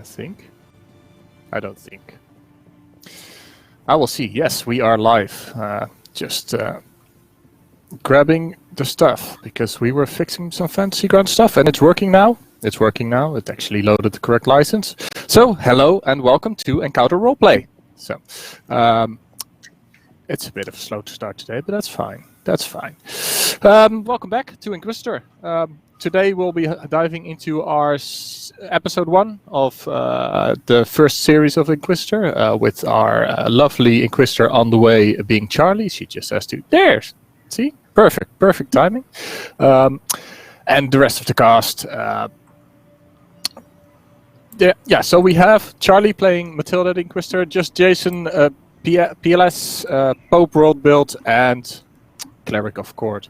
think. I don't think. I will see. Yes, we are live. Just grabbing the stuff because we were fixing some fantasy ground stuff and it's working now. It's working now. It actually loaded the correct license. So, hello and welcome to Encounter Roleplay. So, it's a bit of a slow start today, but that's fine. That's fine. Welcome back to Inquisitor. Today we'll be diving into our episode 1 of the first series of Inquisitor with our lovely Inquisitor on the way being Charlie. She just has to... There! See? Perfect timing. And the rest of the cast... Yeah, so we have Charlie playing Matilda the Inquisitor, just Jason, PLS, Pope World Build, and Cleric of Court.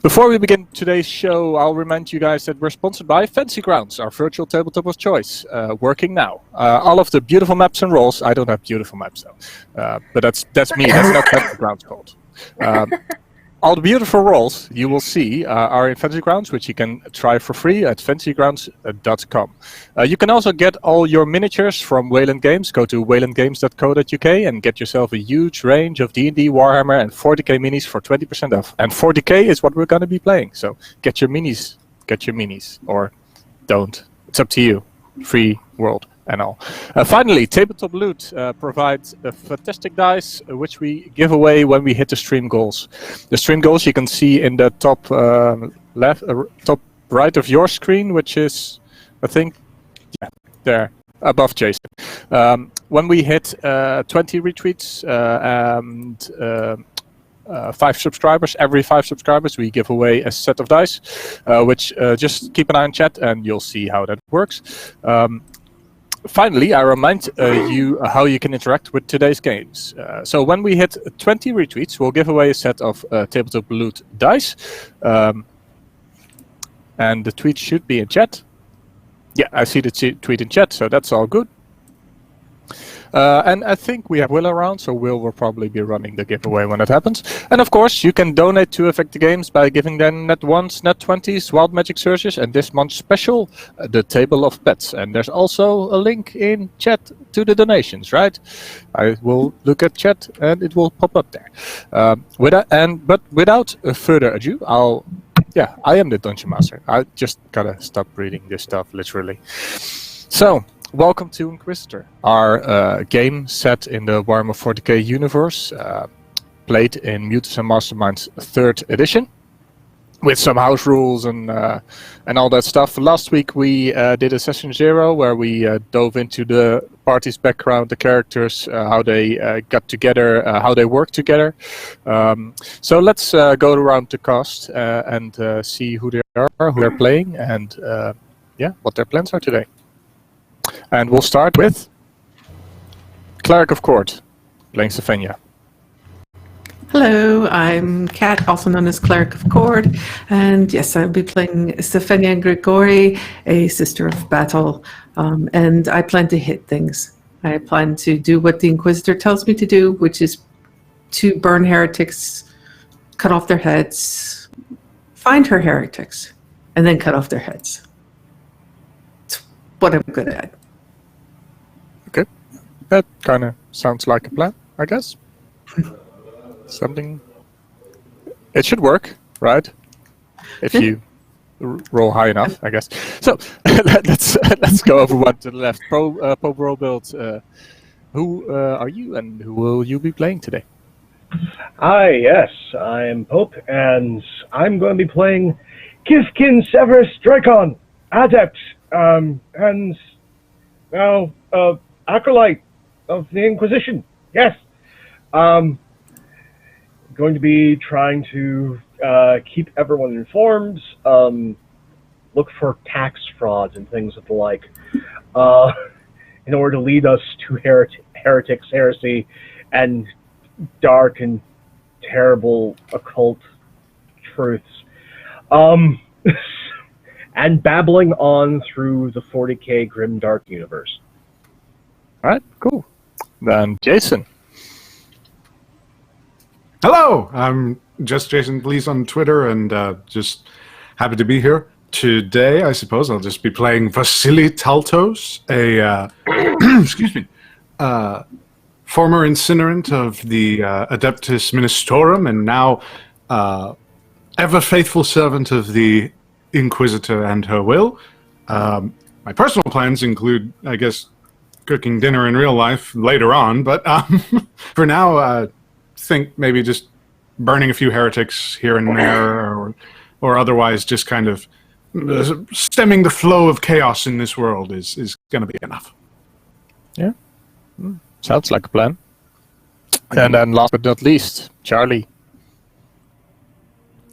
Before we begin today's show, I'll remind you guys that we're sponsored by Fantasy Grounds, our virtual tabletop of choice, working now. All of the beautiful maps and rolls. I don't have beautiful maps though, but that's me. That's not Fantasy Grounds called. All the beautiful rolls you will see are in Fantasy Grounds, which you can try for free at fantasygrounds.com. You can also get all your miniatures from Wayland Games. Go to waylandgames.co.uk and get yourself a huge range of D&D, Warhammer, and 40k minis for 20% off. And 40k is what we're going to be playing. So get your minis, or don't. It's up to you. Free world. And all. Finally, Tabletop Loot provides fantastic dice, which we give away when we hit the stream goals. The stream goals you can see in the top top right of your screen, which is, I think, yeah, there, above Jason. When we hit 20 retweets and 5 subscribers, every 5 subscribers, we give away a set of dice, which just keep an eye on chat and you'll see how that works. Finally, I remind you how you can interact with today's games. So when we hit 20 retweets, we'll give away a set of Tabletop Loot dice. And the tweet should be in chat. Yeah, I see the tweet in chat, so that's all good. And I think we have Will around, so Will will probably be running the giveaway when it happens. And of course, you can donate to Affect the Games by giving them net 1s, net 20s, Wild Magic Surges, and this month's special, the Table of Pets. And there's also a link in chat to the donations, right? I will look at chat and it will pop up there. But without further ado, I am the Dungeon Master. I just gotta stop reading this stuff, literally. So, welcome to Inquisitor, our game set in the Warhammer 40k universe, played in Mutants and Masterminds 3rd edition, with some house rules and all that stuff. Last week we did a session 0 where we dove into the party's background, the characters, how they got together, how they work together. So let's go around the cast and see who they are, who they're playing, and what their plans are today. And we'll start with Cleric of Court, playing Stefania. Hello, I'm Kat, also known as Cleric of Court, and yes, I'll be playing Stefania Grigori, a Sister of Battle, and I plan to hit things. I plan to do what the Inquisitor tells me to do, which is to burn heretics, cut off their heads, find her heretics, and then cut off their heads. It's what I'm good at. Okay, that kind of sounds like a plan, I guess. Something. It should work, right? If you roll high enough, I guess. So let's go over one to the left. Pope World Build. Who are you, and who will you be playing today? Hi, yes, I'm Pope, and I'm going to be playing Kifkin Severus Dracon, Adept, and now Acolyte of the Inquisition. Yes. Going to be trying to keep everyone informed, look for tax frauds and things of the like, in order to lead us to heretics, heresy, and dark and terrible occult truths. And babbling on through the 40k grim dark universe. Alright, cool. Then Jason. Hello, I'm just Jason Blees on Twitter, and just happy to be here. today, I suppose I'll just be playing Vasily Taltos, a excuse me, former incinerant of the Adeptus Ministorum, and now ever faithful servant of the Inquisitor and her will. My personal plans include, I guess, cooking dinner in real life later on, but for now, think maybe just burning a few heretics here and there, or otherwise just kind of stemming the flow of chaos in this world is going to be enough. Yeah, sounds like a plan. And then last but not least, Charlie.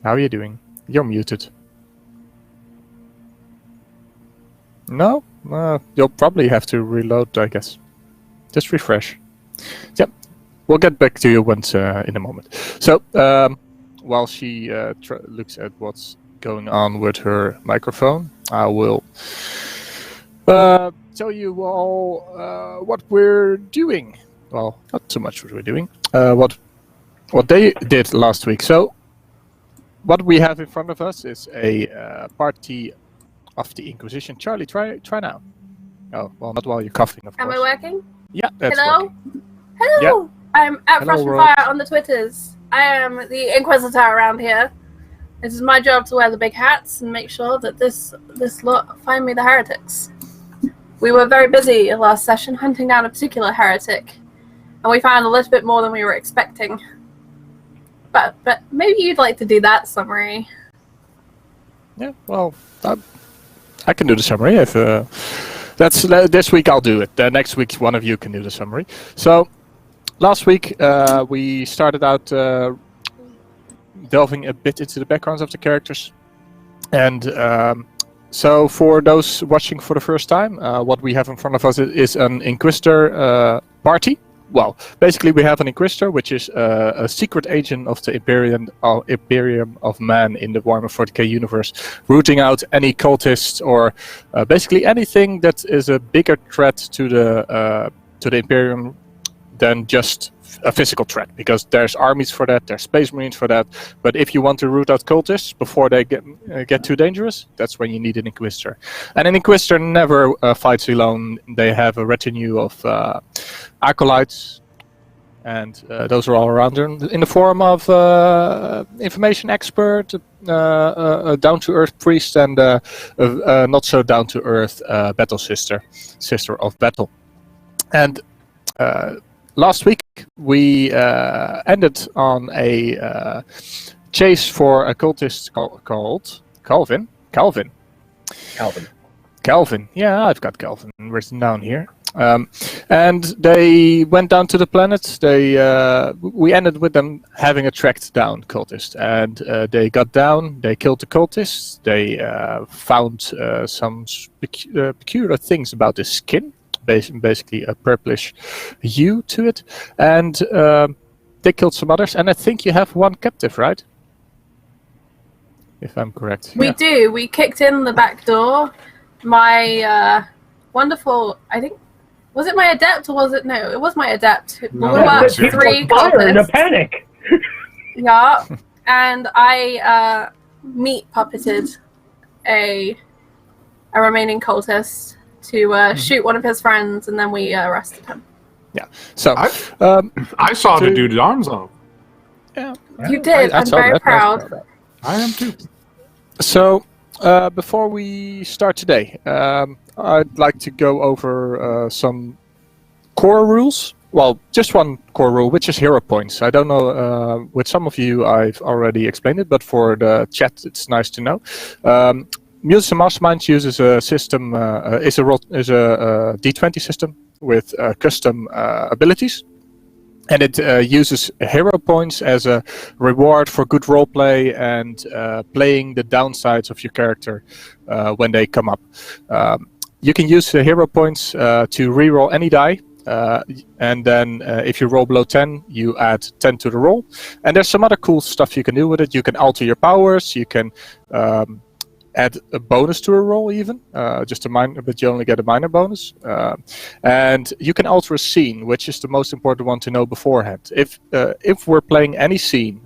How are you doing? You're muted. No? You'll probably have to reload, I guess. Just refresh. Yep. We'll get back to you once in a moment. So, while she looks at what's going on with her microphone, I will tell you all what we're doing. Well, not too much what we're doing. What they did last week. So, what we have in front of us is a party of the Inquisition. Charlie, try now. Oh, well, not while you're coughing, of course. Am I working? Yeah, that's Hello? working. Hello! Yeah. I'm at Hello, Flash and world. Fire on the Twitters. I am the Inquisitor around here. It is my job to wear the big hats and make sure that this lot find me the heretics. We were very busy last session hunting down a particular heretic, and we found a little bit more than we were expecting. But maybe you'd like to do that summary. Yeah, well, I can do the summary if that's this week. I'll do it. Next week, one of you can do the summary. So, last week we started out delving a bit into the backgrounds of the characters, and so for those watching for the first time, what we have in front of us is an Inquisitor party. Well, basically, we have an Inquisitor, which is a secret agent of the Imperium of Man in the Warhammer 40k universe, rooting out any cultists or basically anything that is a bigger threat to the Imperium than just a physical threat. Because there's armies for that, there's Space Marines for that. But if you want to root out cultists before they get too dangerous, that's when you need an Inquisitor. And an Inquisitor never fights alone. They have a retinue of acolytes, and those are all around them in the form of information expert, a down-to-earth priest, and a not so down-to-earth battle sister of battle. And last week we ended on a chase for a cultist called Calvin. Yeah, I've got Calvin written down here. And they went down to the planet. We ended with them having a tracked down cultist, and they got down. They killed the cultists. They found some peculiar things about the skin, basically a purplish hue to it, and they killed some others. And I think you have one captive, right? If I'm correct. We do. We kicked in the back door. My wonderful, I think. Was it my adept or was it no? It was my adept. No, We were it's your three Fire in a cultists. panic. Yeah, and I meat puppeted a remaining cultist to shoot one of his friends, and then we arrested him. Yeah. So I saw the dude's arms off. yeah, You did. I'm saw very that. proud. I am too. So before we start today, I'd like to go over some core rules. Well, just one core rule, which is hero points. I don't know, with some of you I've already explained it, but for the chat it's nice to know. Muses and Masterminds uses a system, is a D20 system with custom abilities. And it uses hero points as a reward for good roleplay and playing the downsides of your character when they come up. You can use the hero points to reroll any die, and then if you roll below 10, you add 10 to the roll. And there's some other cool stuff you can do with it. You can alter your powers. You can add a bonus to a roll even, just a minor, but you only get a minor bonus. And you can alter a scene, which is the most important one to know beforehand. If we're playing any scene,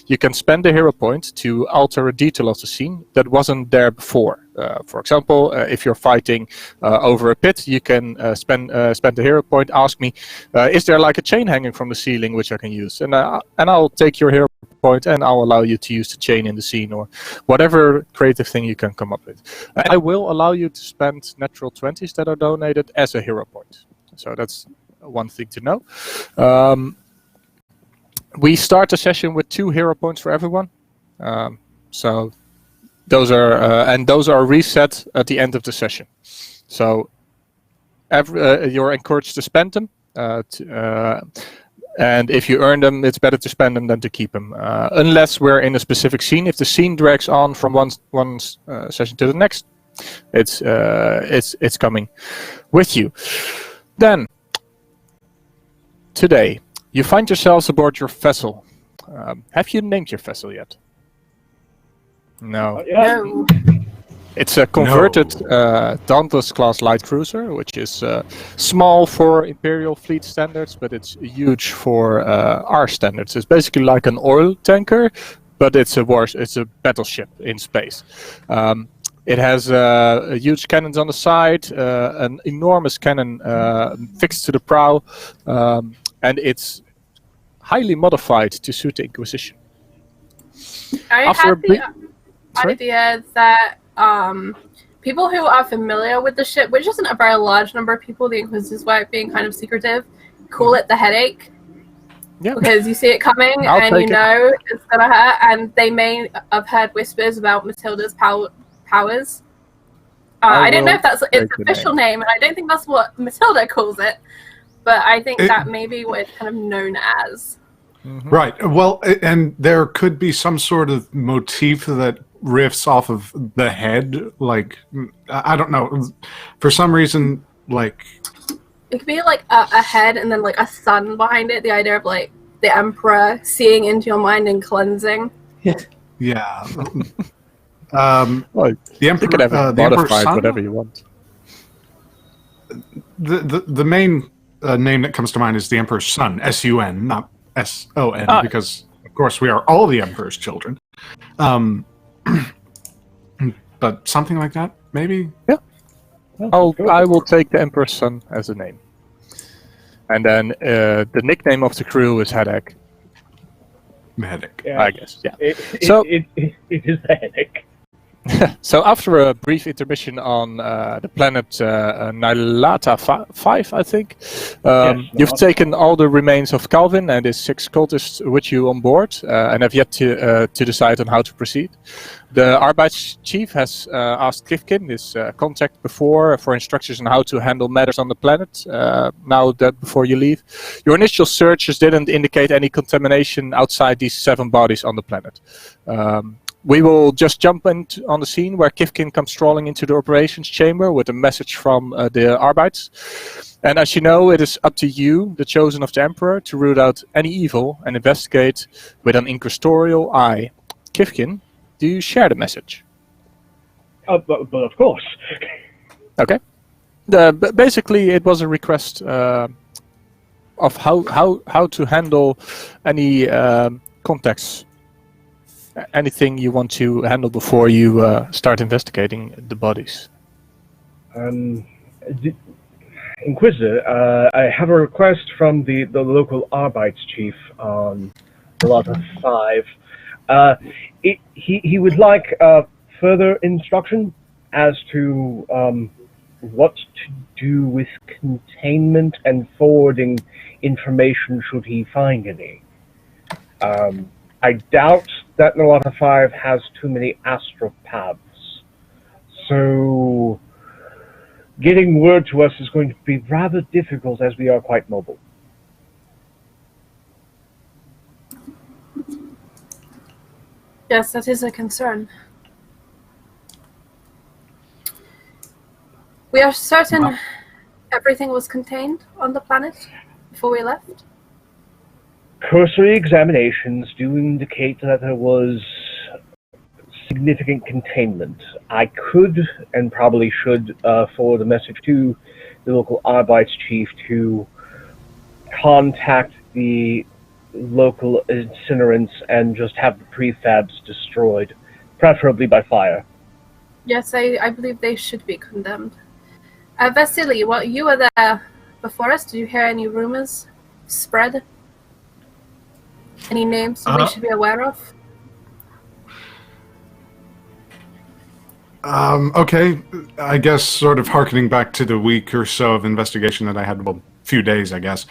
you can spend a hero point to alter a detail of the scene that wasn't there before. For example, if you're fighting over a pit, you can spend a hero point. Ask me, is there like a chain hanging from the ceiling which I can use? And I'll take your hero point and I'll allow you to use the chain in the scene or whatever creative thing you can come up with. And I will allow you to spend natural 20s that are donated as a hero point. So that's one thing to know. We start the session with 2 hero points for everyone. So those are reset at the end of the session. So you're encouraged to spend them. And if you earn them, it's better to spend them than to keep them. Unless we're in a specific scene. If the scene drags on from one session to the next, it's coming with you. Then, today, you find yourselves aboard your vessel. Have you named your vessel yet? No. No. It's a converted Dauntless class light cruiser, which is small for Imperial fleet standards, but it's huge for our standards. It's basically like an oil tanker, but it's a battleship in space. It has huge cannons on the side, an enormous cannon fixed to the prow, and it's highly modified to suit the Inquisition. I have the idea that people who are familiar with the ship, which isn't a very large number of people, the Inquisitors were being kind of secretive, call it the headache. Yeah. Because you see it coming and you know it's gonna hurt, and they may have heard whispers about Matilda's powers. I don't know if that's its official name, and I don't think that's what Matilda calls it, but I think that may be what it's kind of known as. Mm-hmm. Right. Well, and there could be some sort of motif that riffs off of the head. Like, I don't know. For some reason, like... It could be like a head and then like a sun behind it. The idea of like the Emperor seeing into your mind and cleansing. Yeah. Well, the Emperor, you can have it modified son? whatever you want. The main name that comes to mind is the Emperor's son, S-U-N, not S-O-N, because, of course, we are all the Emperor's children. But something like that, maybe? Yeah. I will take the Emperor's son as a name. And then the nickname of the crew is Headache. Headache. Yeah. I guess, yeah. It is the headache. So after a brief intermission on the planet Nilata 5, I think, you've taken all the remains of Calvin and his 6 cultists with you on board and have yet to decide on how to proceed. The Arbeidschief has asked Kifkin, his contact before, for instructions on how to handle matters on the planet now that before you leave. Your initial searches didn't indicate any contamination outside these 7 bodies on the planet. We will just jump on the scene where Kifkin comes strolling into the operations chamber with a message from the Arbeids. And as you know, it is up to you, the chosen of the Emperor, to root out any evil and investigate with an inquisitorial eye. Kifkin, do you share the message? But of course. Okay. Basically, it was a request of how to handle any contacts. Anything you want to handle before you start investigating the bodies? Inquisitor, I have a request from the local Arbeidschief on Nilata 5. He would like further instruction as to what to do with containment and forwarding information should he find any. I doubt that Nilata 5 has too many astropaths, so getting word to us is going to be rather difficult as we are quite mobile. Yes, that is a concern. We are certain everything was contained on the planet before we left? Cursory examinations do indicate that there was significant containment. I could and probably should forward a message to the local Arbites chief to contact the local incinerants and just have the prefabs destroyed, preferably by fire. Yes, I believe they should be condemned. Vasily, you were there before us. Did you hear any rumors spread? Any names we should be aware of? Okay, I guess sort of hearkening back to the week or so of investigation that I had, well, few days, I guess.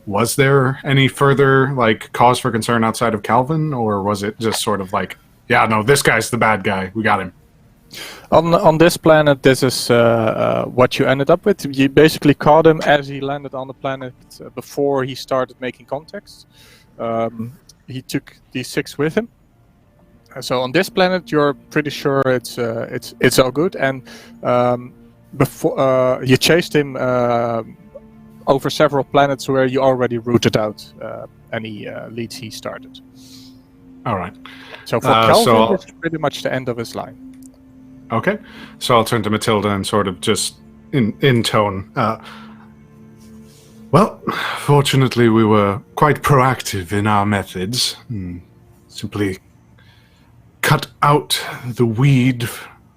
Was there any further, like, cause for concern outside of Calvin, or was it just sort of like, yeah, no, this guy's the bad guy, we got him? On this planet, this is what you ended up with. You basically caught him as he landed on the planet before he started making contacts. He took these 6 with him. So on this planet, you're pretty sure it's all good. And before you chased him over several planets where you already rooted out any leads he started. All right. So for Calvin, this is pretty much the end of his line. Okay, so I'll turn to Matilda and sort of just in tone. Well, fortunately, we were quite proactive in our methods. Simply cut out the weed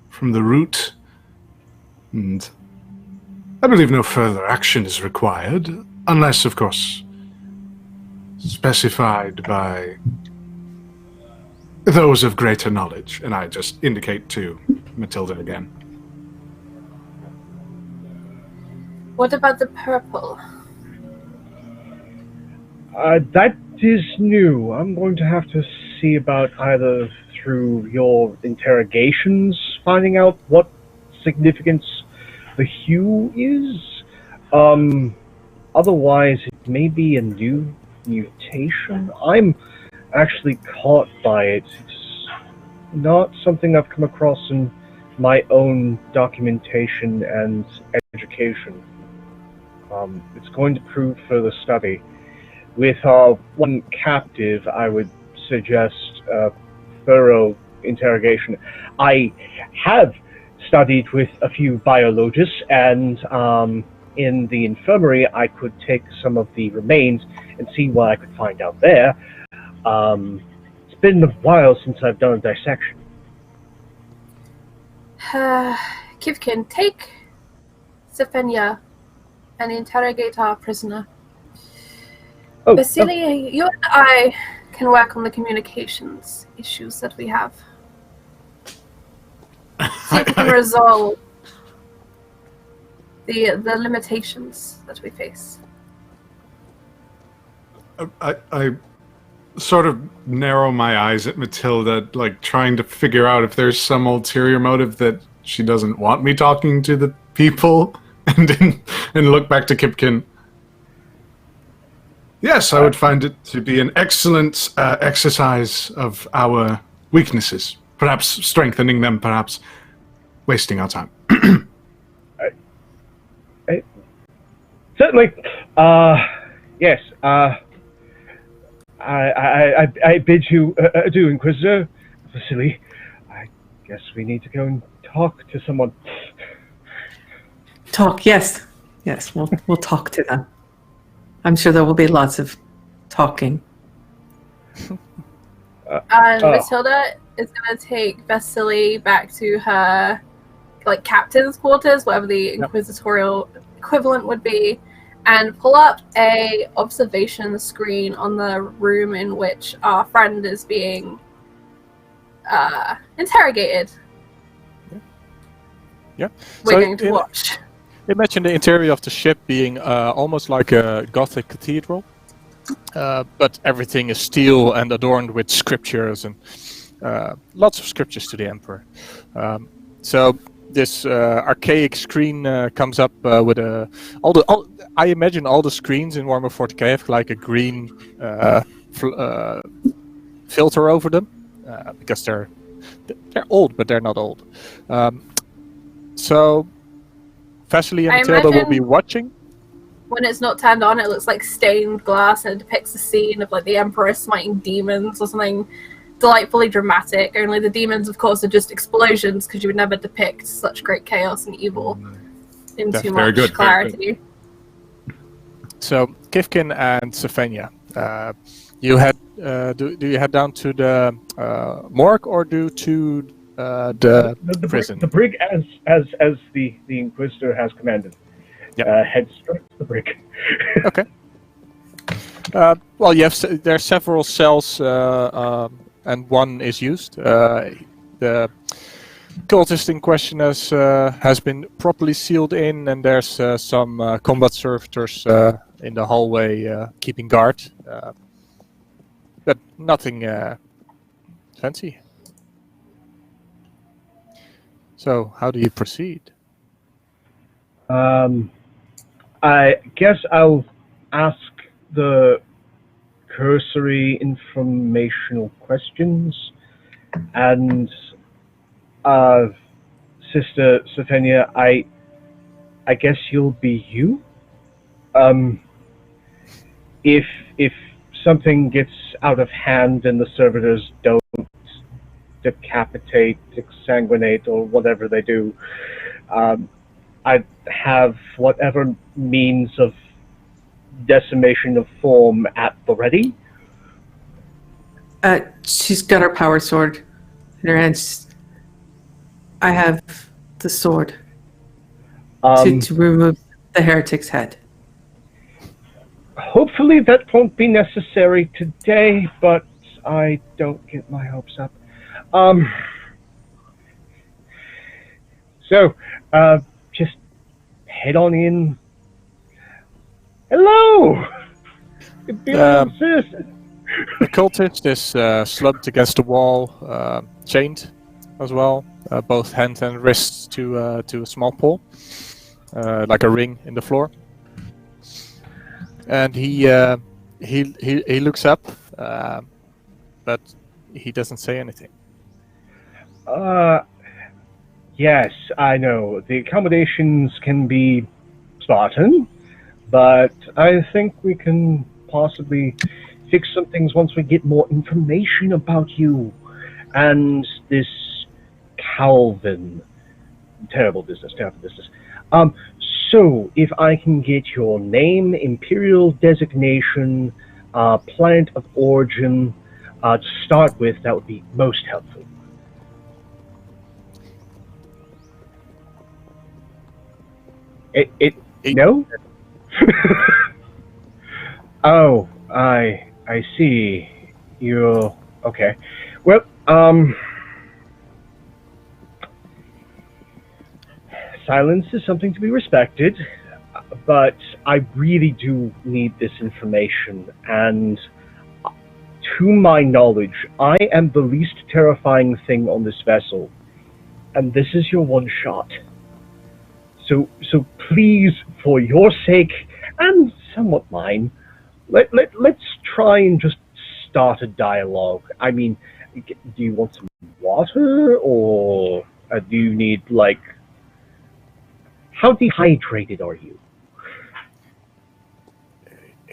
from the root, and I believe no further action is required, unless, of course, specified by those of greater knowledge. And I just indicate to Matilda again. What about the purple? That is new. I'm going to have to see about either through your interrogations, finding out what significance the hue is. Otherwise, it may be a new mutation. I'm actually caught by it. It's not something I've come across in my own documentation and education. It's going to prove further study. With one captive, I would suggest thorough interrogation. I have studied with a few biologists, and in the infirmary, I could take some of the remains and see what I could find out there. It's been a while since I've done a dissection. Kivkin, take Stephania and interrogate our prisoner. Vasily, you and I can work on the communications issues that we have. See if we can resolve the limitations that we face. I sort of narrow my eyes at Matilda, like trying to figure out if there's some ulterior motive that she doesn't want me talking to the people, and look back to Kipkin. Yes, I would find it to be an excellent exercise of our weaknesses. Perhaps strengthening them, perhaps wasting our time. Certainly. Yes. I bid you adieu, Inquisitor. Vasily, I guess we need to go and talk to someone. Talk, yes. Yes, we'll talk to them. I'm sure there will be lots of talking. Matilda is going to take Vasily back to her captain's quarters, whatever the inquisitorial equivalent would be, and pull up a observation screen on the room in which our friend is being interrogated. Yeah. We're going to watch. Imagine the interior of the ship being almost like a Gothic cathedral, but everything is steel and adorned with scriptures and lots of scriptures to the Emperor. So this archaic screen comes up with I imagine all the screens in Warhammer 40k have like a green filter over them because they're old, but they're not old. So Vasily and Matilda will be watching. When it's not turned on, it looks like stained glass, and it depicts a scene of the Emperor smiting demons or something delightfully dramatic. Only the demons, of course, are just explosions, because you would never depict such great chaos and evil in That's too very much good, very clarity. So, Kifkin and Sefenia, you head. Do you head down to the morgue or to the prison? The brig, as the Inquisitor has commanded. Yeah. Head straight to the brig. Okay. Well, there are several cells, and one is used. The cultist in question has been properly sealed in, and there's some combat servitors in the hallway keeping guard. But nothing fancy. So, how do you proceed? I guess I'll ask the cursory informational questions, and Sister Sefenia, I guess you'll be you. If something gets out of hand and the servitors don't decapitate, exsanguinate, or whatever they do, I have whatever means of decimation of form at the ready. She's got her power sword in her hands. I have the sword to remove the heretic's head. Hopefully that won't be necessary today, but I don't get my hopes up. So, just head on in. Hello! The cultist is slumped against the wall, chained as well, both hands and wrists to a small pole, like a ring in the floor. And he looks up, but he doesn't say anything. Yes, I know. The accommodations can be Spartan, but I think we can possibly fix some things once we get more information about you and this Calvin. Terrible business, terrible business. So, if I can get your name, imperial designation, planet of origin, to start with, that would be most helpful. No? Oh, I see. You're okay. Well, silence is something to be respected, but I really do need this information, and to my knowledge, I am the least terrifying thing on this vessel, and this is your one shot. So please, for your sake, and somewhat mine, let's try and just start a dialogue. I mean, do you want some water, or do you need, like... How dehydrated are you?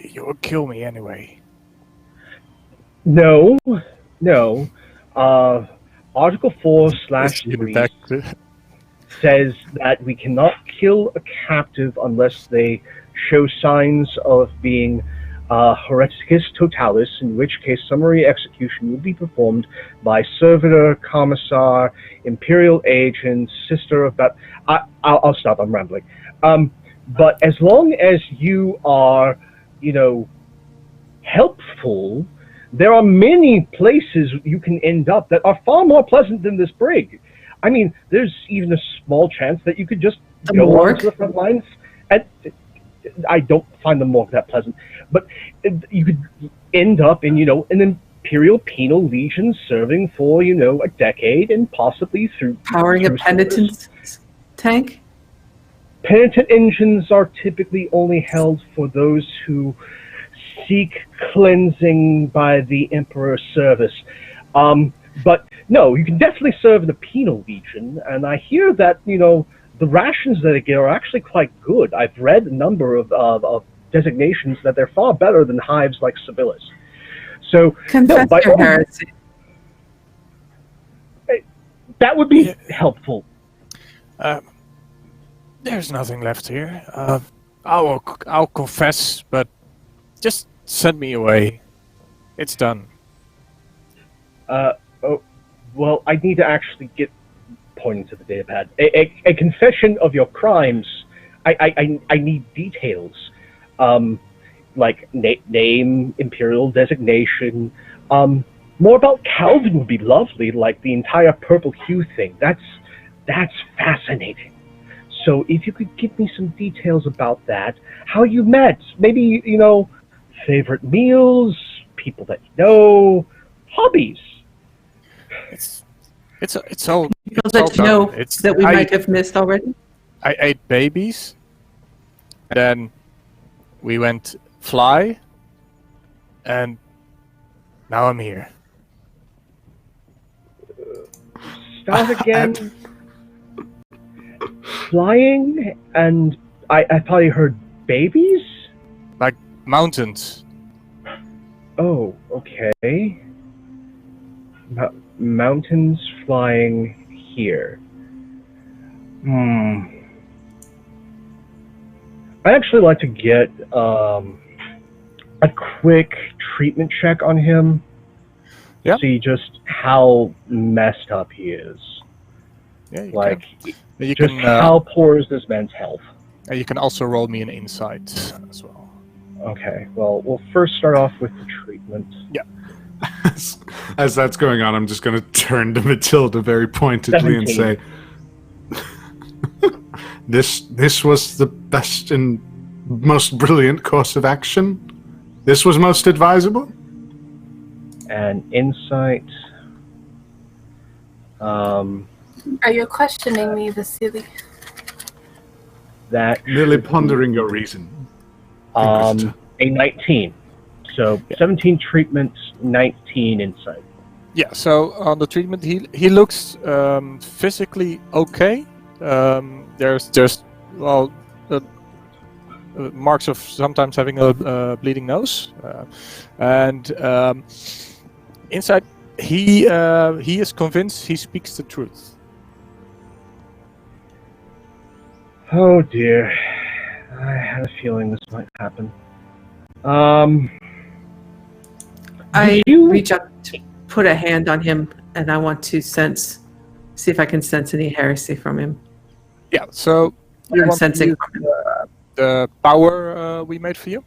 You'll kill me anyway. No. Article 4/3 says that we cannot kill a captive unless they show signs of being hereticus totalis, in which case summary execution will be performed by servitor, commissar, imperial agent, sister of that. I'll stop. I'm rambling. But as long as you are, helpful, there are many places you can end up that are far more pleasant than this brig. I mean, there's even a small chance that you could just go on to the front lines. And I don't find the morgue that pleasant, but you could end up in, an Imperial Penal Legion serving for, a decade and possibly through... Powering a penitence tank? Penitent engines are typically only held for those who seek cleansing by the Emperor's service. But no, you can definitely serve in the Penal Legion, and I hear that, the rations that they get are actually quite good. I've read a number of designations that they're far better than hives like Sibyllus. So, Confess your heresy. That would be helpful. There's nothing left here. I'll confess, but just send me away. It's done. Well, I need to actually get pointing to the datapad. A confession of your crimes. I need details. Like name, imperial designation. More about Calvin would be lovely, like the entire purple hue thing. That's fascinating. So if you could give me some details about that, how you met, maybe, favorite meals, people that you know, hobbies. It's all. People it's all that you know done. It's- that we I- might have missed already? I ate babies, and then we went fly, and now I'm here. Start again. Flying, and I probably heard babies? Like mountains. Oh, okay. Mountains flying here. I'd actually like to get a quick treatment check on him. Yeah. See just how messed up he is. Yeah, you Like, can. You just can. how poor is this man's health? You can also roll me an insight as well. Okay, well, we'll first start off with the treatment. As that's going on, I'm just going to turn to Matilda very pointedly and 17. say, "This was the best and most brilliant course of action. This was most advisable." And insight. Are you questioning me, Vasily? That Merely pondering your reason. Inquisitor. a 19. So 17 treatment, 19 insight. Yeah. So on the treatment, he looks physically okay. There's just marks of sometimes having a bleeding nose, and inside he is convinced he speaks the truth. Oh dear. I had a feeling this might happen. I you- reach up to put a hand on him, and I want to see if I can sense any heresy from him. Yeah. So What you I'm want to sensing use from him. the power we made for you.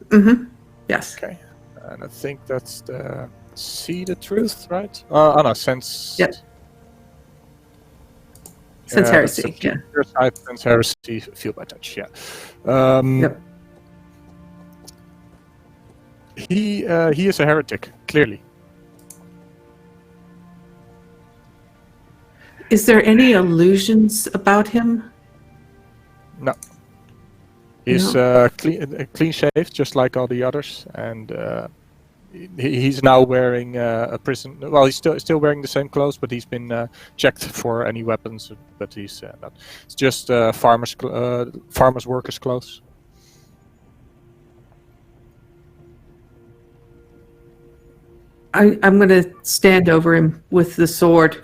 Mm-hmm. Yes. Okay. And I think that's the see the truth, right? Oh no, sense. Yep. Sense heresy. that's Yeah. the first type, sense heresy, feel by touch. Yeah. Yep. He is a heretic, clearly. Is there any illusions about him? No. He's clean shaved, just like all the others, and he's now wearing a prison. Well, he's still wearing the same clothes, but he's been checked for any weapons. But he's not. It's just farmers' workers' clothes. I'm going to stand over him with the sword,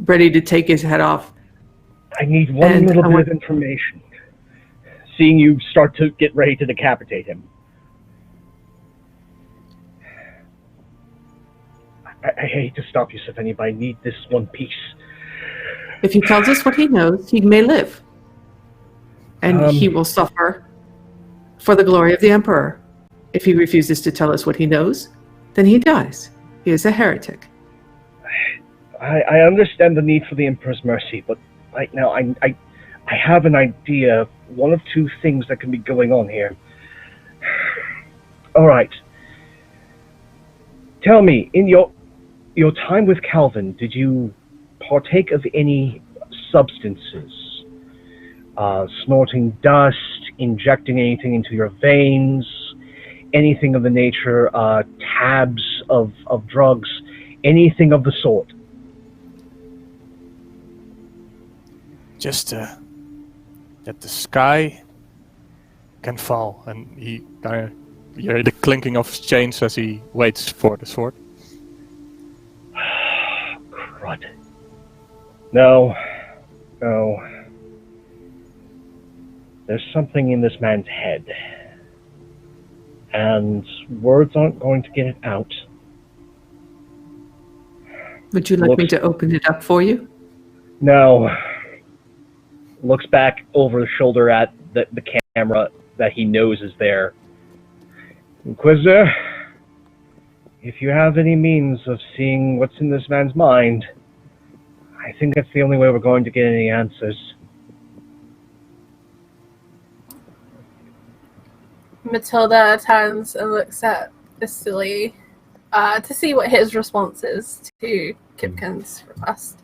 ready to take his head off. I need one And little I bit want- of information. Seeing you start to get ready to decapitate him. I hate to stop you, Stephanie, but I need this one piece. If he tells us what he knows, he may live. And he will suffer for the glory of the Emperor. If he refuses to tell us what he knows, then he dies. He is a heretic. I understand the need for the Emperor's mercy, but right now I have an idea, one of two things that can be going on here. All right. Tell me, in your time with Calvin, did you partake of any substances? Snorting dust, injecting anything into your veins, anything of the nature, tabs of drugs, anything of the sort? Just that the sky can fall, and he kind of you hear the clinking of his chains as he waits for the sword. Crud. No. There's something in this man's head. And words aren't going to get it out. Would you like me to open it up for you? No. Looks back over the shoulder at the camera that he knows is there. Inquisitor, if you have any means of seeing what's in this man's mind, I think that's the only way we're going to get any answers. Matilda turns and looks at Vasily to see what his response is to Kipkin's request.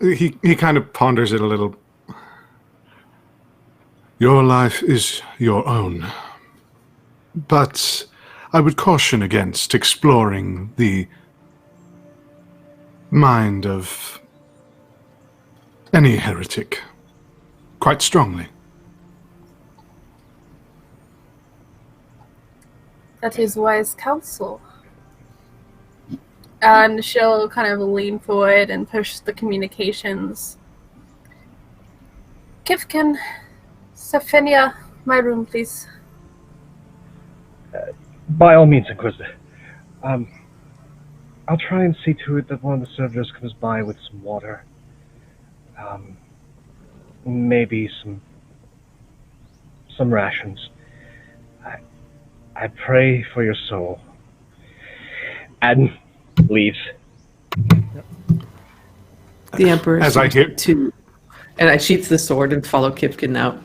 He kind of ponders it a little. Your life is your own. But I would caution against exploring the mind of any heretic quite strongly. That is wise counsel. And she'll kind of lean forward and push the communications. Kipkin, Stephania, my room, please. By all means, Inquisitor. I'll try and see to it that one of the servitors comes by with some water. Maybe some rations. I pray for your soul. And leaves. The Emperor As I hear, and I sheath the sword and follow Kipkin out.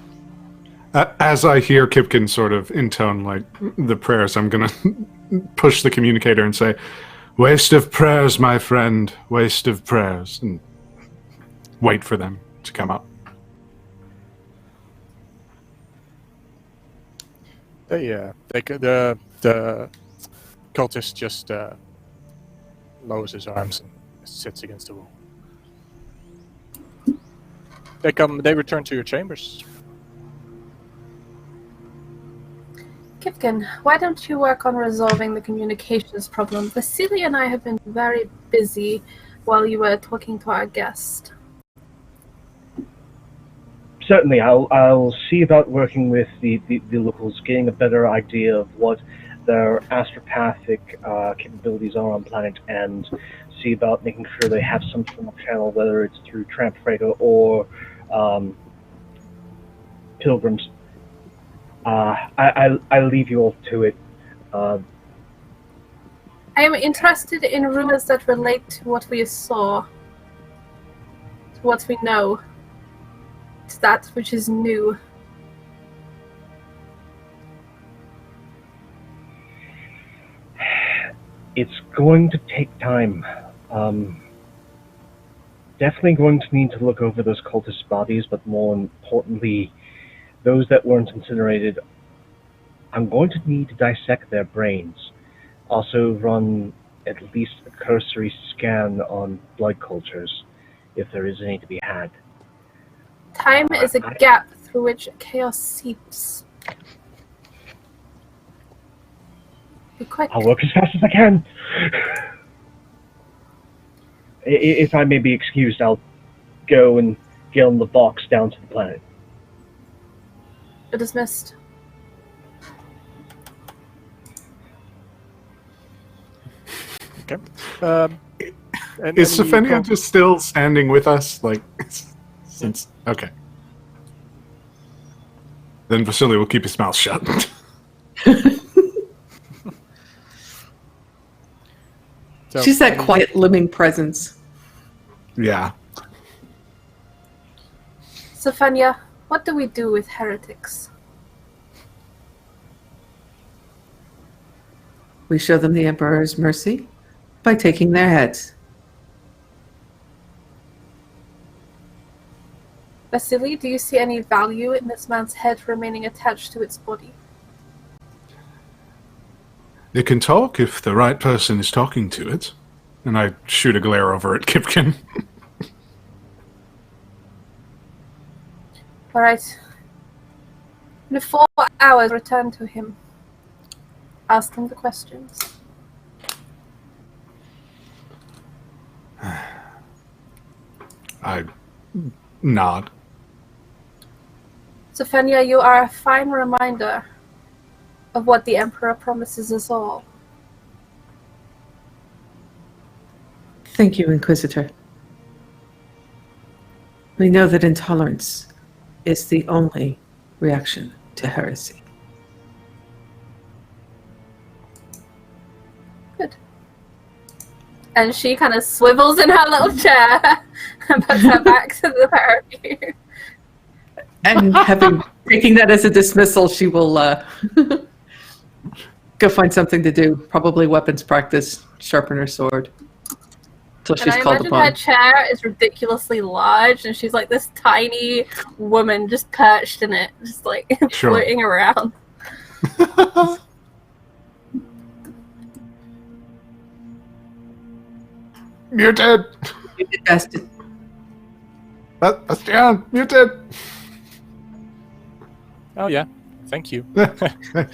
as I hear Kipkin sort of intone like the prayers, I'm gonna push the communicator and say, "Waste of prayers, my friend. Waste of prayers," and wait for them to come up. The cultist just lowers his arms and sits against the wall. They return to your chambers. Kipkin, why don't you work on resolving the communications problem? Vasily and I have been very busy while you were talking to our guest. Certainly, I'll see about working with the locals, getting a better idea of what their astropathic capabilities are on planet, and see about making sure they have some form of channel, whether it's through tramp freighter or pilgrims. I leave you all to it. I am interested in rumors that relate to what we saw, to what we know, to that which is new. It's going to take time. Definitely going to need to look over those cultist bodies, but more importantly, those that weren't incinerated. I'm going to need to dissect their brains. Also run at least a cursory scan on blood cultures, if there is any to be had. Time is a gap through which chaos seeps. Be quick. I'll work as fast as I can. If I may be excused, I'll go and get on the box down to the planet. You're dismissed. Okay. Is Stephania just still standing with us? Like, since okay. Then Vasily will keep his mouth shut. She's that quiet living presence. Yeah. Stephania, what do we do with heretics? We show them the Emperor's mercy by taking their heads. Vasily, do you see any value in this man's head remaining attached to its body? It can talk if the right person is talking to it. And I shoot a glare over at Kipkin. Alright. In 4 hours, return to him. ask him the questions. I nod. Sophenia, you are a fine reminder of what the Emperor promises us all. Thank you, Inquisitor. We know that intolerance is the only reaction to heresy. Good. And she kind of swivels in her little chair and puts her back to the pair of you. And taking that as a dismissal, she will go find something to do. Probably weapons practice, sharpen her sword. Till she's And I called imagine upon. her chair is ridiculously large, and she's like this tiny woman just perched in it, just like Sure. floating around. Muted! You did best. Bastian, muted! Oh yeah, thank you.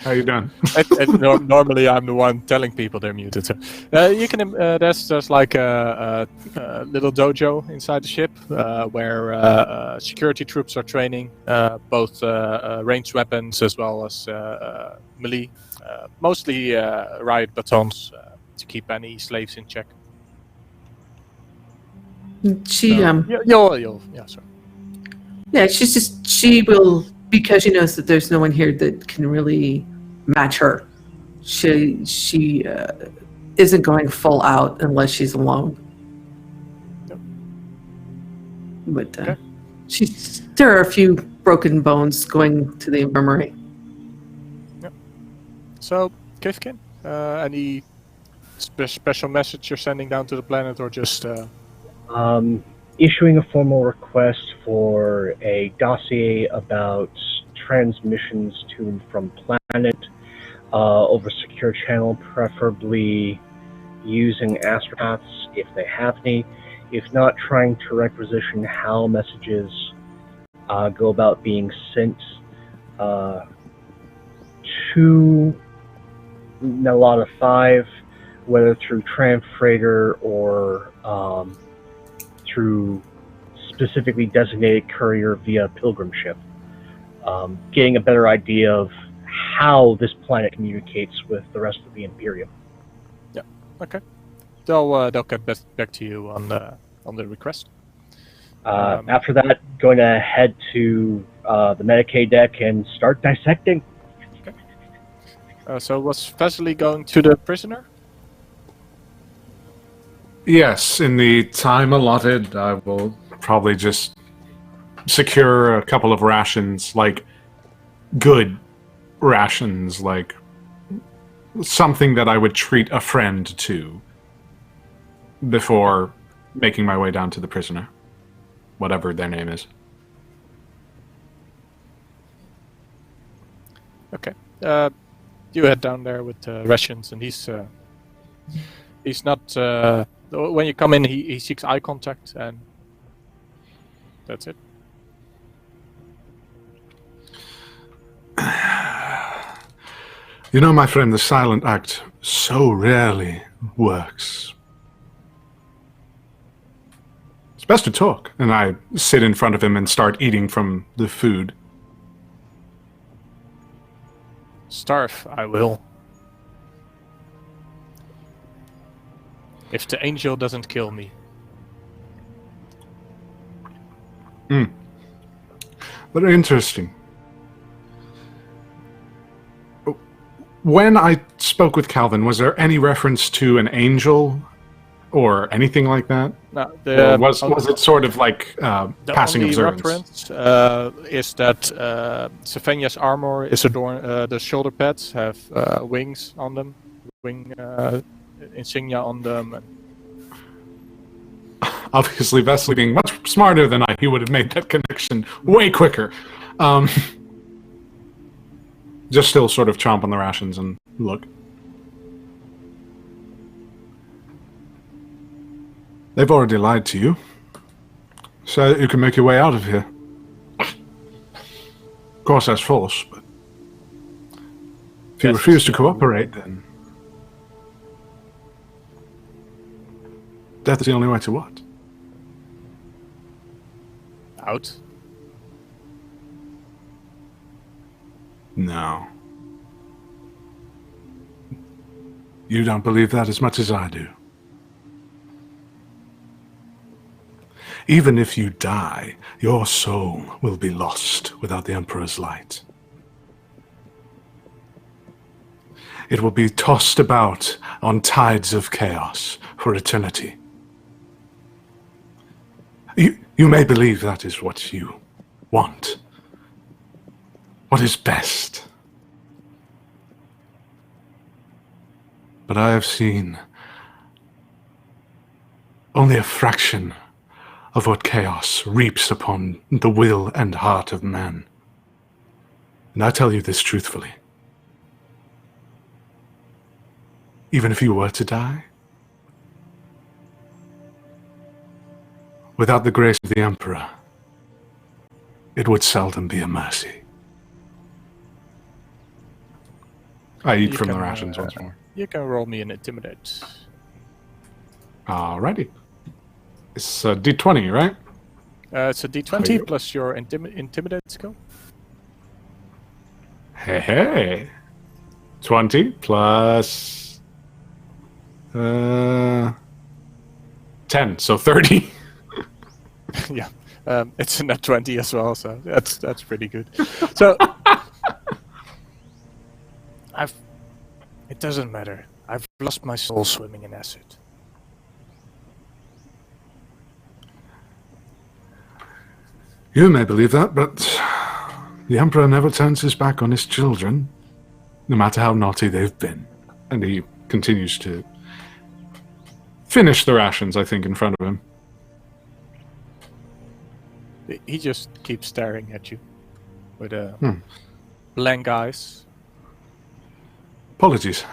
How you doing? Normally I'm the one telling people they're muted. So, you can. There's like a little dojo inside the ship where security troops are training both ranged weapons as well as melee. Mostly riot batons to keep any slaves in check. She Yeah, sorry. Yeah, she will, because she knows that there's no one here that can really match her. She isn't going full out unless she's alone. Yep. But Okay. there are a few broken bones going to the infirmary. So, Kifkin, any special message you're sending down to the planet, or just? Issuing a formal request for a dossier about transmissions to and from planet over secure channel, preferably using astropaths if they have any. If not, trying to requisition how messages go about being sent to Nelada 5, whether through tram freighter or through specifically designated courier via pilgrim ship. Getting a better idea of how this planet communicates with the rest of the Imperium. Yeah. Okay. They'll get back to you on the request. After that, going to head to the Medicaid deck and start dissecting. So was Vesely going to the prisoner? Yes, in the time allotted, I will probably just secure a couple of rations, like good rations, like something that I would treat a friend to before making my way down to the prisoner, whatever their name is. Okay. You head down there with rations, and he's not. When you come in, he seeks eye contact, and that's it. You know, my friend, the silent act so rarely works. It's best to talk. And I sit in front of him and start eating from the food. Starve, I will. If the angel doesn't kill me. Very interesting. When I spoke with Calvin, was there any reference to an angel or anything like that? No, Or was it sort of like the passing only observance? reference is that Sylvania's armor is adorned. The shoulder pads have wings on them, wing insignia on them. And Obviously, Vesely being much smarter than I, he would have made that connection way quicker. Just still sort of chomp on the rations and look. They've already lied to you, so that you can make your way out of here. Of course, that's false, but If you refuse to cooperate, then death is the only way to what? Out. No. You don't believe that as much as I do. Even if you die, your soul will be lost without the Emperor's light. It will be tossed about on tides of chaos for eternity. You may believe that is what you want. What is best. But I have seen only a fraction of what chaos reaps upon the will and heart of man. And I tell you this truthfully. Even if you were to die, without the grace of the Emperor, it would seldom be a mercy. I eat from the rations once more. You can roll me an intimidate. Alrighty. It's a D20, right? It's a D20 plus your intimidate skill. Hey. 20 plus 10, so 30. Yeah, it's a net 20 as well, so that's pretty good. So it doesn't matter. I've lost my soul swimming in acid. You may believe that, but the Emperor never turns his back on his children, no matter how naughty they've been. And he continues to finish the rations, I think, in front of him. He just keeps staring at you with blank eyes. Apologies.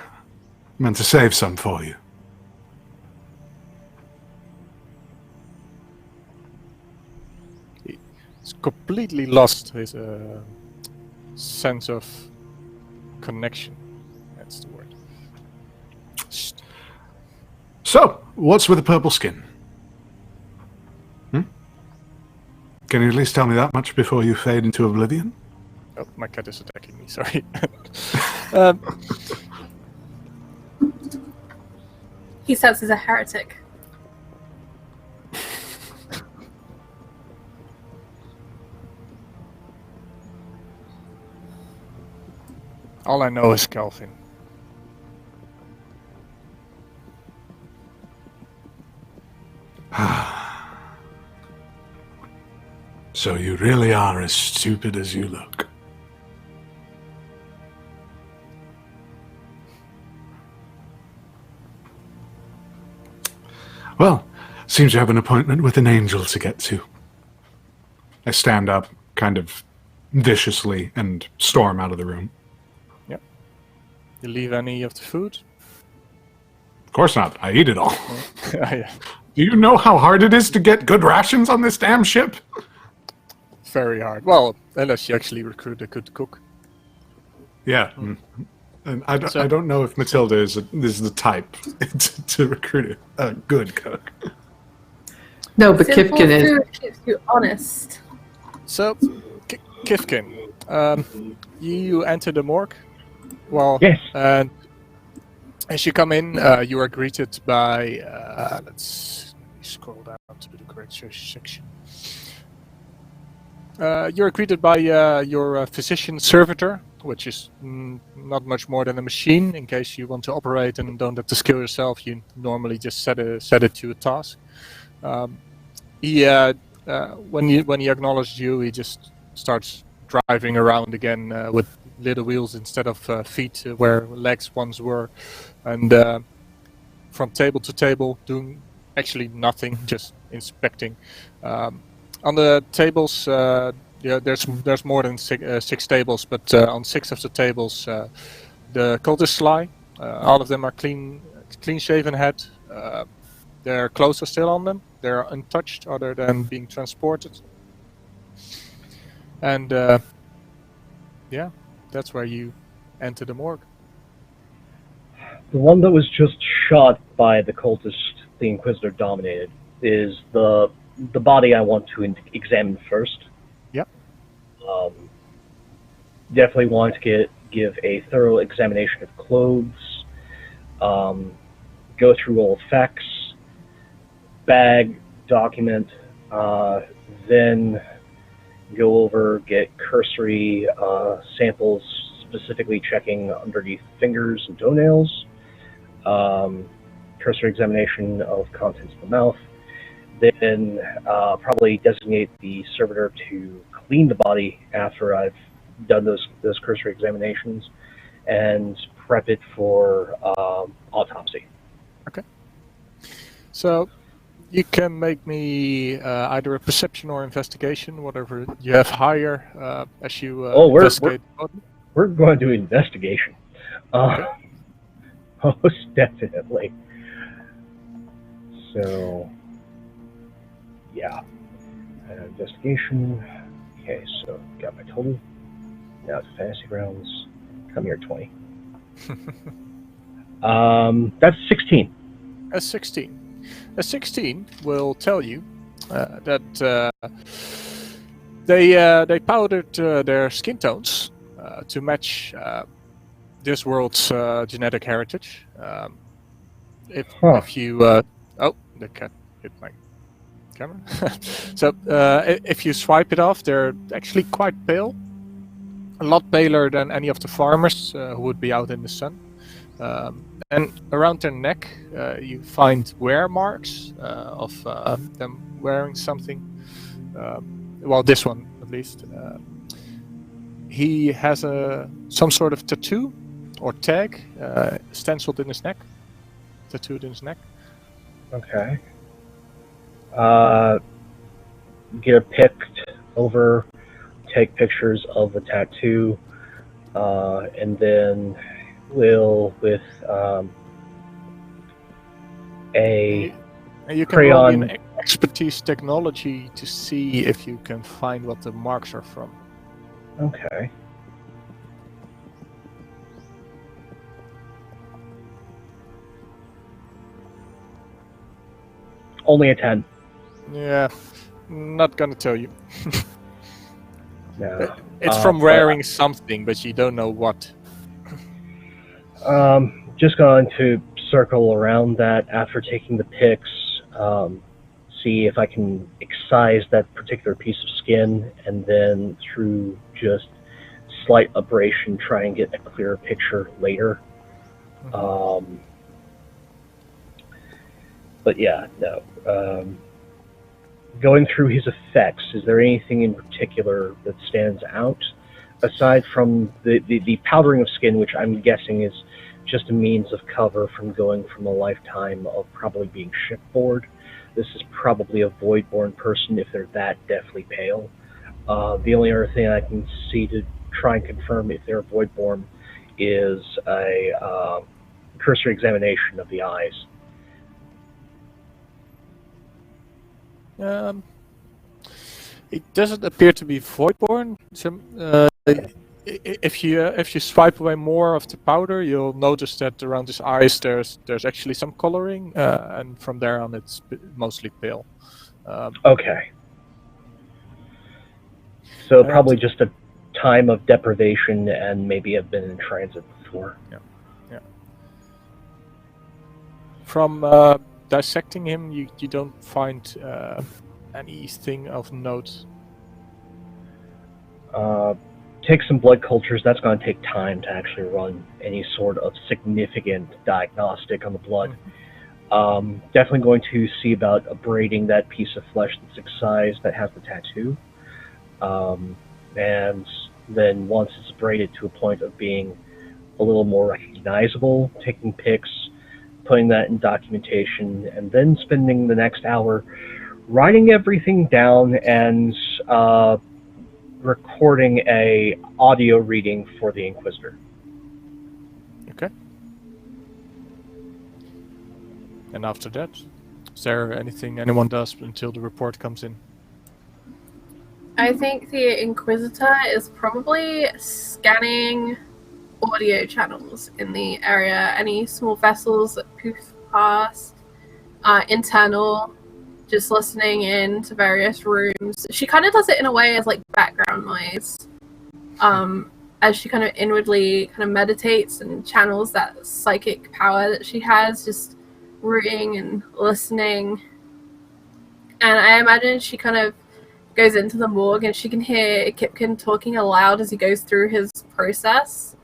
Meant to save some for you. He's completely lost his sense of connection. That's the word. So, what's with the purple skin? Can you at least tell me that much before you fade into oblivion? Oh, my cat is attacking me, sorry. He says he's a heretic. All I know is Calvin. So you really are as stupid as you look. Well, seems you have an appointment with an angel to get to. I stand up, kind of viciously, and storm out of the room. Yep. You leave any of the food? Of course not. I eat it all. Yeah. Do you know how hard it is to get good rations on this damn ship? Very hard. Well, unless you actually recruit a good cook. Yeah. And I don't know if Matilda is the type to recruit a good cook. No, but Simple Kipkin is. food keeps you honest. So, Kifkin, you enter the morgue. Well, Yes. And as you come in, you are greeted by. Let's scroll down to the correct section. You're greeted by your physician servitor, which is not much more than a machine. In case you want to operate and don't have to skill yourself, you normally just set it to a task. When he acknowledges you, he just starts driving around again with little wheels instead of feet where legs once were, and from table to table doing actually nothing, just inspecting. On the tables, there's more than six tables, but on 6 of the tables, the cultists lie. All of them are clean-shaven head. Their clothes are still on them. They're untouched, other than being transported. And that's where you enter the morgue. The one that was just shot by the cultist the Inquisitor dominated is the body I want to examine first. Yep. Definitely want to give a thorough examination of clothes, go through all effects, bag, document, then go over, get cursory samples, specifically checking underneath fingers and toenails, cursory examination of contents of the mouth, then probably designate the servitor to clean the body after I've done those cursory examinations, and prep it for autopsy. Okay. So you can make me either a perception or investigation, whatever you have higher as you investigate the body. We're going to do investigation. Okay. Most definitely. So, yeah. Investigation. Okay, so got my total. Now to fantasy rounds. Come here, 20. That's 16. A 16. A 16 will tell you that they powdered their skin tones to match this world's genetic heritage. If you oh, the cat hit my camera. So if you swipe it off, they're actually quite pale. A lot paler than any of the farmers who would be out in the sun. And around their neck, you find wear marks of them wearing something. Well, this one at least. He has some sort of tattoo or tag stenciled in his neck, tattooed in his neck. Okay. Get a picked over, take pictures of the tattoo, and then we'll with a and you can crayon. roll in expertise technology to see if you can find what the marks are from. Okay. Only a 10. Yeah, not gonna tell you. No. It's from wearing something, but you don't know what. Just going to circle around that after taking the pics, see if I can excise that particular piece of skin, and then through just slight abrasion try and get a clearer picture later. Mm-hmm. But yeah, no. Going through his effects, is there anything in particular that stands out? Aside from the powdering of skin, which I'm guessing is just a means of cover from going from a lifetime of probably being shipboard. This is probably a void-born person if they're that deathly pale. The only other thing I can see to try and confirm if they're void-born is a cursory examination of the eyes. It doesn't appear to be void-born. If you swipe away more of the powder, you'll notice that around his eyes there's actually some coloring, and from there on it's mostly pale. Okay. So probably just a time of deprivation, and maybe have been in transit before. Yeah. From dissecting him, you don't find anything of note. Take some blood cultures. That's going to take time to actually run any sort of significant diagnostic on the blood. Definitely going to see about abrading that piece of flesh that's excised that has the tattoo. And then once it's abraded to a point of being a little more recognizable, taking pics, putting that in documentation, and then spending the next hour writing everything down and recording a audio reading for the Inquisitor. Okay. And after that, is there anything anyone does until the report comes in? I think the Inquisitor is probably scanning audio channels in the area, any small vessels that poof past, internal, just listening in to various rooms. She kind of does it in a way as like background noise, as she kind of inwardly kind of meditates and channels that psychic power that she has, just rooting and listening. And I imagine she kind of goes into the morgue and she can hear Kipkin talking aloud as he goes through his process,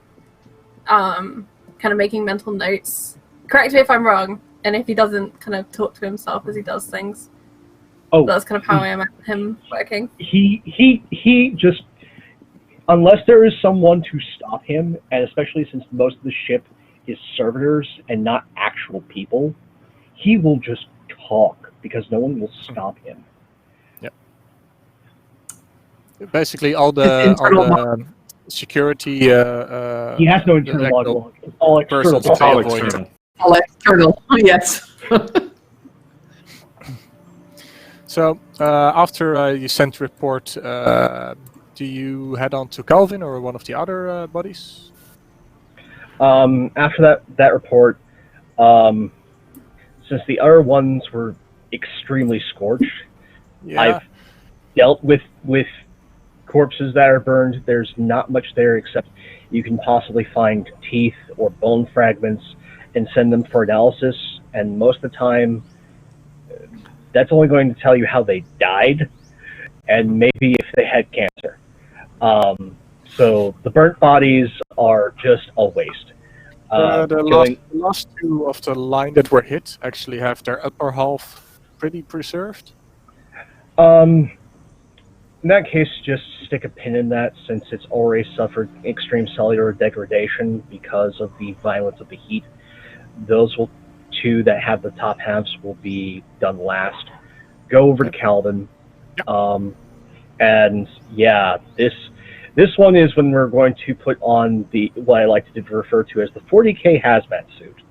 kind of making mental notes. Correct me if I'm wrong, and if he doesn't kind of talk to himself as he does things. Oh, that's kind of how I imagine him working. He just, unless there is someone to stop him, and especially since most of the ship is servitors and not actual people, he will just talk because no one will stop him. Yep. Basically, all the security. He has no internal log. It's all external. All external. All external. Yes. So after you sent report, do you head on to Calvin or one of the other buddies? After that report, since the other ones were extremely scorched, Yeah. I've dealt with corpses that are burned. There's not much there except you can possibly find teeth or bone fragments and send them for analysis, and most of the time that's only going to tell you how they died and maybe if they had cancer. So the burnt bodies are just a waste. The last two of the line that were hit actually have their upper half pretty preserved. In that case, just stick a pin in that since it's already suffered extreme cellular degradation because of the violence of the heat. Those two that have the top halves will be done last. Go over to Calvin. Yep. And yeah, this one is when we're going to put on what I like to refer to as the 40K hazmat suit.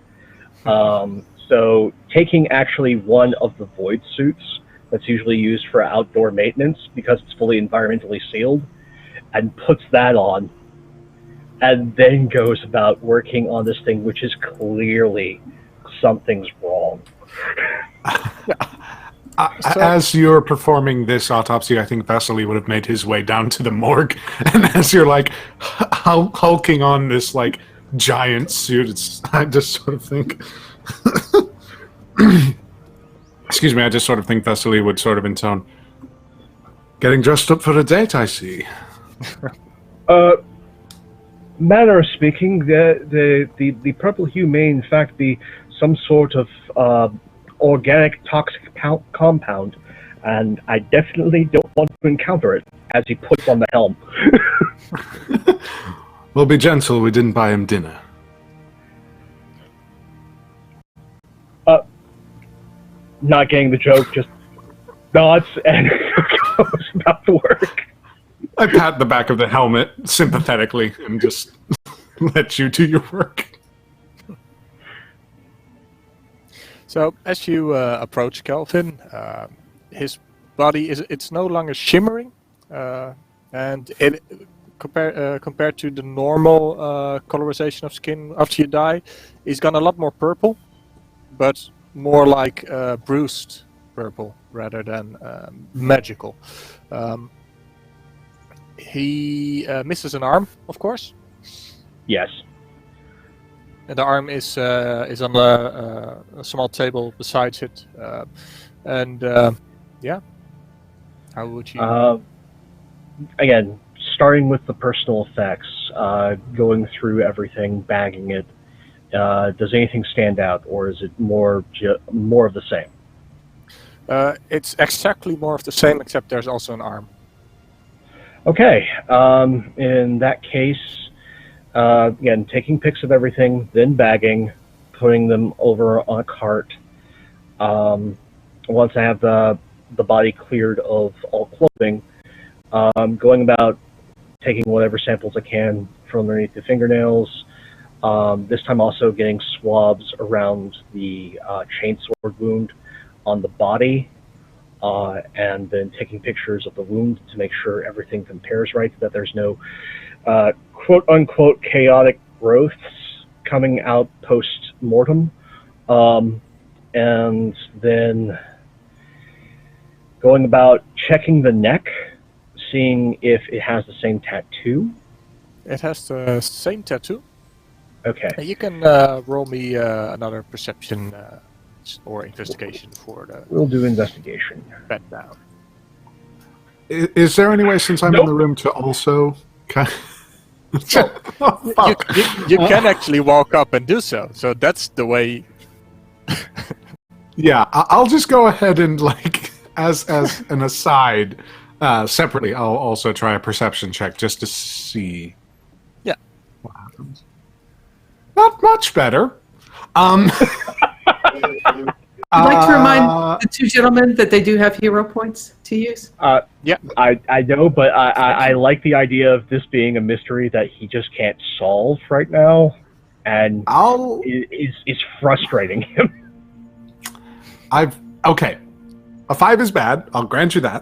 So taking actually one of the void suits that's usually used for outdoor maintenance because it's fully environmentally sealed, and puts that on, and then goes about working on this thing, which is clearly something's wrong. As you're performing this autopsy, I think Vasily would have made his way down to the morgue, and as you're like hulking on this like giant suit, I just sort of think, excuse me, I just sort of think Vasily would sort of intone, "Getting dressed up for a date, I see." Manner of speaking, the purple hue may in fact be some sort of organic toxic compound, and I definitely don't want to encounter it, as he puts on the helm. Well, be gentle, we didn't buy him dinner. Not getting the joke, just nods and goes about to work. I pat the back of the helmet sympathetically and just let you do your work. So as you approach Calvin, his body it's no longer shimmering, and it compared to the normal colorization of skin after you die, he's gone a lot more purple, but more like bruised purple rather than magical. He misses an arm, of course. Yes. And the arm is on a small table beside it, yeah. How would you? Again, starting with the personal effects, going through everything, bagging it. Does anything stand out, or is it more of the same? It's exactly more of the same, except there's also an arm. Okay. In that case, again, taking pics of everything, then bagging, putting them over on a cart. Once I have the body cleared of all clothing, going about taking whatever samples I can from underneath the fingernails. This time also getting swabs around the chainsword wound on the body, and then taking pictures of the wound to make sure everything compares right, that there's no quote-unquote chaotic growths coming out post-mortem, and then going about checking the neck, seeing if it has the same tattoo. It has the same tattoo. Okay. You can roll me another perception or investigation for the We'll do investigation. bed down. Is there any way, since I'm in Nope. the room, to also... Oh, fuck. You can actually walk up and do so. So that's the way. Yeah, I'll just go ahead and, like, as an aside, separately, I'll also try a perception check just to see Yeah. what happens. Not much better. I'd like to remind the two gentlemen that they do have hero points to use. Yeah. I know, but I like the idea of this being a mystery that he just can't solve right now, and is frustrating him. Okay. A 5 is bad, I'll grant you that.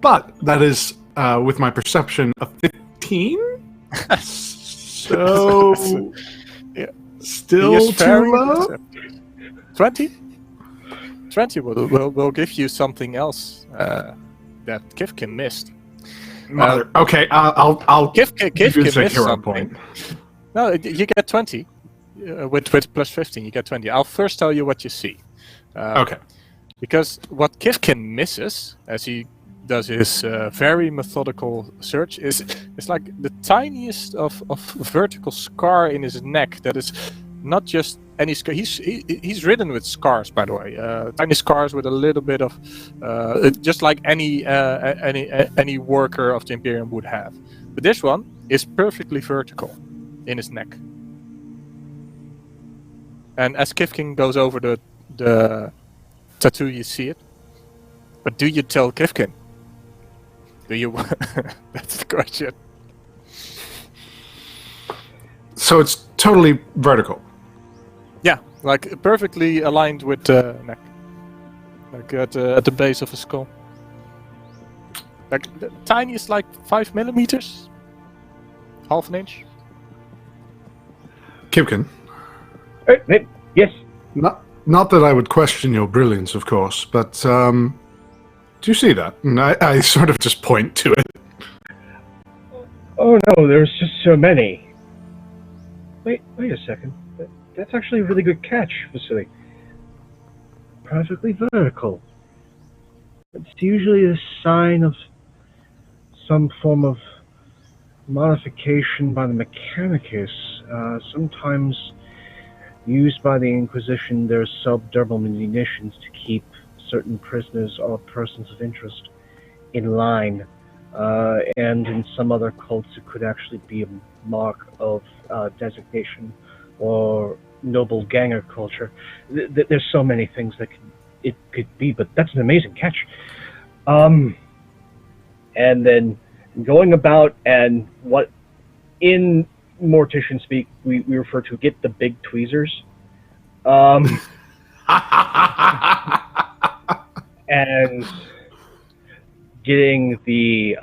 But that is, with my perception, a 15? So... Yeah. Still too low? 20? 20 will give you something else that Kifkin missed. Okay, I'll Kifkin give you a missed hero something. point. No, you get 20. With plus 15, you get 20. I'll first tell you what you see. Okay. Because what Kifkin misses, as he does his very methodical search, is like the tiniest of vertical scar in his neck that is not just any scar. He's ridden with scars, by the way. Tiny scars with a little bit of, just like any worker of the Imperium would have. But this one is perfectly vertical in his neck. And as Kifkin goes over the tattoo, you see it. But do you tell Kifkin? Do you? That's the question. So it's totally vertical. Yeah, like perfectly aligned with the neck, like at the base of a skull. Like the tiniest, like 5 millimeters, half an inch. Kipkin, Hey, yes. not that I would question your brilliance, of course, but do you see that? And I sort of just point to it. Oh no, there's just so many. Wait a second. That's actually a really good catch, Vasily. Perfectly vertical. It's usually a sign of some form of modification by the Mechanicus. Sometimes used by the Inquisition, there's subdermal munitions to keep certain prisoners or persons of interest in line. And in some other cults, it could actually be a mark of designation or noble ganger culture. There's so many things that it could be, but that's an amazing catch. And then going about, and what in mortician speak we refer to, get the big tweezers. And getting the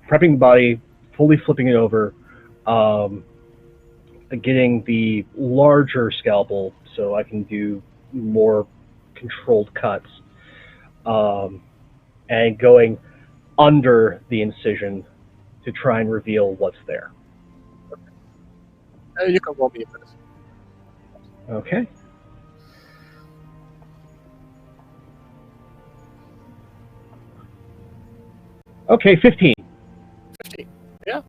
prepping the body, fully flipping it over, getting the larger scalpel so I can do more controlled cuts, and going under the incision to try and reveal what's there. You can roll me a minute. Okay. Okay, 15. 15. Yeah.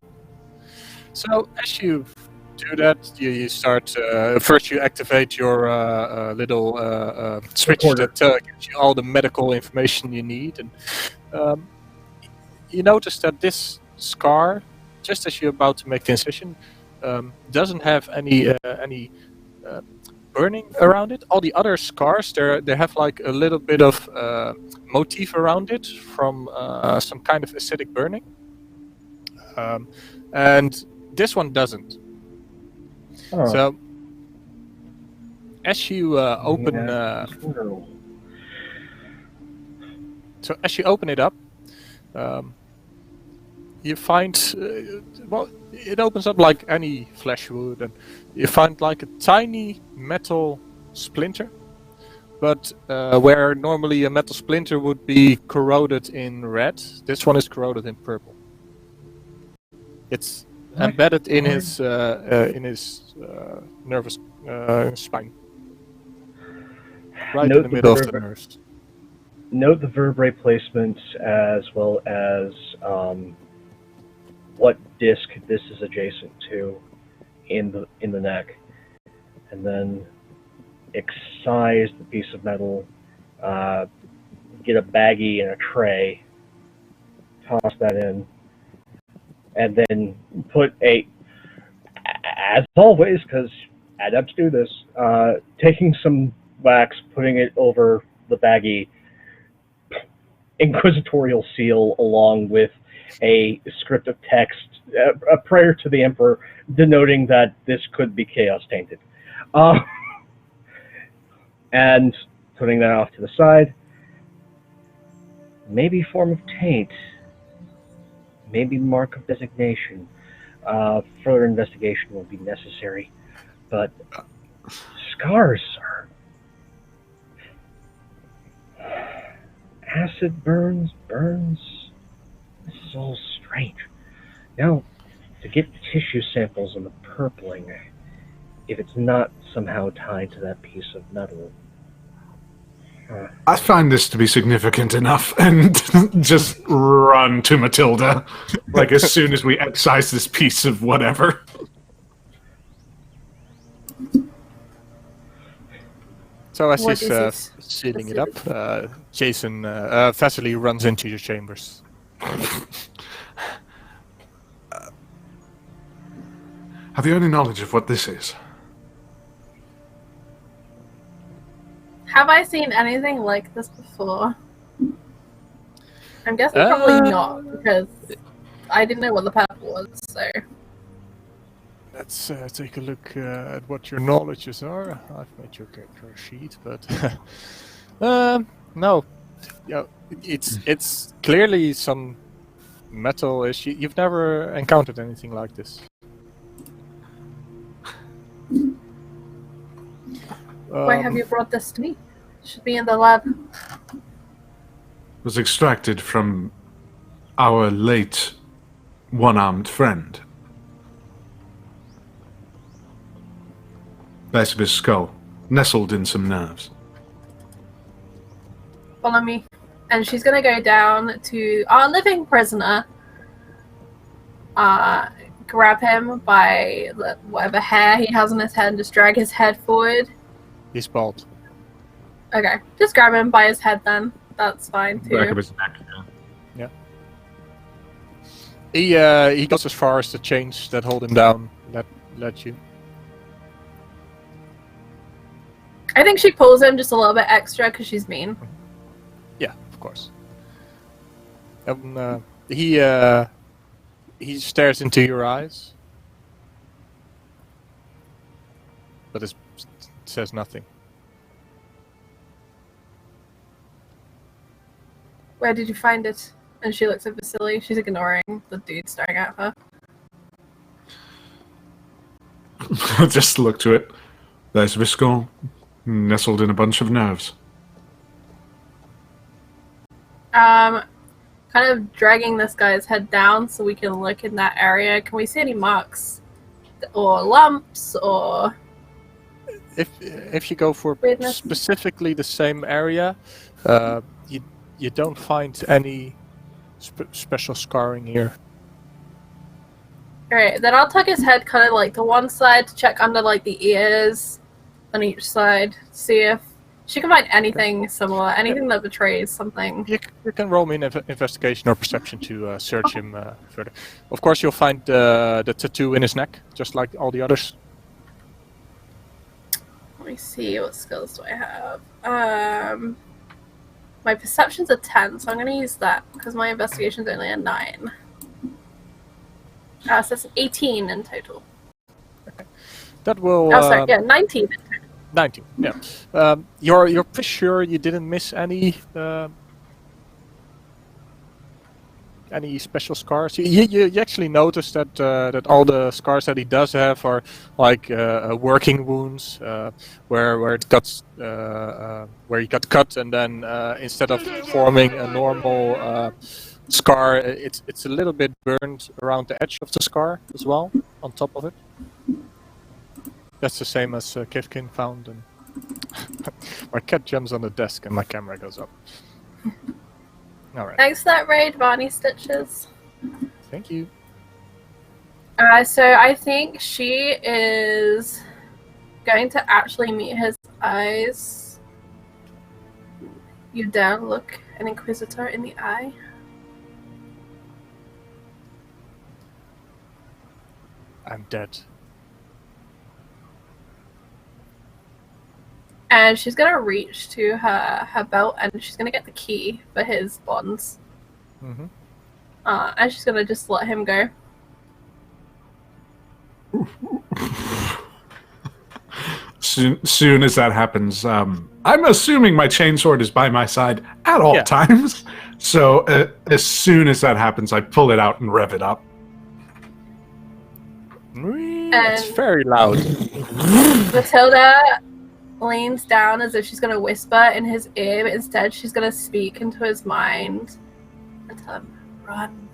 So as you do that, you start. First, you activate your little switch Recorder. that gives you all the medical information you need, and you notice that this scar, just as you're about to make the incision, doesn't have any burning around it. All the other scars, they have like a little bit of motif around it from some kind of acidic burning, and this one doesn't. Oh. So as you open, so as you open it up, you find, well, it opens up like any flesh wound, and you find like a tiny metal splinter. But where normally a metal splinter would be corroded in red, this one is corroded in purple. It's embedded in his nervous spine, right in the middle of the nerves. Note the vertebrae placement as well as what disc this is adjacent to in the neck, and then excise the piece of metal, get a baggie and a tray, toss that in, and then put as always, because adepts do this, taking some wax, putting it over the baggie, inquisitorial seal along with a script of text, a prayer to the Emperor, denoting that this could be chaos tainted. And putting that off to the side, maybe form of taint, maybe mark of designation. Further investigation will be necessary, but scars are acid burns. This is all strange. Now, to get tissue samples on the purpling, if it's not somehow tied to that piece of metal. I find this to be significant enough, and just run to Matilda, like as soon as we excise this piece of whatever. So as What he's is it? sealing it up, Jason, Vasily runs into your chambers. Have you any knowledge of what this is? Have I seen anything like this before? I'm guessing probably not, because I didn't know what the purple was, so... Let's take a look at what your knowledges are. I've made your character sheet, but... no. Yeah, it's clearly some metal issue. You've never encountered anything like this. Why have you brought this to me? It should be in the lab. Was extracted from our late one-armed friend. Base of his skull, nestled in some nerves. Follow me. And she's gonna go down to our living prisoner, grab him by whatever hair he has on his head and just drag his head forward. He's bald. Okay, just grab him by his head then. That's fine too. Back of his neck, Yeah. He goes as far as the chains that hold him down let you. I think she pulls him just a little bit extra because she's mean. Yeah, of course. He stares into your eyes, but it says nothing. Where did you find it? And she looks at Vasily. She's ignoring the dude staring at her. Just look to it. There's his skull, nestled in a bunch of nerves. Kind of dragging this guy's head down so we can look in that area. Can we see any marks or lumps or? If you go for weirdness? specifically the same area, you don't find any special scarring here. Alright, then I'll tuck his head kind of like to one side to check under like the ears on each side, see if she can find anything similar, anything that betrays something. You can roll me an investigation or perception to search him further. Of course, you'll find the tattoo in his neck, just like all the others. Let me see, what skills do I have? My perception's a 10, so I'm going to use that, because my investigation's only a 9. So it's 18 in total. Okay. That will... Oh, sorry, yeah, 19 in total. 19, yeah. You're pretty sure you didn't miss any any special scars? You actually notice that that all the scars that he does have are like working wounds, where it got where he got cut, and then instead of forming a normal scar, it's a little bit burned around the edge of the scar as well, on top of it. That's the same as Kifkin found. And my cat jumps on the desk and my camera goes up. All right. Thanks for that raid, Barney Stitches. Thank you. So I think she is going to actually meet his eyes. You dare look an Inquisitor in the eye? I'm dead. And she's gonna reach to her belt and she's gonna get the key for his bonds. Mm-hmm. And she's gonna just let him go. Soon as that happens, I'm assuming my chainsword is by my side at all times. So as soon as that happens, I pull it out and rev it up. It's very loud. Matilda leans down as if she's going to whisper in his ear, but instead she's going to speak into his mind and tell him, run.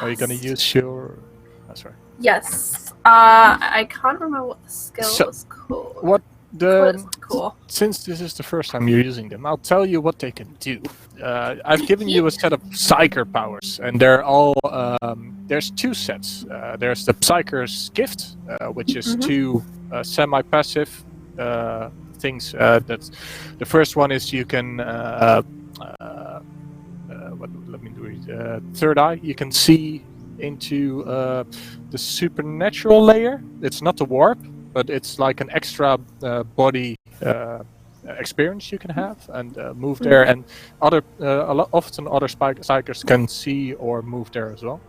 Are you going to use your... Oh, sorry. Yes. I can't remember what the skill was called. What the... Cool. Since this is the first time you're using them, I'll tell you what they can do. I've given you a set of Psyker powers, and they're all... there's two sets. There's the Psyker's Gift, which is two semi-passive things. That's the first one is you can... let me do it. Third eye, you can see into the supernatural layer. It's not the warp, but it's like an extra body experience you can have and move there. And often other psychers can see or move there as well.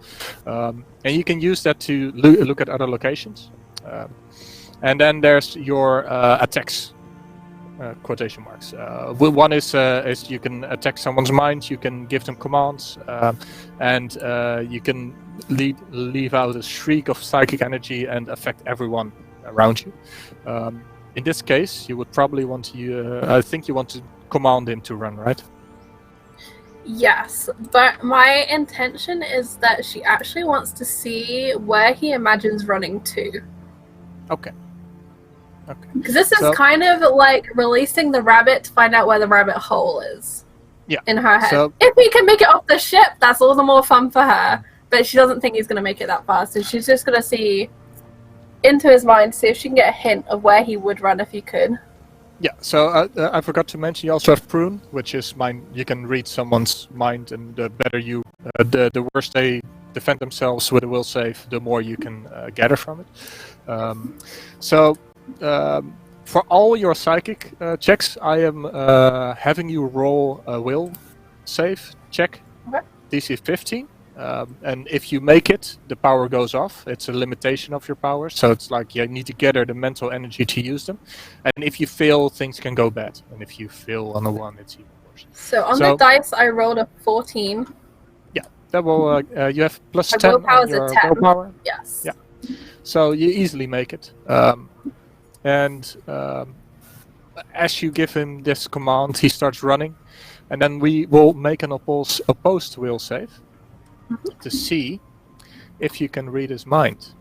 And you can use that to look at other locations. And then there's your attacks. Quotation marks. One is you can attack someone's mind, you can give them commands, and you can leave out a shriek of psychic energy and affect everyone around you. In this case, you would probably want to, I think you want to command him to run, right? Yes, but my intention is that she actually wants to see where he imagines running to. Okay. Okay. Because this is kind of like releasing the rabbit to find out where the rabbit hole is. Yeah. In her head. So, if we can make it off the ship, that's all the more fun for her. But she doesn't think he's going to make it that far, so she's just going to see into his mind, see if she can get a hint of where he would run if he could. Yeah, so I forgot to mention you also have Prune, which is mind. You can read someone's mind, and the better you, the worse they defend themselves with a will save, the more you can gather from it. For all your psychic checks, I am having you roll a will save check, DC 15. And if you make it, the power goes off. It's a limitation of your power, so it's like you need to gather the mental energy to use them. And if you fail, things can go bad. And if you fail on a 1, it's even worse. So on the dice, I rolled a 14. Yeah, that will. You have plus My 10 willpower's on your a 10. willpower. Yes. Yeah. So you easily make it. As you give him this command, he starts running, and then we will make an opposed will save. To see if you can read his mind.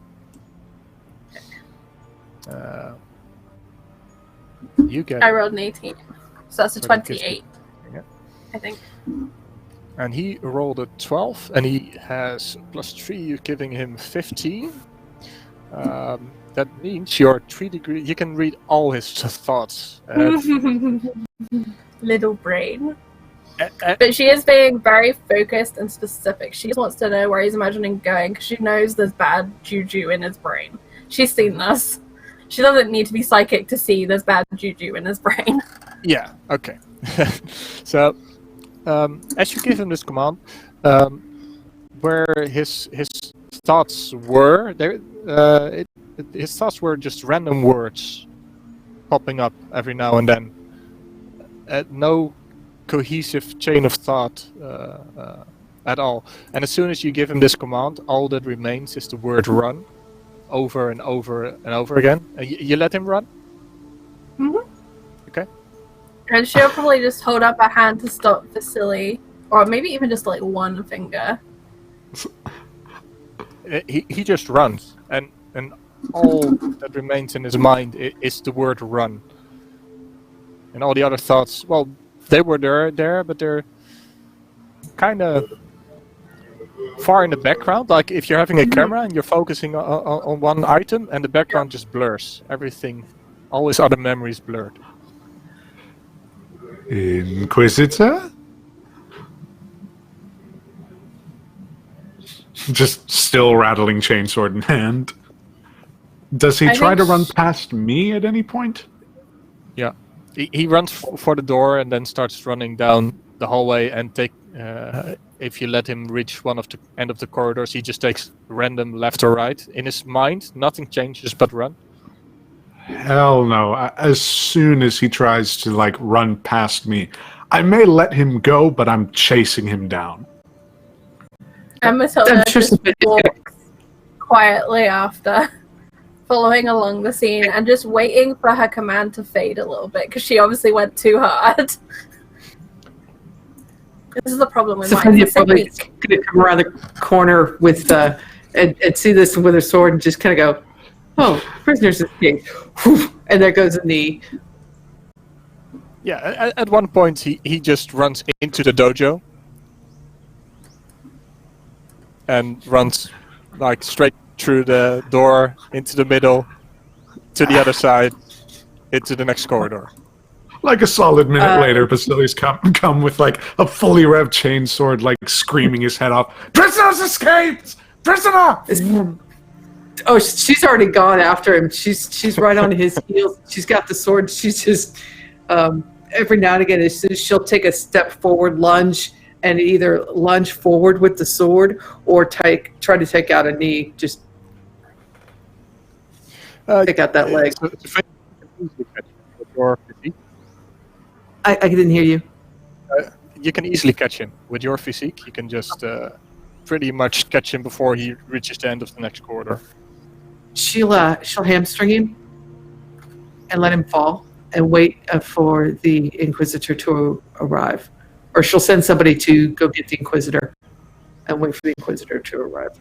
You get. I rolled an 18, so that's a 28. Yeah. I think. And he rolled a 12, and he has plus 3. You're giving him 15. That means your 3 degree. You can read all his thoughts. Little brain. But she is being very focused and specific. She just wants to know where he's imagining going because she knows there's bad juju in his brain. She's seen this. She doesn't need to be psychic to see there's bad juju in his brain. Yeah, okay. So, as you give him this command, where his thoughts were, his thoughts were just random words popping up every now and then. No cohesive chain of thought at all. And as soon as you give him this command, all that remains is the word "run," over and over and over again. You let him run. Mm-hmm. Okay. And she'll probably just hold up a hand to stop Vasily, or maybe even just like one finger. He just runs, and all that remains in his mind is the word "run." And all the other thoughts, well, they were there, but they're kind of far in the background. Like if you're having a camera and you're focusing on one item, and the background just blurs. Everything, all his other memories blurred. Inquisitor? Just still rattling chainsword in hand. Does he try to run past me at any point? Yeah. He runs for the door and then starts running down the hallway and if you let him reach one of the end of the corridors, he just takes random left or right. In his mind, nothing changes but run. Hell no. As soon as he tries to, run past me, I may let him go, but I'm chasing him down. And Matilda just walks quietly after, following along the scene and just waiting for her command to fade a little bit, because she obviously went too hard. This is the problem with mine. You're probably going to come around the corner with and see this with her sword and just kind of go, "Oh, prisoners escaped," and there goes a knee. Yeah, at one point he just runs into the dojo and runs straight through the door into the middle to the other side into the next corridor. Like a solid minute later, Vasily's come with a fully revved chainsword, screaming his head off. "Prisoners escaped! Prisoner!" Oh, she's already gone after him. She's right on his heels. She's got the sword. She's just every now and again, she'll take a step forward, lunge, and either lunge forward with the sword or try to take out a knee. Just take out that leg. I didn't hear you. You can easily catch him with your physique. You can just pretty much catch him before he reaches the end of the next corridor. She'll hamstring him and let him fall and wait for the Inquisitor to arrive. Or she'll send somebody to go get the Inquisitor and wait for the Inquisitor to arrive.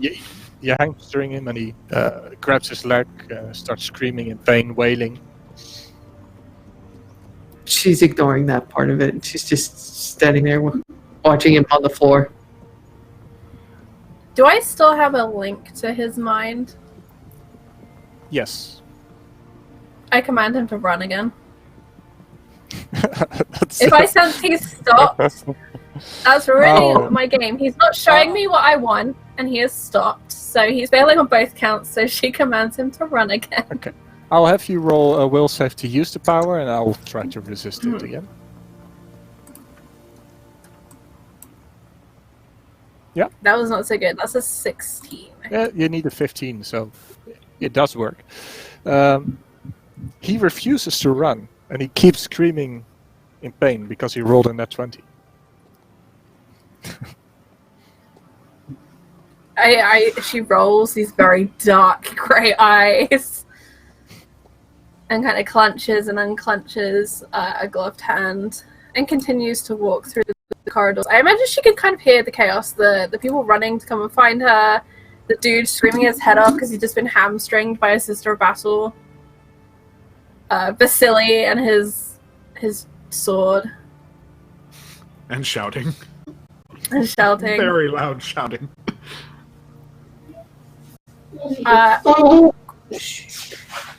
You hamstring him and he grabs his leg, starts screaming in pain, wailing. She's ignoring that part of it. She's just standing there watching him on the floor. Do I still have a link to his mind? Yes. I command him to run again. If I sense he's stopped, that's really my game. He's not showing me what I want, and he has stopped. So he's failing on both counts, so she commands him to run again. Okay. I'll have you roll a will save to use the power, and I'll try to resist it again. Yeah. That was not so good. That's a 16. Yeah, you need a 15, so it does work. He refuses to run, and he keeps screaming in pain because he rolled in that 20. She rolls these very dark grey eyes and kind of clenches and unclenches a gloved hand and continues to walk through the corridors. I imagine she can kind of hear the chaos, the people running to come and find her, the dude screaming his head off because he's just been hamstringed by a sister of battle, Vasily and his sword. And shouting. And shouting. Very loud shouting.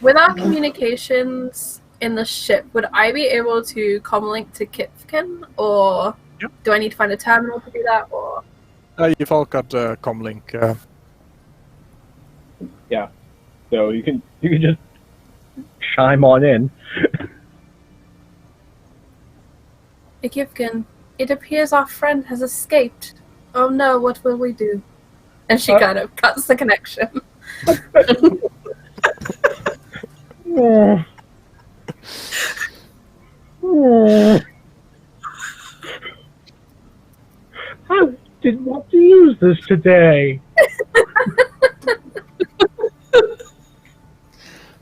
With our communications in the ship, would I be able to comlink to Kipkin, or do I need to find a terminal to do that? Or you've all got comlink. Yeah, so you can just chime on in. Kipkin, it appears our friend has escaped. Oh no, what will we do? And she kind of cuts the connection. didn't want to use this today.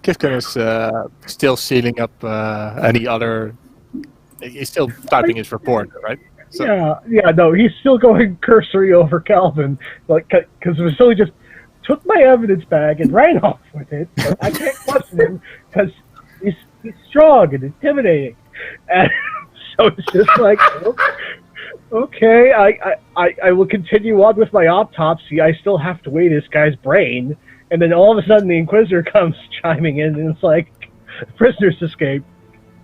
Kifkin is still sealing up any other. He's still typing his report, right? So, No, he's still going cursory over Calvin, like because Vasily just took my evidence bag and ran off with it. But I can't question him because he's strong and intimidating, and so it's just like, okay, I will continue on with my autopsy. I still have to weigh this guy's brain, and then all of a sudden the Inquisitor comes chiming in, and it's like, prisoners escape.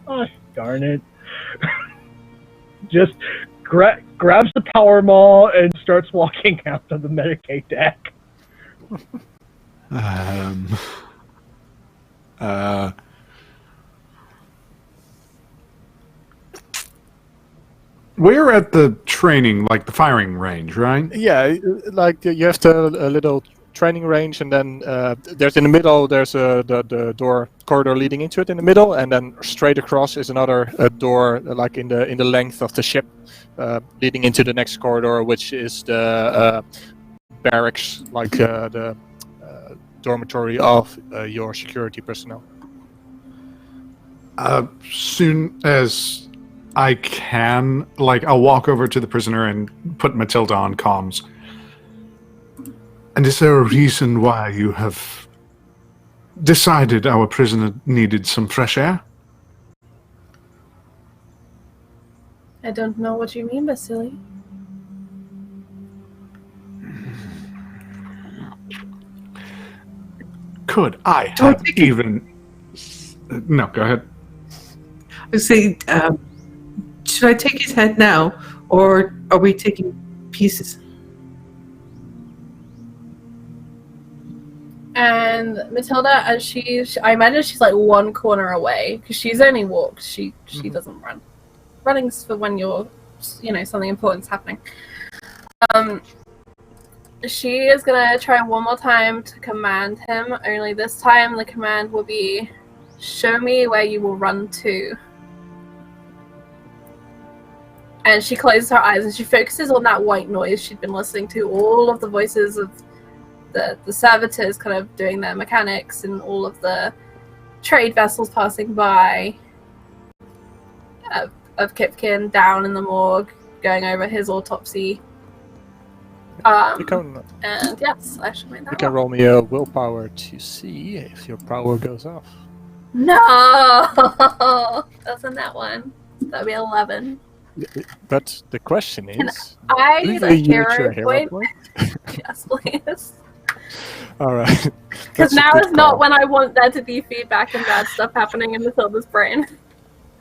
Oh, darn it! Just grabs the power maul and starts walking out of the Medicaid deck. We're at the training, like the firing range, right? yeah, like you have a little training range, and then there's in the middle. There's the door corridor leading into it in the middle, and then straight across is another door, like in the length of the ship, leading into the next corridor, which is the barracks, like the dormitory of your security personnel. Soon as I can, like, I'll walk over to the prisoner and put Matilda on comms. And is there a reason why you have decided our prisoner needed some fresh air? I don't know what you mean, Vasily. Could I have even... No, go ahead. I say, should I take his head now, or are we taking pieces? And Matilda, as I imagine she's like one corner away because she's only walked. She doesn't run. Running's for when you're, something important's happening. She is gonna try one more time to command him. Only this time the command will be, "Show me where you will run to." And she closes her eyes and she focuses on that white noise she'd been listening to, all of the voices of the servitors kind of doing their mechanics and all of the trade vessels passing by, of Kipkin down in the morgue going over his autopsy. And yes, I should make that. You can roll me a willpower to see if your power goes off. No, that's in that one. That'd be 11. But the question is, I do use you a use your hero point. point? Yes, please. All right. Because now is not when I want there to be feedback and bad stuff happening in Matilda's brain.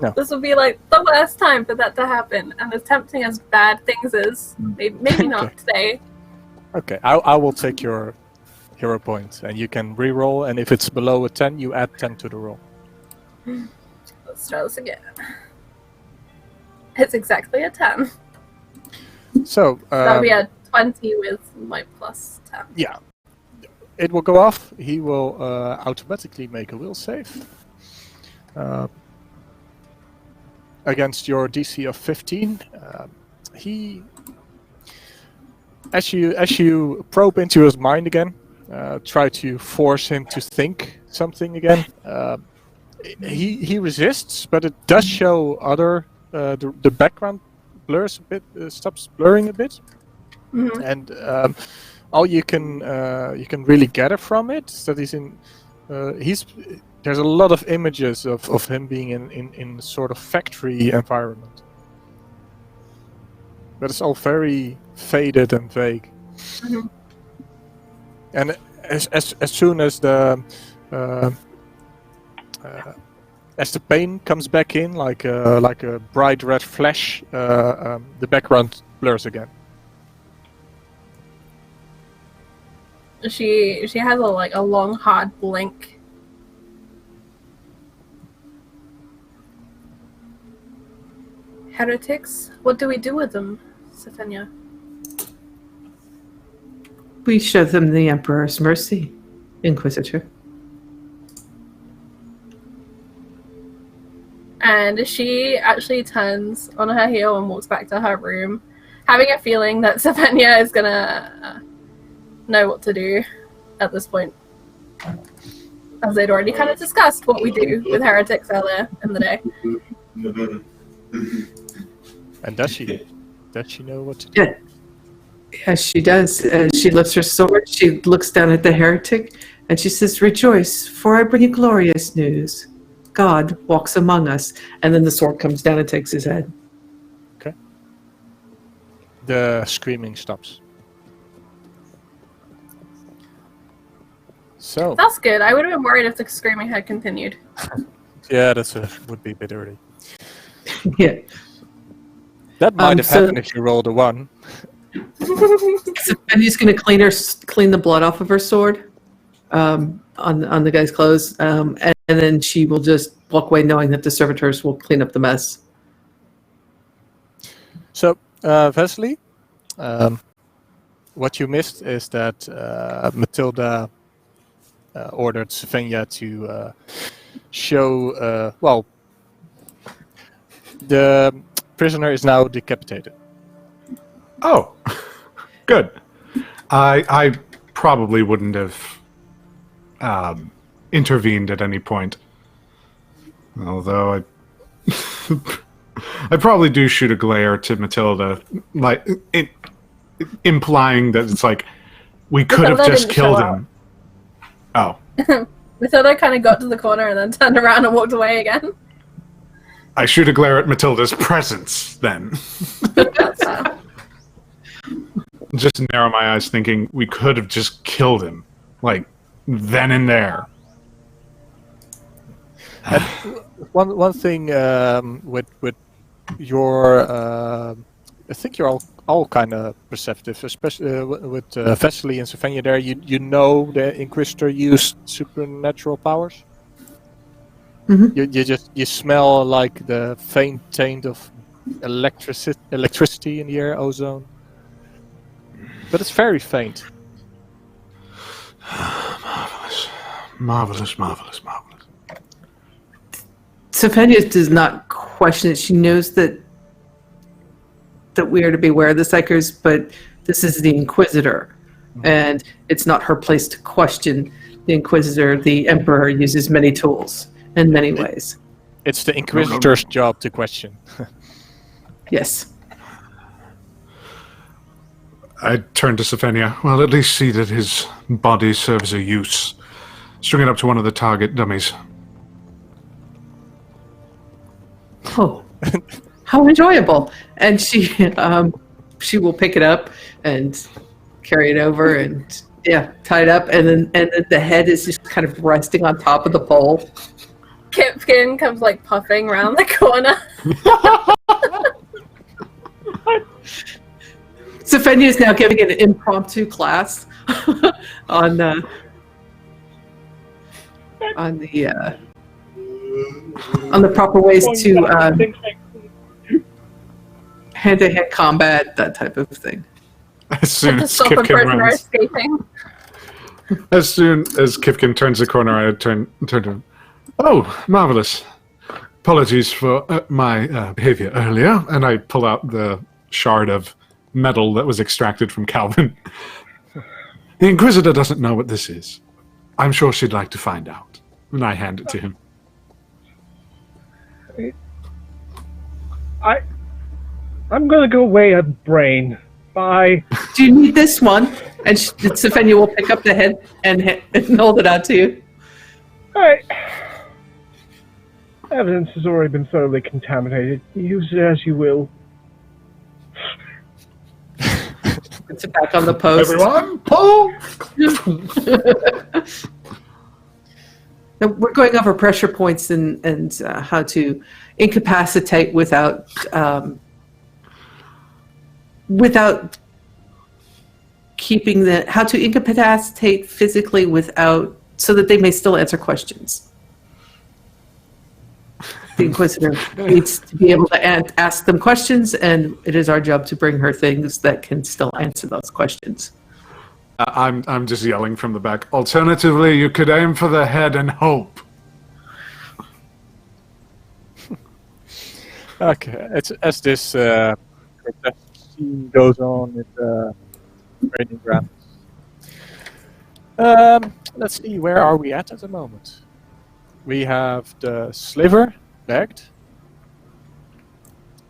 No. This would be like the worst time for that to happen. And as tempting as bad things is, maybe not today. Okay, I will take your hero point, and you can re-roll, and if it's below a 10, you add 10 to the roll. Let's try this again. It's exactly a 10. So That'll be a 20 with my plus 10. yeah, it will go off. He will automatically make a will save against your DC of 15. He, as you probe into his mind again, try to force him to think something again. He resists, but it does show other. The background blurs a bit, stops blurring a bit, and all you can really gather from it is that there's a lot of images of him being in sort of factory environment, but it's all very faded and vague. And as soon as the pain comes back in, like a bright red flash, the background blurs again. She has a long hard blink. Heretics? What do we do with them, Stefania? We show them the Emperor's mercy, Inquisitor. And she actually turns on her heel and walks back to her room, having a feeling that Savannah is gonna know what to do at this point, as they'd already kind of discussed what we do with heretics earlier in the day. And does she know what to do? Yeah. Yes, she does. She lifts her sword. She looks down at the heretic, and she says, "Rejoice, for I bring you glorious news. God walks among us." And then the sword comes down and takes his head. Okay. The screaming stops. So. That's good. I would have been worried if the screaming had continued. Yeah, would be a bit early. Yeah. That might have happened if you rolled a 1. So Benny's going to clean the blood off of her sword on the guy's clothes, and then she will just walk away knowing that the servitors will clean up the mess. So, Vesely, what you missed is that Matilda ordered Svenja to show, the prisoner is now decapitated. Oh, good. I probably wouldn't have intervened at any point. Although I probably do shoot a glare to Matilda, like implying that it's like we could have just killed him. Oh. Matilda kind of got to the corner and then turned around and walked away again. I shoot a glare at Matilda's presence then. Just narrow my eyes thinking we could have just killed him. Like, then and there. And one thing with your, I think you're all kind of perceptive, especially with Vesely and Svenja there. You know the Inquisitor used supernatural powers. Mm-hmm. You smell like the faint taint of electricity in the air, ozone, but it's very faint. Marvelous. Svenja does not question it. She knows that we are to beware of the Psychers, but this is the Inquisitor, and it's not her place to question the Inquisitor. The Emperor uses many tools in many ways. It's the Inquisitor's job to question. Yes. I turn to Svenja. Well, at least see that his body serves a use. String it up to one of the target dummies. Oh, how enjoyable! And she will pick it up and carry it over and tie it up, and then the head is just kind of resting on top of the pole. Kipkin comes like puffing around the corner. Svenja is now giving an impromptu class on the proper ways to hand-to-hand combat, that type of thing. As soon as Stop a Kipkin prisoner runs, escaping. as soon as Kipkin turns the corner, I turn to him. Oh, marvelous! Apologies for my behavior earlier, and I pull out the shard of metal that was extracted from Calvin. The Inquisitor doesn't know what this is. I'm sure she'd like to find out. And I hand it to him. I'm gonna go weigh a brain. Bye. Do you need this one? And Svenja will pick up the head and hold it out to you. Alright. Evidence has already been thoroughly contaminated. Use it as you will. Puts it back on the post. Everyone, pull! Now, we're going over pressure points and how to incapacitate without keeping how to incapacitate physically without, so that they may still answer questions. The Inquisitor needs to be able to ask them questions, and it is our job to bring her things that can still answer those questions. I'm just yelling from the back. Alternatively, you could aim for the head and hope. Okay, as this scene goes on at the training ground. Let's see, where are we at the moment? We have the sliver bagged,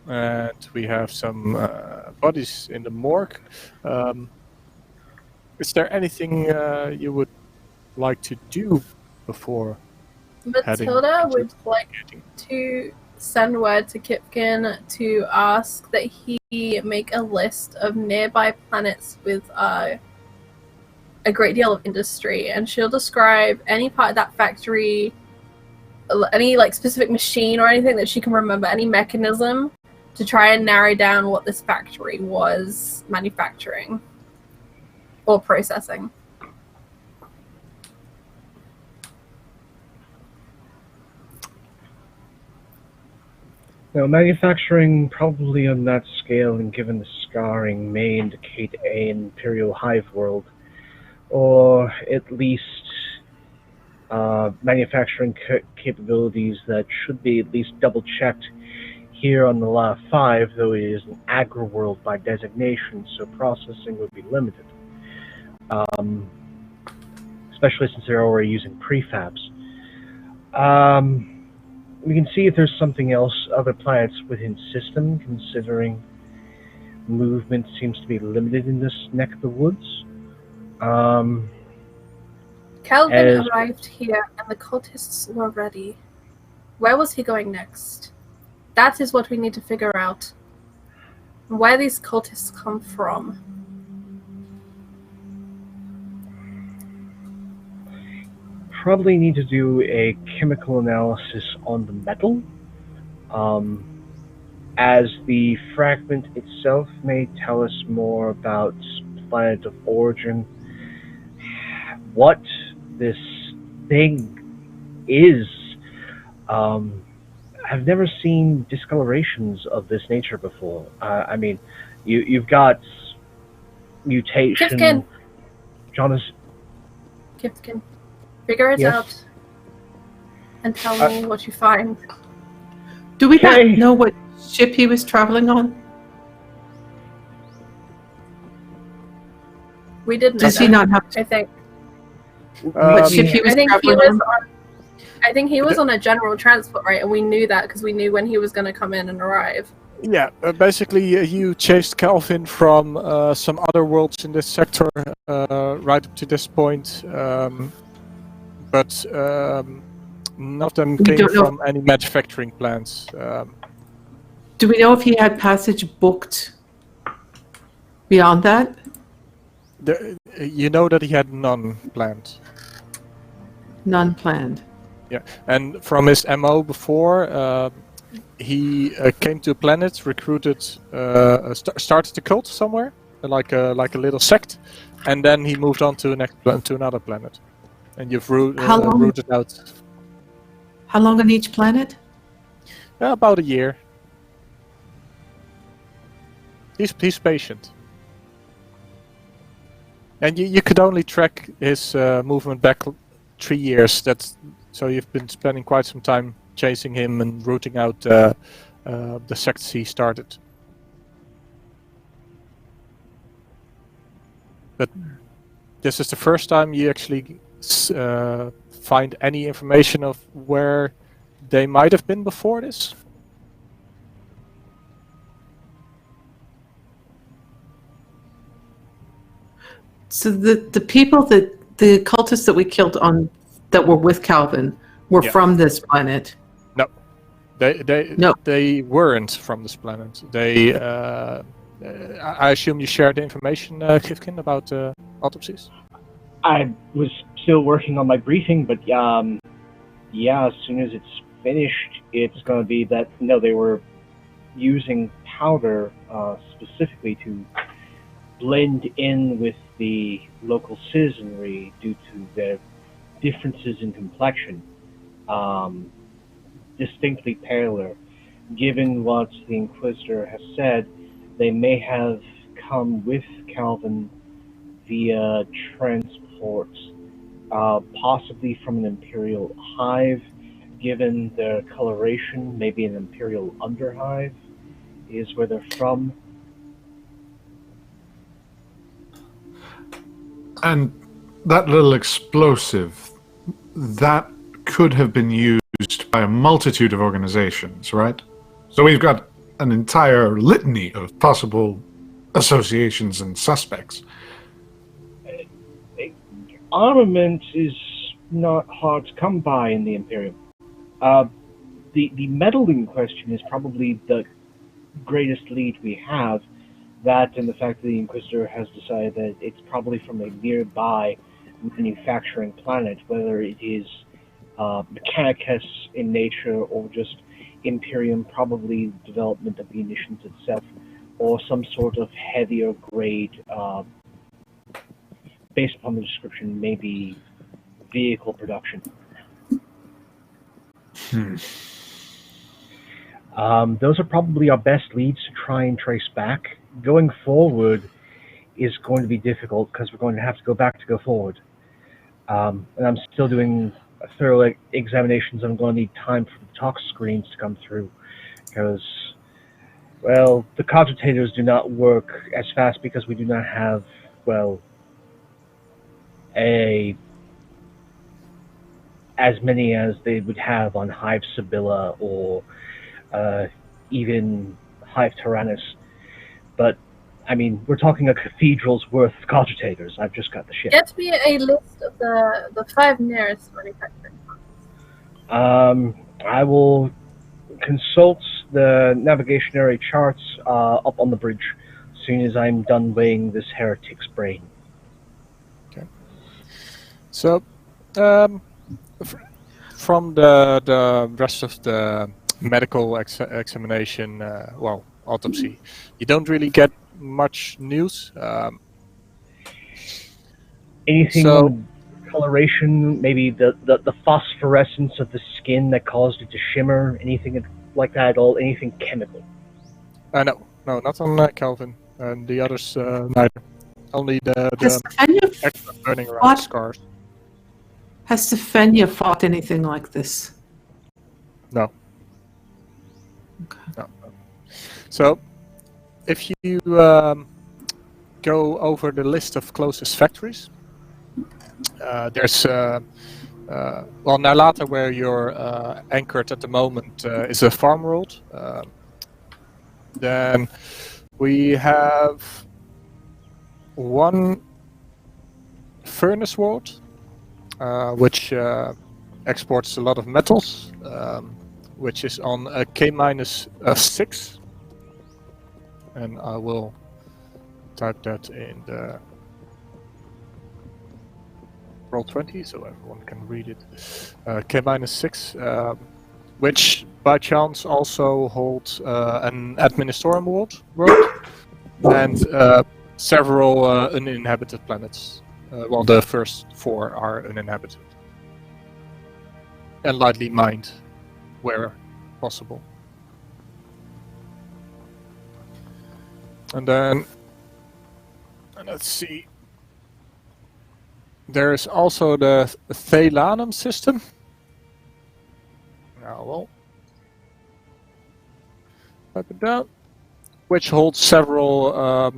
and we have some bodies in the morgue. Is there anything you would like to do before heading Matilda into would like Interrogating? to send word to Kipkin to ask that he make a list of nearby planets with a great deal of industry, and she'll describe any part of that factory, any like specific machine or anything that she can remember, any mechanism, to try and narrow down what this factory was manufacturing or processing. Now, manufacturing probably on that scale, and given the scarring, may indicate an Imperial hive world, or at least manufacturing capabilities that should be at least double-checked here on the La 5, though it is an agri-world by designation, so processing would be limited. Especially since they're already using prefabs. We can see if there's something else, other planets within system, considering movement seems to be limited in this neck of the woods. Calvin arrived here and the cultists were ready. Where was he going next? That is what we need to figure out. Where these cultists come from. Probably need to do a chemical analysis on the metal, as the fragment itself may tell us more about planet of origin, what this thing is. I've never seen discolorations of this nature before. I mean, you've got mutation. Kipkin! Jonas. Kipkin. Figure it Yes? out and tell me what you find. Do we Okay. not know what ship he was traveling on? We didn't. Does he not have I think. what ship he was I think he traveling was. on? I think he was on a general transport, right? And we knew that because we knew when he was going to come in and arrive. Yeah, basically you chased Calvin from some other worlds in this sector right up to this point, but none of them We came don't know. from any manufacturing plants. Do we know if he had passage booked beyond that? You know that he had none planned. None planned. Yeah, and from his MO before, he came to a planet, recruited, started a cult somewhere, like a little sect, and then he moved on to another planet, and you've How long? rooted out. How long on each planet? About a year. He's patient, and you could only track his movement back 3 years. So you've been spending quite some time chasing him and rooting out the sects he started. But this is the first time you actually find any information of where they might have been before this. So the people the cultists that we killed that were with Calvin were from this planet. No, they weren't from this planet. They, I assume you shared the information, Kivkin, about autopsies. I was still working on my briefing, but yeah, as soon as it's finished, it's going to be that no, they were using powder specifically to blend in with the local citizenry due to their differences in complexion, distinctly paler. Given what the Inquisitor has said, they may have come with Calvin via transports, possibly from an Imperial hive. Given their coloration, maybe an Imperial underhive is where they're from. And that little explosive, that could have been used by a multitude of organizations, right? So we've got an entire litany of possible associations and suspects. Armament is not hard to come by in the Imperium. The meddling question is probably the greatest lead we have. That and the fact that the Inquisitor has decided that it's probably from a nearby manufacturing planet, whether it is Mechanicus in nature or just Imperium, probably development of munitions itself, or some sort of heavier grade, based upon the description, maybe vehicle production. Those are probably our best leads to try and trace back. Going forward is going to be difficult because we're going to have to go back to go forward. And I'm still doing thorough examinations. I'm going to need time for the tox screens to come through because, well, the cogitators do not work as fast because we do not have, well, as many as they would have on Hive Sibylla or even Hive Tyrannus. But, I mean, we're talking a cathedral's worth of cogitators. I've just got the ship. Get me a list of the 5 nearest manufacturing plants. I will consult the navigationary charts up on the bridge as soon as I'm done weighing this heretic's brain. Okay. So, from the rest of the medical examination, well, autopsy, you don't really get much news. Anything so- on coloration, maybe the phosphorescence of the skin that caused it to shimmer, anything like that at all, anything chemical? No, not on Calvin, and the others neither. Only the Has Stefania extra burning around fought- the scars. Has Stefania fought anything like this? No. Okay. No. So, if you go over the list of closest factories, there's well, Nalata, where you're anchored at the moment, is a farm world. Then we have one furnace world, which exports a lot of metals, which is on a K-6. And I will type that in the Roll20 so everyone can read it. K-6, which by chance also holds an Administorum world and several uninhabited planets. Well, the first 4 are uninhabited and lightly mined where possible. And then, let's see, there is also the Thalanum system. Now, well, type it down, which holds several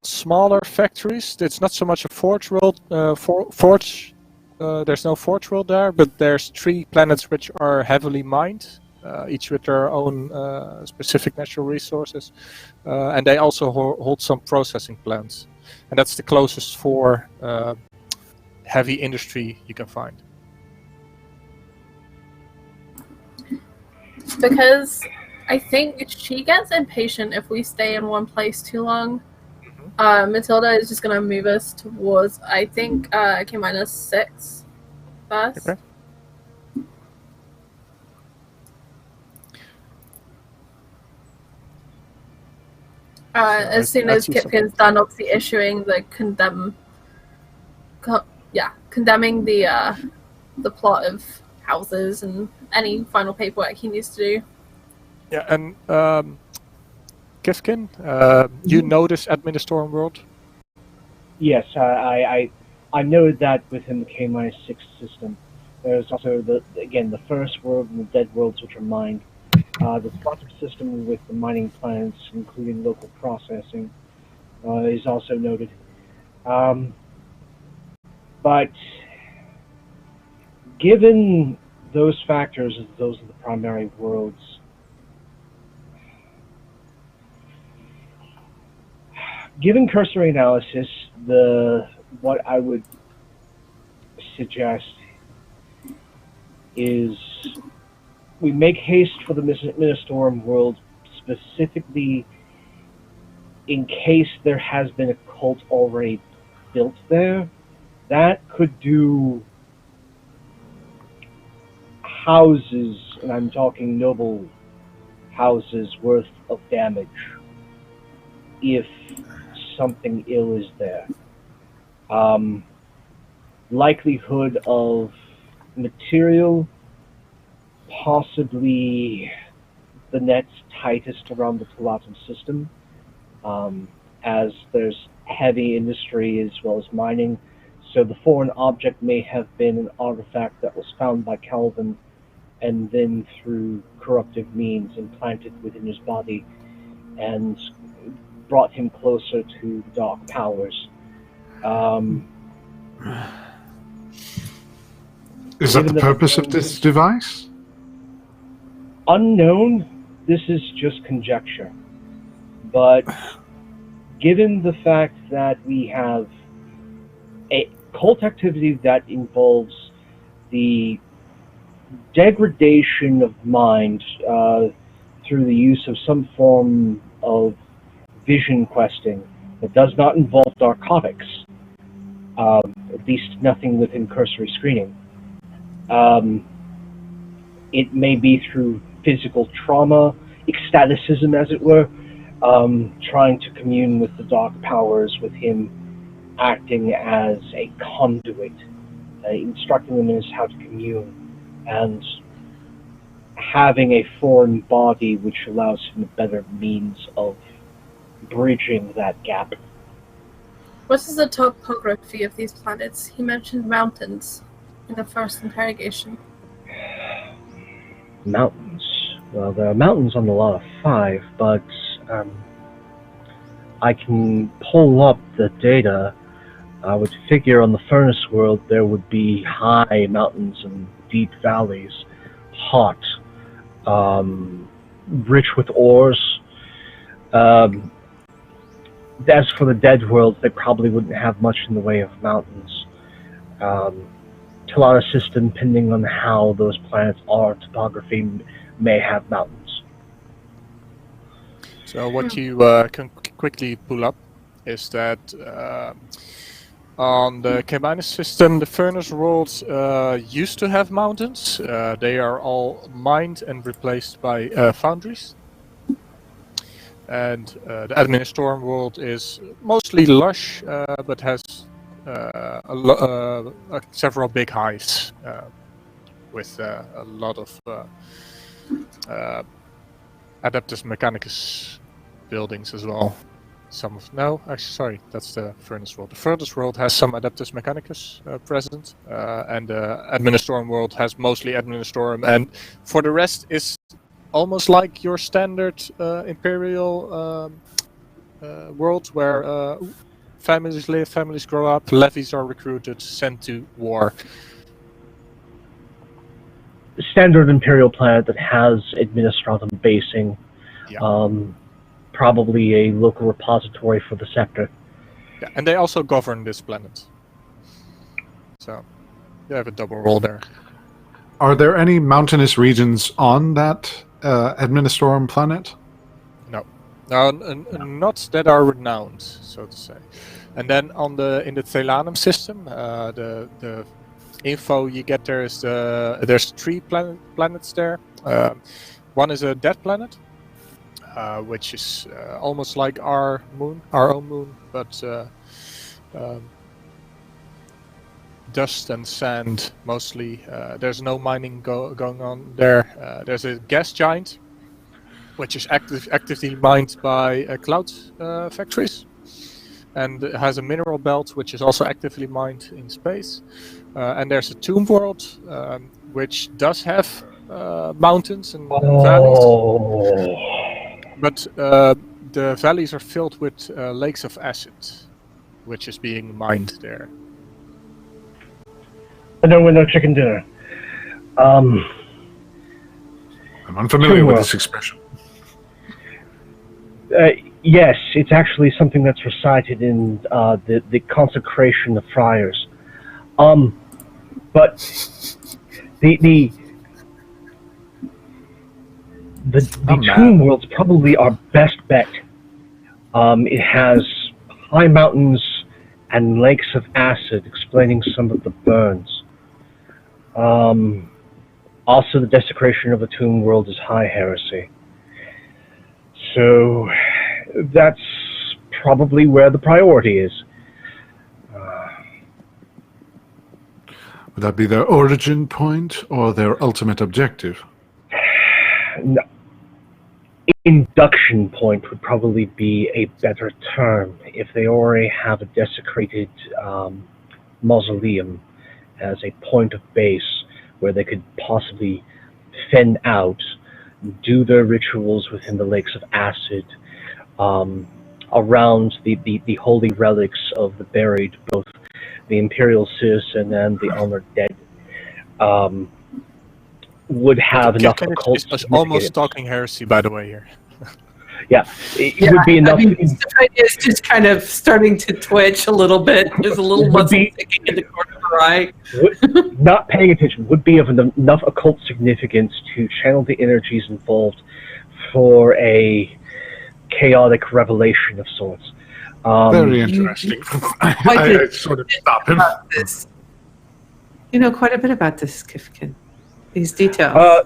smaller factories. It's not so much a forge world. There's no forge world there, but there's 3 planets which are heavily mined, each with their own specific natural resources, and they also hold some processing plants, and that's the closest for heavy industry you can find. Because I think she gets impatient if we stay in one place too long. Matilda is just going to move us towards, I think, K-6 first. Okay. As soon as Kipkin's done, obviously issuing the condemning the plot of houses and any final paperwork he needs to do. Yeah, and Kifkin, you know this Administorum world? Yes, I noted that within the K-6 system. There's also the first world and the dead worlds, which are mined. The sponsored system with the mining planets, including local processing, is also noted. But given those factors, as those are the primary worlds, given cursory analysis, what I would suggest is we make haste for the Ministorum world, specifically in case there has been a cult already built there. That could do houses, and I'm talking noble houses, worth of damage if something ill is there. Likelihood of material, possibly the net's tightest around the Talatum system, as there's heavy industry as well as mining. So the foreign object may have been an artifact that was found by Calvin and then through corruptive means implanted within his body and brought him closer to the dark powers. Is that the purpose of this device? Unknown. This is just conjecture. But given the fact that we have a cult activity that involves the degradation of mind through the use of some form of vision questing that does not involve narcotics, at least nothing within cursory screening. It may be through physical trauma, ecstaticism as it were, trying to commune with the dark powers, with him acting as a conduit, instructing them as how to commune, and having a foreign body which allows him a better means of bridging that gap. What is the topography of these planets? He mentioned mountains in the first interrogation. Mountains. Well, there are mountains on the lot of 5, but I can pull up the data. I would figure on the furnace world there would be high mountains and deep valleys, hot, rich with ores. As for the dead world, they probably wouldn't have much in the way of mountains. Talata system, depending on how those planets are, topography may have mountains. So what you can quickly pull up is that on the Cabanus system, the furnace worlds used to have mountains. They are all mined and replaced by foundries. And the Administorum world is mostly lush, but has several big highs with a lot of Adeptus Mechanicus buildings as well. That's the Furnace world. The Furnace world has some Adeptus Mechanicus present, and the Administorum world has mostly Administorum, and for the rest is almost like your standard Imperial world where families live, families grow up, levies are recruited, sent to war. Standard Imperial planet that has Administratum basing. Yeah. Probably a local repository for the sector. Yeah, and they also govern this planet. So, they have a double role there. Are there any mountainous regions on that Administorum planet? No. Not that are renowned, so to say. And then in the Thelanum system, the info you get there is there's 3 planets there. One is a dead planet, which is almost like our own moon, but dust and sand mostly. There's no mining going on there. There's a gas giant, which is actively mined by cloud factories, and it has a mineral belt, which is also actively mined in space. And there's a tomb world, which does have mountains and valleys. But the valleys are filled with lakes of acid, which is being mined there. No window chicken dinner. I'm unfamiliar with Tomb this expression. Yes, it's actually something that's recited in the consecration of friars. But the tomb world's probably our best bet. It has high mountains and lakes of acid, explaining some of the burns. Also, the desecration of the tomb world is high heresy. So that's probably where the priority is. Would that be their origin point or their ultimate objective? No. Induction point would probably be a better term if they already have a desecrated mausoleum as a point of base where they could possibly fend out, do their rituals within the lakes of acid, around the holy relics of the buried, both the imperial citizen and the honored dead, would have enough occult is almost talking heresy, by the way, here. Yeah, it would be enough. I mean, is just kind of starting to twitch a little bit. There's a little muscle sticking in the corner of her eye. Not paying attention would be of enough occult significance to channel the energies involved for a chaotic revelation of sorts. Very interesting. I sort of stop him. You know quite a bit about this, Kifkin. These details.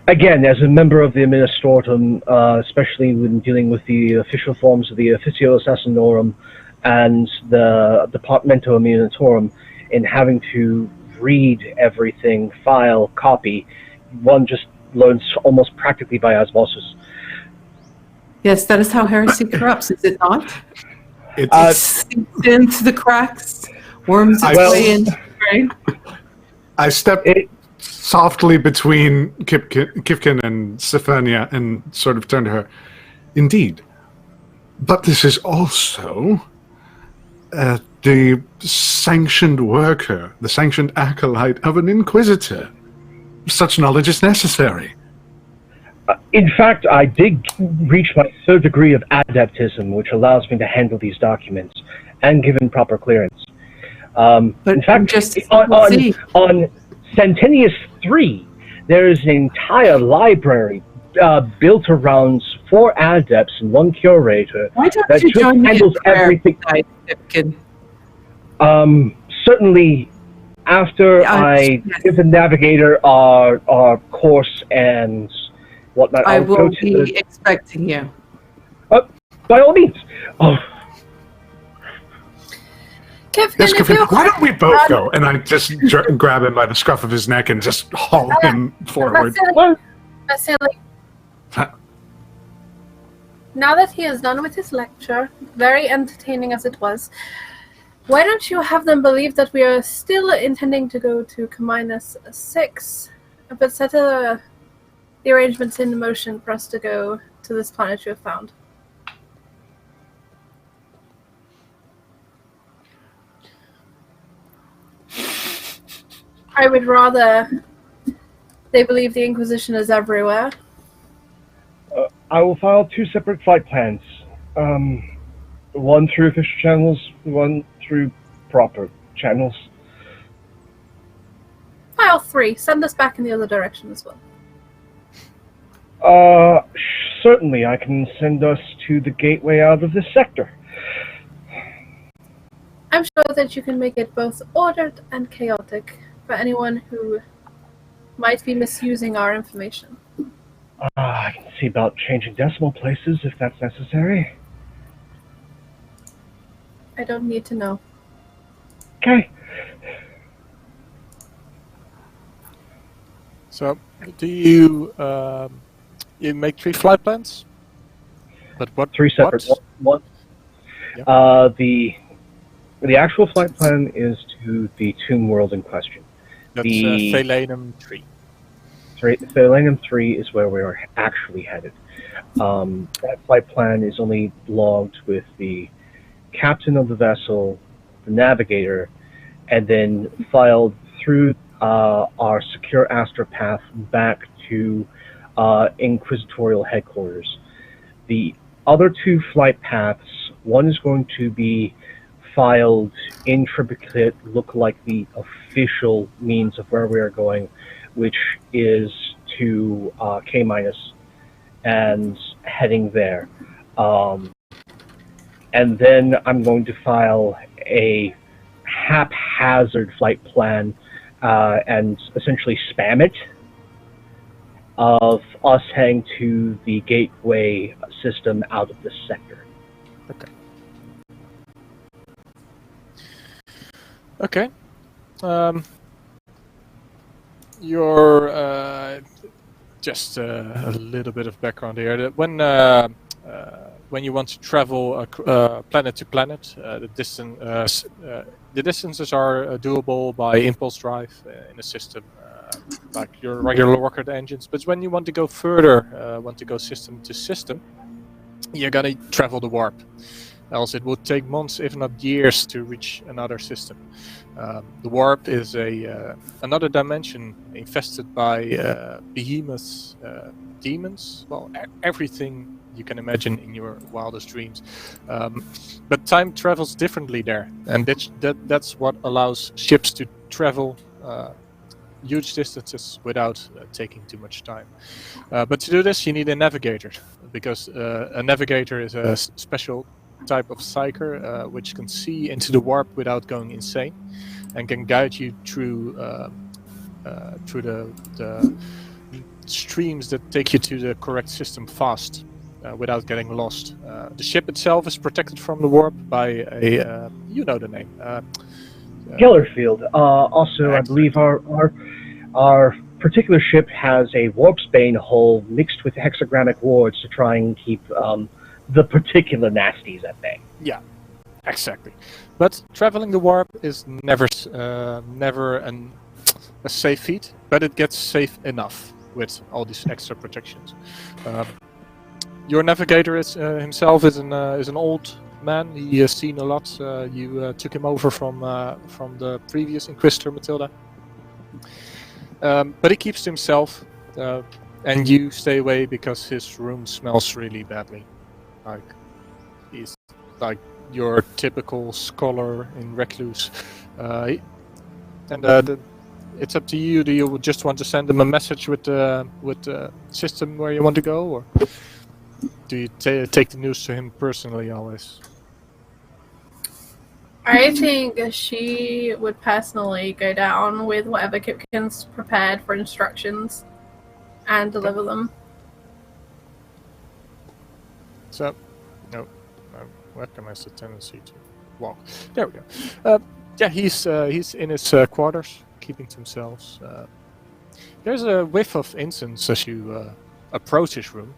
Again, as a member of the Administratum, especially when dealing with the official forms of the Officio Assassinorum and the Departamento Immunitorum, in having to read everything, file, copy, one just learns almost practically by osmosis. Yes, that is how heresy corrupts, is it not? It seeps into the cracks, worms its way in. Right? I stepped softly between Kifkin and Stephania and sort of turned to her. Indeed. But this is also the sanctioned worker, the sanctioned acolyte of an Inquisitor. Such knowledge is necessary. In fact, I did reach my third degree of adeptism, which allows me to handle these documents and given proper clearance. But in fact, just on Centennius 3, there is an entire library built around 4 adepts and 1 curator. Why don't that you just join handles me everything. Certainly, after I give the Navigator our course and whatnot, I I'll will go to be expecting you. by all means. Oh. Yes, why don't we both go? And I just grab him by the scruff of his neck and just haul him forward. Vasily, now that he is done with his lecture, very entertaining as it was, why don't you have them believe that we are still intending to go to -6, but set the arrangements in motion for us to go to this planet you have found? I would rather they believe the Inquisition is everywhere. I will file 2 separate flight plans. One through official channels, one through proper channels. File 3. Send us back in the other direction as well. Certainly, I can send us to the gateway out of this sector. I'm sure that you can make it both ordered and chaotic for anyone who might be misusing our information. I can see about changing decimal places if that's necessary. I don't need to know. Okay. So, do you you make 3 flight plans? But what? 3 separate. One. Yeah. The actual flight plan is to the tomb world in question. That's the Thalanum 3. Thalanum 3 is where we are actually headed. That flight plan is only logged with the captain of the vessel, the navigator, and then filed through our secure astropath back to Inquisitorial headquarters. The other two flight paths, one is going to be filed in triplicate, look like the official means of where we are going, which is to K minus and heading there. And then I'm going to file a haphazard flight plan and essentially spam it of us heading to the gateway system out of this sector. Okay. Okay. You're just a little bit of background here. When you want to travel planet to planet, the distances are doable by impulse drive in a system like your regular rocket engines. But when you want to go further, want to go system to system, you're gonna travel the warp. Else it would take months, if not years, to reach another system. The warp is another dimension infested by behemoths, demons, well, everything you can imagine in your wildest dreams. But time travels differently there, and that's what allows ships to travel huge distances without taking too much time. But to do this, you need a navigator, because a navigator is a special type of psyker which can see into the warp without going insane, and can guide you through the streams that take you to the correct system fast without getting lost. The ship itself is protected from the warp by a you know the name. Gellerfield. Also, I believe our particular ship has a warpsbane hull mixed with hexagrammic wards to try and keep the particular nasties at bay. Yeah, exactly. But traveling the warp is never a safe feat, but it gets safe enough with all these extra protections. Your navigator himself is an old man. He has seen a lot. You took him over from the previous Inquisitor, Matilda. But he keeps to himself, and you stay away because his room smells really badly. Like he's like your typical scholar in recluse. It's up to you. Do you just want to send him a message with the system where you want to go, or do you take the news to him personally always? I think she would personally go down with whatever Kipkin's prepared for instructions and deliver them. So, no, webcam has a tendency to walk. There we go. Yeah, he's in his quarters, keeping to himself. There's a whiff of incense as you approach his room.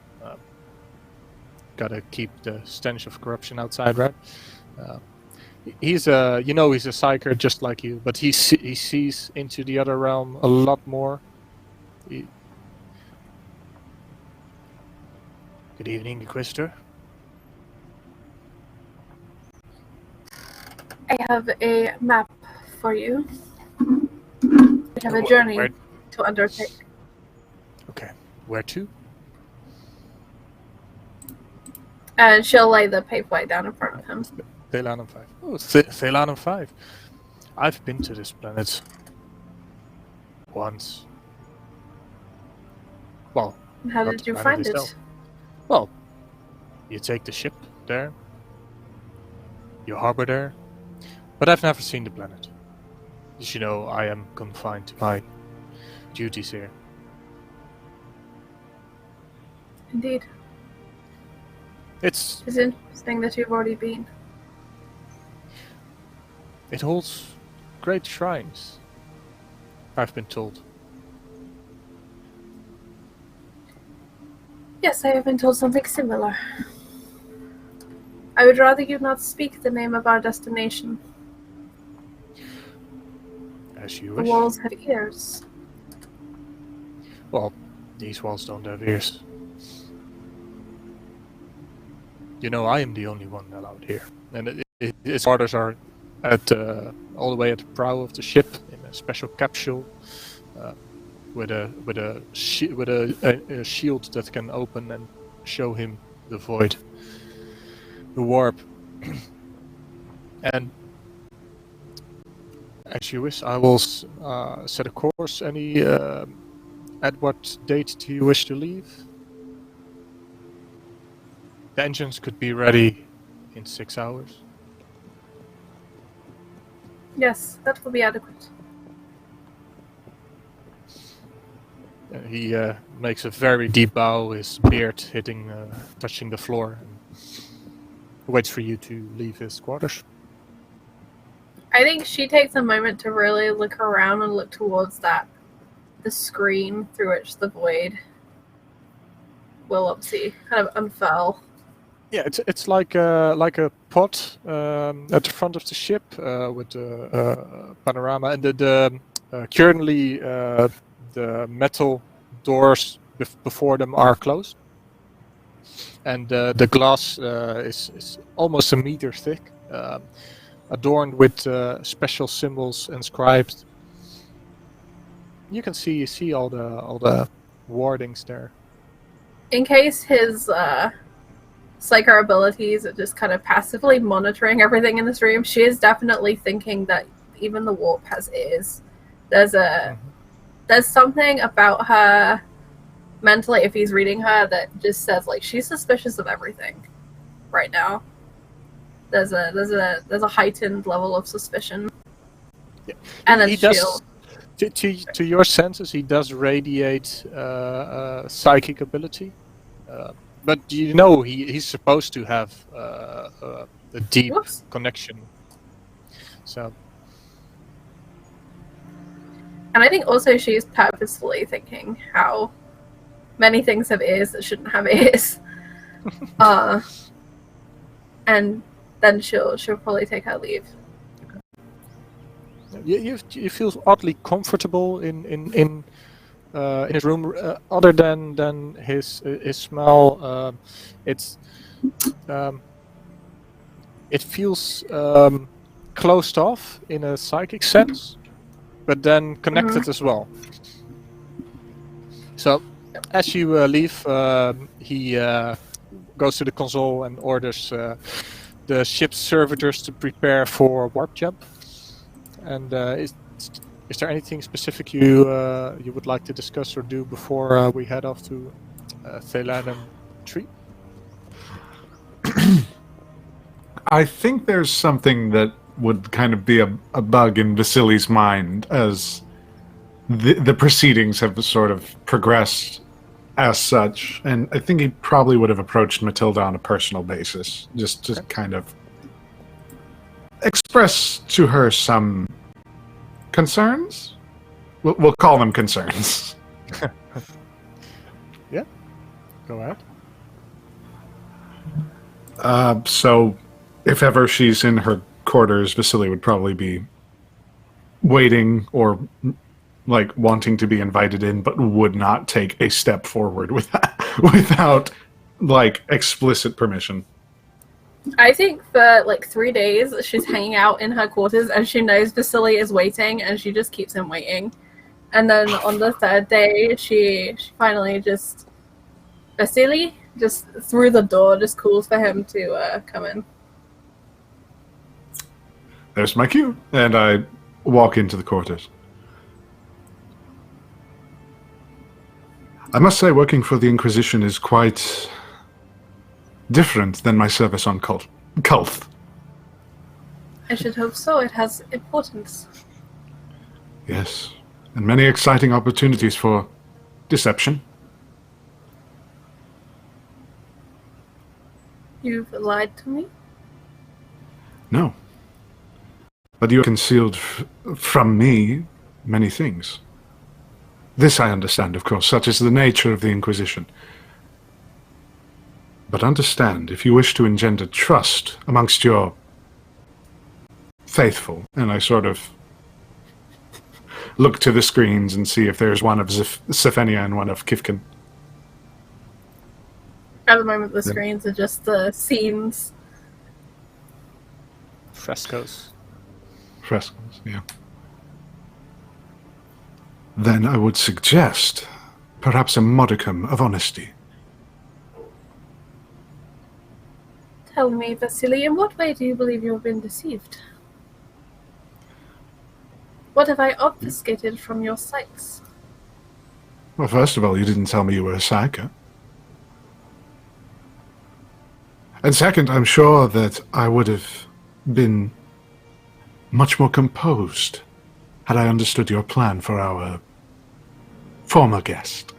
Gotta keep the stench of corruption outside, right? He's a psyker just like you, but he sees into the other realm a lot more. Good evening, Inquisitor. I have a map for you. We have a journey to undertake. Okay, where to? And she'll lay the paperweight down in front of him. Thelanum 5. Oh, Thelanum 5. I've been to this planet once. Well, How did you find it? Itself. Well, you take the ship there, you harbor there, but I've never seen the planet. As you know, I am confined to my duties here. Indeed. It's interesting that you've already been. It holds great shrines, I've been told. Yes, I have been told something similar. I would rather you not speak the name of our destination. As you The wish. walls have ears. Well, these walls don't have ears. You know, I am the only one allowed here, and its orders are all the way at the prow of the ship in a special capsule with a shield that can open and show him the void, the warp. And as you wish, I will set a course. At what date do you wish to leave? The engines could be ready in 6 hours. Yes, that will be adequate. He makes a very deep bow, his beard touching the floor, and waits for you to leave his quarters. I think she takes a moment to really look around and look towards the screen through which the void will obviously kind of unfurl. Yeah, it's like a pod at the front of the ship with the panorama, and currently the metal doors before them are closed, and the glass is almost a meter thick, adorned with special symbols inscribed. You can see all the wordings there. In case his psycho abilities are just kind of passively monitoring everything in this room, she is definitely thinking that even the warp has ears. There's something about her mentally, if he's reading her, that just says like she's suspicious of everything right now. There's a heightened level of suspicion. Yeah. And then he shield. To your senses, he does radiate psychic ability, but you know he's supposed to have a deep connection. So. And I think also she's purposefully thinking how many things have ears that shouldn't have ears. And then she'll probably take her leave. You feel oddly comfortable in his room, other than his smell. It feels closed off in a psychic sense, but then connected as well. So, as you leave, he goes to the console and orders the ship's servitors to prepare for warp jump. And is there anything specific you would like to discuss or do before we head off to Thelanen 3? I think there's something that would kind of be a bug in Vasily's mind as the proceedings have sort of progressed as such, and I think he probably would have approached Matilda on a personal basis, just to kind of express to her some concerns. We'll call them concerns. Yeah, go ahead. So, if ever she's in her quarters, Vasily would probably be waiting or like wanting to be invited in, but would not take a step forward without like explicit permission. I think for like 3 days she's hanging out in her quarters and she knows Vasily is waiting and she just keeps him waiting. And then on the third day she finally just Vasily just through the door just calls for him to come in. There's my cue, and I walk into the quarters. I must say, working for the Inquisition is quite different than my service on Kulth. I should hope so. It has importance. Yes, and many exciting opportunities for deception. You've lied to me? No. But you have concealed from me many things. This I understand, of course, such is the nature of the Inquisition. But understand, if you wish to engender trust amongst your faithful, and I sort of look to the screens and see if there's one of Sefenia and one of Kifkin. At the moment, the screens are just the scenes. Frescoes. Frescoes, yeah. Then I would suggest perhaps a modicum of honesty. Tell me, Vasily, in what way do you believe you have been deceived? What have I obfuscated from your sights? Well, first of all, you didn't tell me you were a psyker. And second, I'm sure that I would have been much more composed had I understood your plan for our former guest.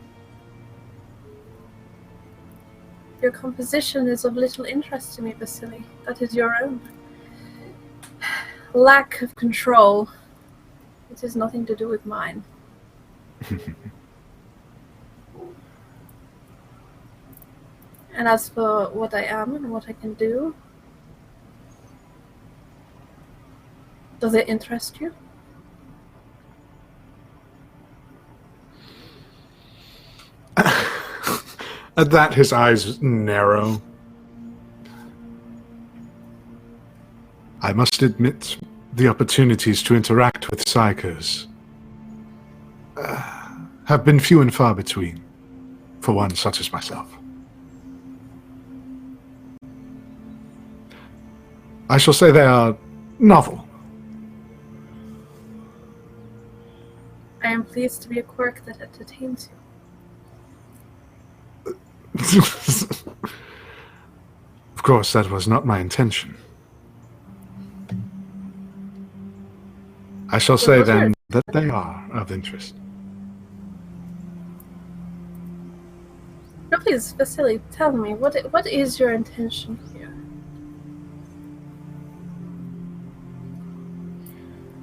Your composition is of little interest to me, Vasily. That is your own. Lack of control. It has nothing to do with mine. And as for what I am and what I can do, does it interest you? At that, his eyes narrow. I must admit, the opportunities to interact with psychers have been few and far between, for one such as myself. I shall say they are novel. I am pleased to be a quirk that entertains you. Of course, that was not my intention. I shall say then that they are of interest. No, please, Vasily, tell me, what is your intention here?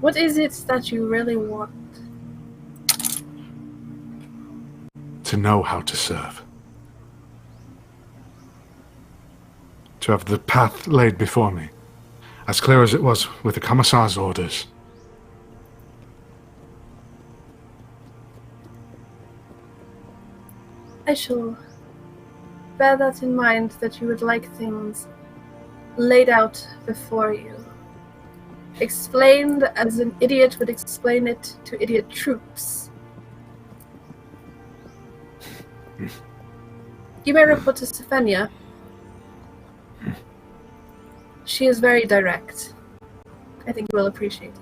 What is it that you really want? To know how to serve. To have the path laid before me, as clear as it was with the Commissar's orders. I shall bear that in mind, that you would like things laid out before you. Explained as an idiot would explain it to idiot troops. You may report to Stephania. She is very direct. I think you will appreciate it.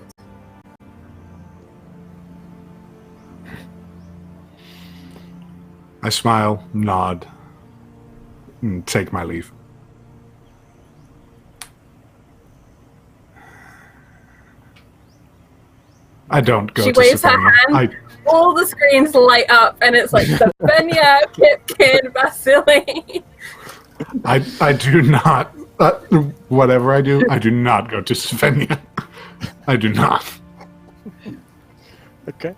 I smile, nod, and take my leave. I don't go She to waves her Stephania. hand. All the screens light up, and it's like Stephania, Kipkin, Vasily. I do not. Whatever I do not go to Stephania. I do not. Okay.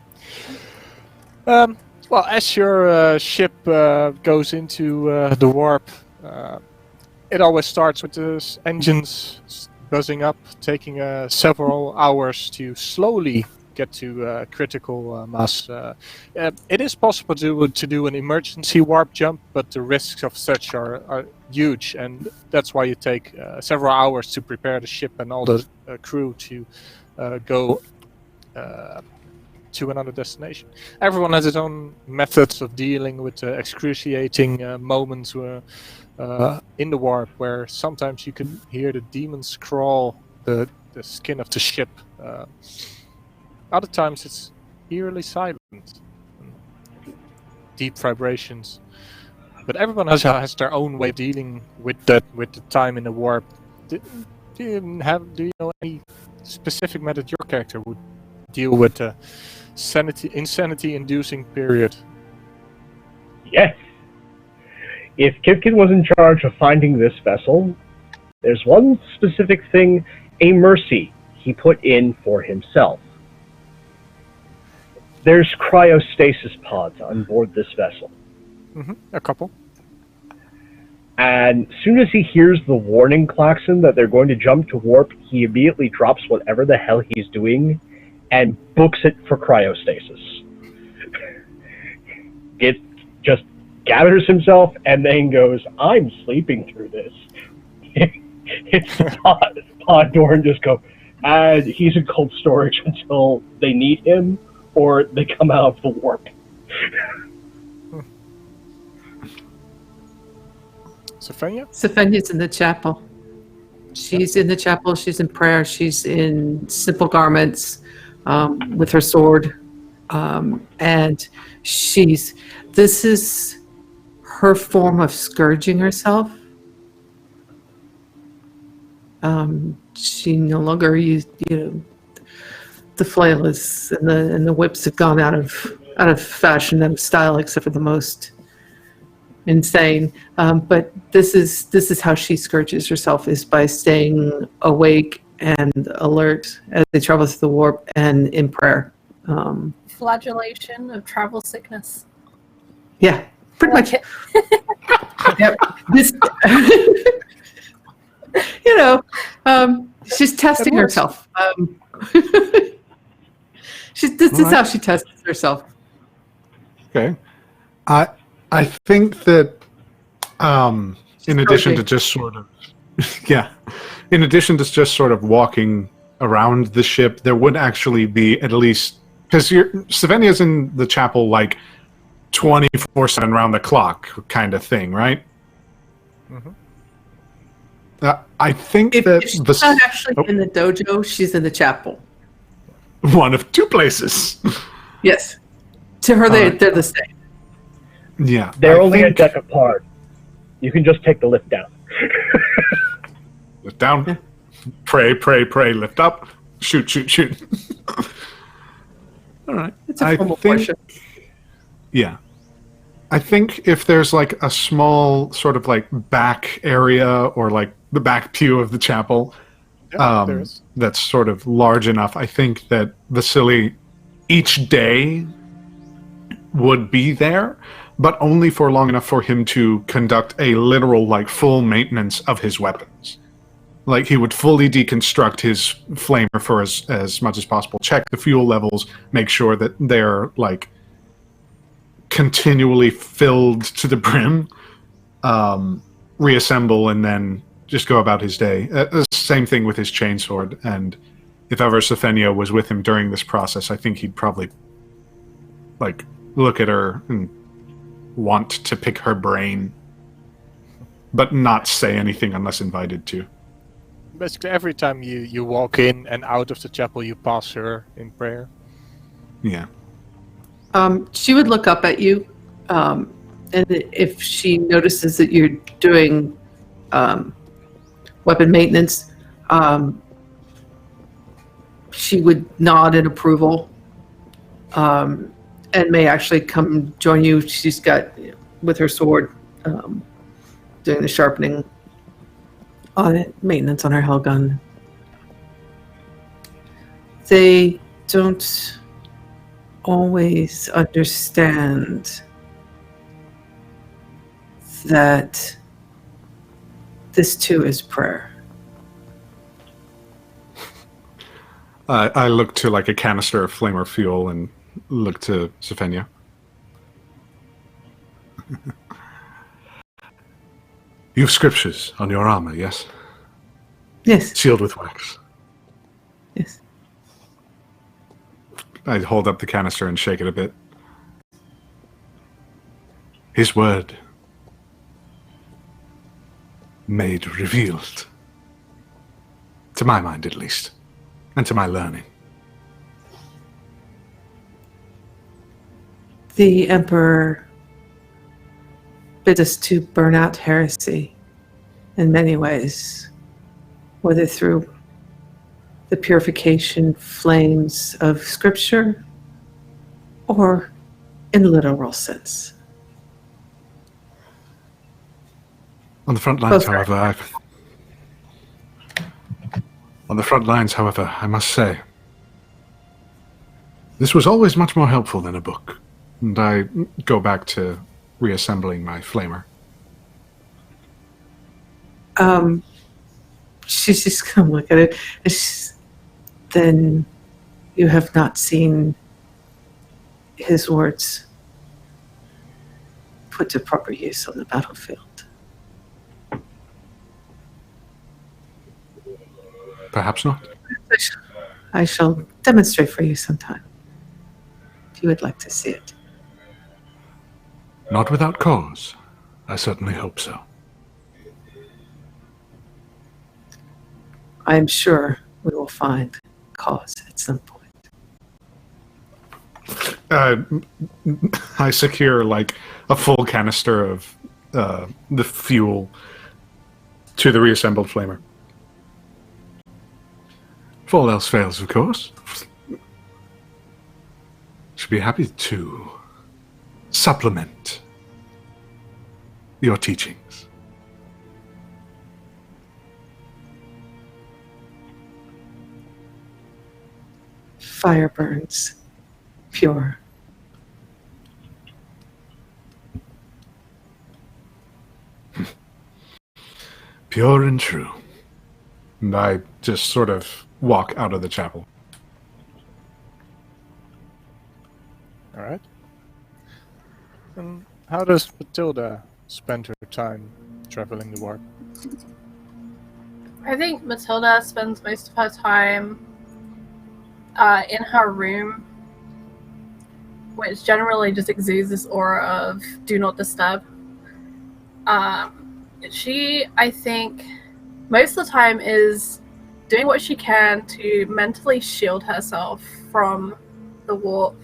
Well, as your ship goes into the warp, it always starts with the engines buzzing up, taking several hours to slowly get to critical mass. It is possible to do an emergency warp jump, but the risks of such are huge, and that's why you take several hours to prepare the ship and all the crew to go to another destination. Everyone has his own methods of dealing with excruciating moments where, in the warp, where sometimes you can hear the demons crawl the skin of the ship. Other times it's eerily silent, deep vibrations. But everyone has their own way of dealing with the time in the warp. Do you know any specific method your character would deal with the insanity-inducing period? Yes. If Kipkin was in charge of finding this vessel, there's one specific thing, a mercy, he put in for himself. There's cryostasis pods on board this vessel. Mm-hmm. A couple. And as soon as he hears the warning klaxon that they're going to jump to warp, he immediately drops whatever the hell he's doing and books it for cryostasis. It just gathers himself and then goes, I'm sleeping through this. It's pod door and just go, and he's in cold storage until they need him or they come out of the warp. Sophia? Sophia's in the chapel. She's in the chapel. She's in prayer. She's in simple garments with her sword. And this is her form of scourging herself. She no longer used, the flail is and the whips have gone out of fashion, out of style, except for the most insane. But this is how she scourges herself, is by staying awake and alert as they travel through the warp and in prayer. Flagellation of travel sickness. Yeah, pretty much. Yep. This, she's testing herself. This is how she tests herself. Okay. I think that in addition to just sort of in addition to just sort of walking around the ship, there would actually be at least, because Savinia's in the chapel like 24/7 round the clock kind of thing, right? Mm-hmm. I think If that she's not actually in the dojo, she's in the chapel. one of two places. Yes. To her, they're the same. Yeah. They're only a deck apart. You can just take the lift down. Lift down. Pray, pray, pray. Lift up. Shoot, shoot, shoot. All right. It's a formal portion. Yeah. I think if there's like a small sort of like back area or like the back pew of the chapel that's sort of large enough, I think that Vasily each day would be there, but only for long enough for him to conduct a literal like full maintenance of his weapons. Like he would fully deconstruct his flamer for as much as possible, check the fuel levels, make sure that they're like continually filled to the brim, reassemble, and then just go about his day. Same thing with his chainsword, and if ever Sophenia was with him during this process, I think he'd probably like look at her and want to pick her brain, but not say anything unless invited to. Basically, every time you walk in and out of the chapel, you pass her in prayer. Yeah. She would look up at you, and if she notices that you're doing weapon maintenance, she would nod in approval, and may actually come join you. She's got, with her sword, doing the sharpening on it, maintenance on her Hellgun. They don't always understand that this too is prayer. I look to like a canister of flamer fuel and look to Sophenia. You have scriptures on your armor, yes? Yes. Sealed with wax. Yes. I hold up the canister and shake it a bit. His word made revealed. To my mind, at least. And to my learning. The Emperor bid us to burn out heresy in many ways, whether through the purification flames of Scripture or in literal sense. On the front lines, Both right. however, I must say, this was always much more helpful than a book. And I go back to reassembling my flamer. She's just gonna look at it. Then you have not seen his words put to proper use on the battlefield. Perhaps not. I shall demonstrate for you sometime, if you would like to see it. Not without cause. I certainly hope so. I am sure we will find cause at some point. I secure like a full canister of the fuel to the reassembled flamer. If all else fails, of course, should be happy to supplement your teachings. Fire burns pure. Pure and true. And I just sort of walk out of the chapel. All right. And how does Matilda spend her time traveling the warp? I think Matilda spends most of her time in her room, which generally just exudes this aura of do not disturb. She, I think, most of the time is doing what she can to mentally shield herself from the warp,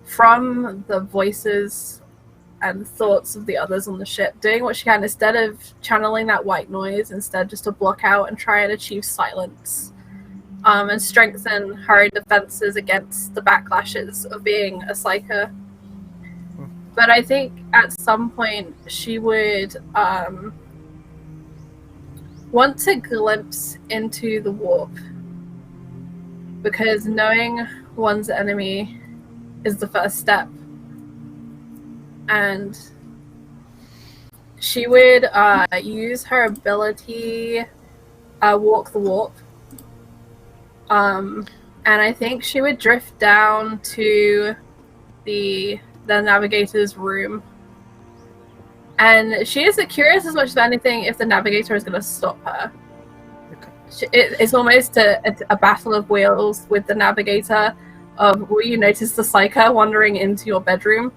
from the voices and thoughts of the others on the ship, doing what she can instead of channeling that white noise, instead just to block out and try and achieve silence, and strengthen her own defenses against the backlashes of being a psyker. But I think at some point she would want to glimpse into the warp, because knowing one's enemy is the first step. And she would use her ability walk the warp. And I think she would drift down to the Navigator's room. And she is curious as much as anything if the Navigator is going to stop her. Okay. It's almost a battle of wills with the Navigator. Will you notice the psyker wandering into your bedroom?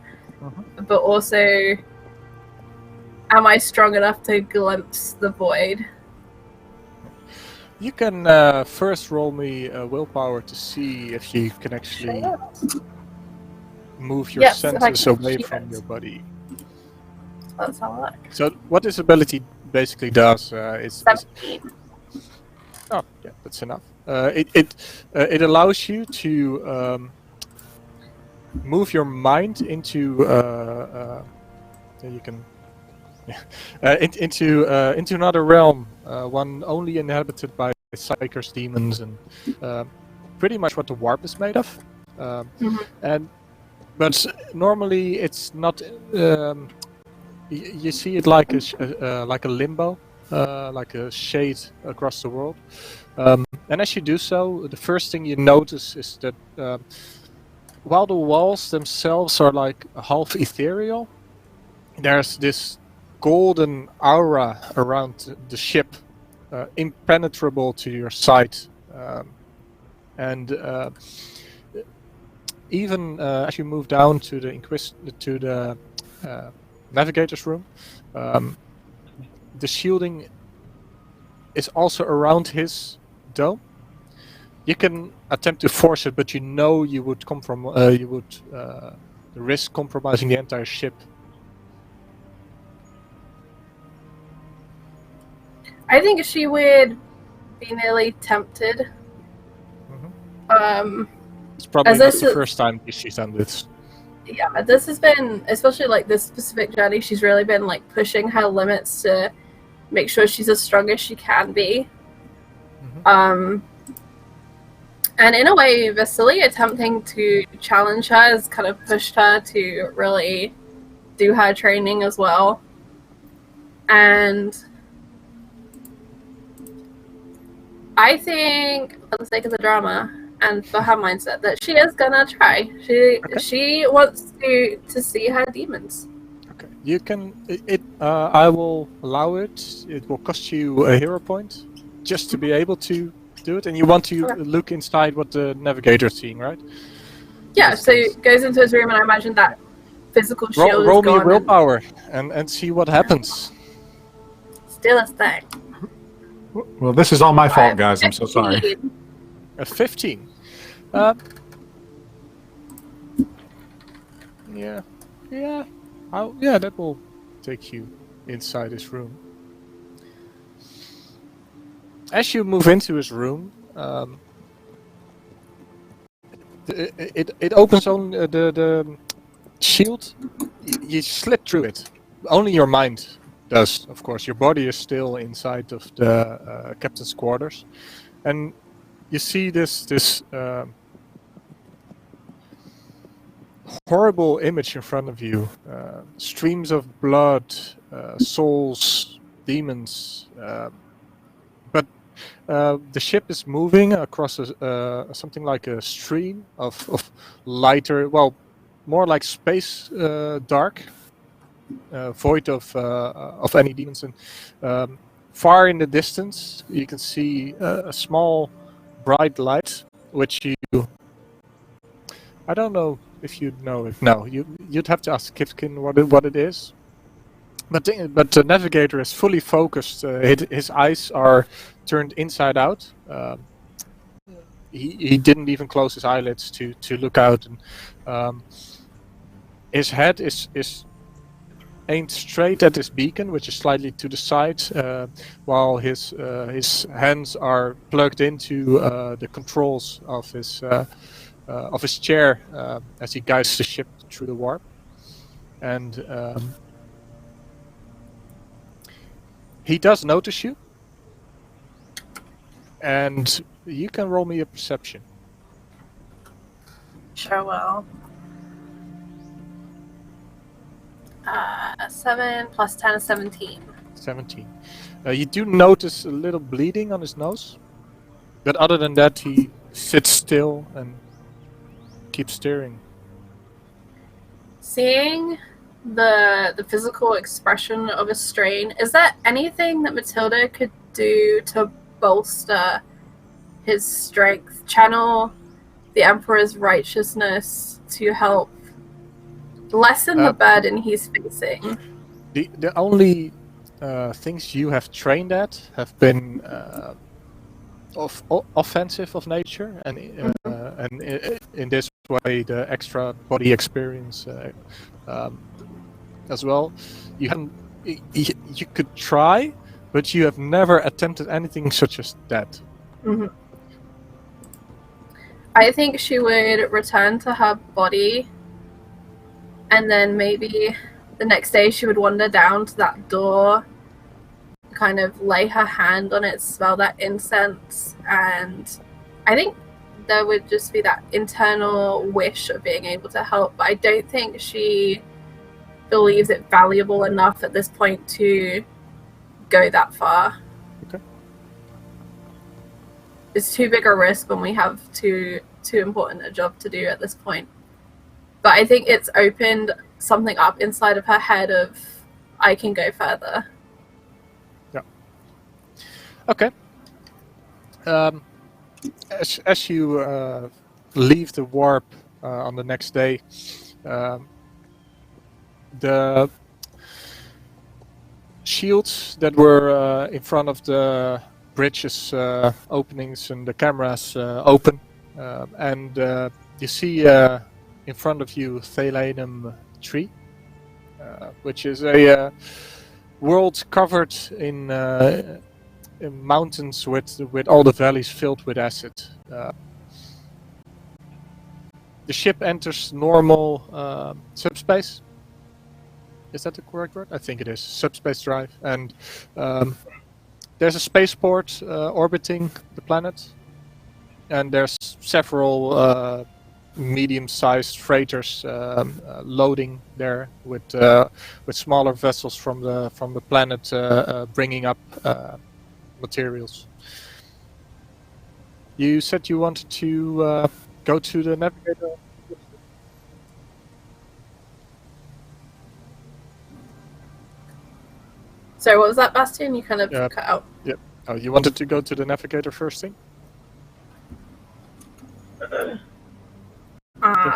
But also, am I strong enough to glimpse the void? You can first roll me willpower to see if you can actually move your senses away from your body. Let's have a look. So what this ability basically does is 17. Oh, yeah, that's enough. It allows you to move your mind into you can into another realm, one only inhabited by psychers, demons, and pretty much what the warp is made of. But normally it's not. You see it like a limbo, like a shade across the world. And as you do so, the first thing you notice is that while the walls themselves are like half ethereal, there's this golden aura around the ship, impenetrable to your sight. And even as you move down to the Navigator's room, the shielding is also around his dome. You can attempt to force it, but you know you would risk compromising the entire ship. I think she would be nearly tempted. It's probably not the first time she's done this. Yeah, this has been, especially like this specific journey, she's really been like pushing her limits to make sure she's as strong as she can be. And in a way, Vasily attempting to challenge her has kind of pushed her to really do her training as well. And I think, for the sake of the drama and for her mindset, that she is gonna try. She wants to see her demons. Okay, you can. I will allow it. It will cost you a hero point just to be able to do it, and you want to look inside what the navigator is seeing, right? Yeah, so he goes into his room, and I imagine that physical shield Roll is me a gone. willpower and see what happens. Still a thing. Well, this is all my fault, guys. I'm so sorry. 15. A 15. Yeah. Yeah, that will take you inside his room. As you move into his room, it opens on the shield. You slip through it. Only your mind does, of course. Your body is still inside of the captain's quarters, and you see this horrible image in front of you. Streams of blood, souls, demons. But the ship is moving across something like a stream of lighter, well, more like space dark, void of any demons. And far in the distance, you can see a small bright light, which you... I don't know if you know it. No, you'd have to ask Kifkin what it is. But the navigator is fully focused. His eyes are turned inside out. He didn't even close his eyelids to look out. And his head is aimed straight at his beacon, which is slightly to the side, while his hands are plugged into the controls of his chair as he guides the ship through the warp. And he does notice you, and you can roll me a perception. Sure will. 7 plus 10 is 17. 17. You do notice a little bleeding on his nose, but other than that, he sits still and keeps staring. Seeing the physical expression of a strain, is there anything that Matilda could do to bolster his strength, channel the Emperor's righteousness to help lessen the burden he's facing? The only things you have trained at have been offensive of nature, and in this way the extra body experience as well. You could try, but you have never attempted anything such as that. Mm-hmm. I think she would return to her body, and then maybe the next day she would wander down to that door, kind of lay her hand on it, smell that incense, and I think there would just be that internal wish of being able to help. But I don't think she believes it valuable enough at this point to go that far. Okay. It's too big a risk when we have too important a job to do at this point. But I think it's opened something up inside of her head of, I can go further. Yeah. Okay. As you leave the warp on the next day, the shields that were in front of the bridge's openings and the cameras open, and you see in front of you Thalanum tree, which is a world covered in mountains with all the valleys filled with acid. The ship enters normal subspace. Is that the correct word? I think it is. Subspace drive. And there's a spaceport orbiting the planet. And there's several medium-sized freighters loading there with smaller vessels from the planet bringing up materials. You said you wanted to go to the Navigator. So what was that, Bastian? You kind of cut out. Yep. Oh, you wanted to go to the Navigator first thing?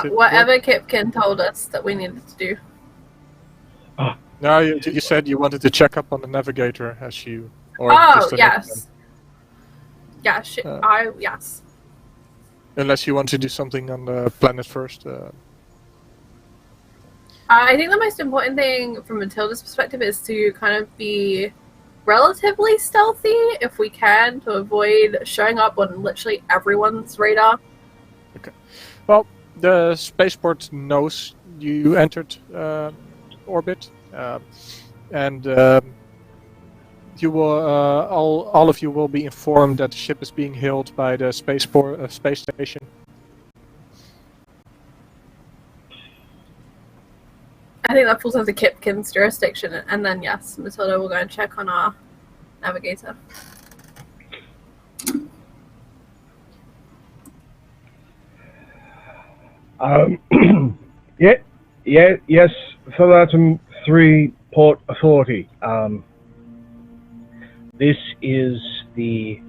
it whatever work? Kipkin told us that we needed to do. No, you said you wanted to check up on the Navigator as you... Or Oh, just another yes. Yeah, yes. Unless you want to do something on the planet first. I think the most important thing from Matilda's perspective is to kind of be relatively stealthy if we can, to avoid showing up on literally everyone's radar. Okay. Well, the spaceport knows you entered orbit, and you will all of you will be informed that the ship is being hailed by the space station. I think that falls under Kipkin's jurisdiction, and then yes, Matilda will go and check on our navigator. Yes, Philatum 3 Port Authority. This is the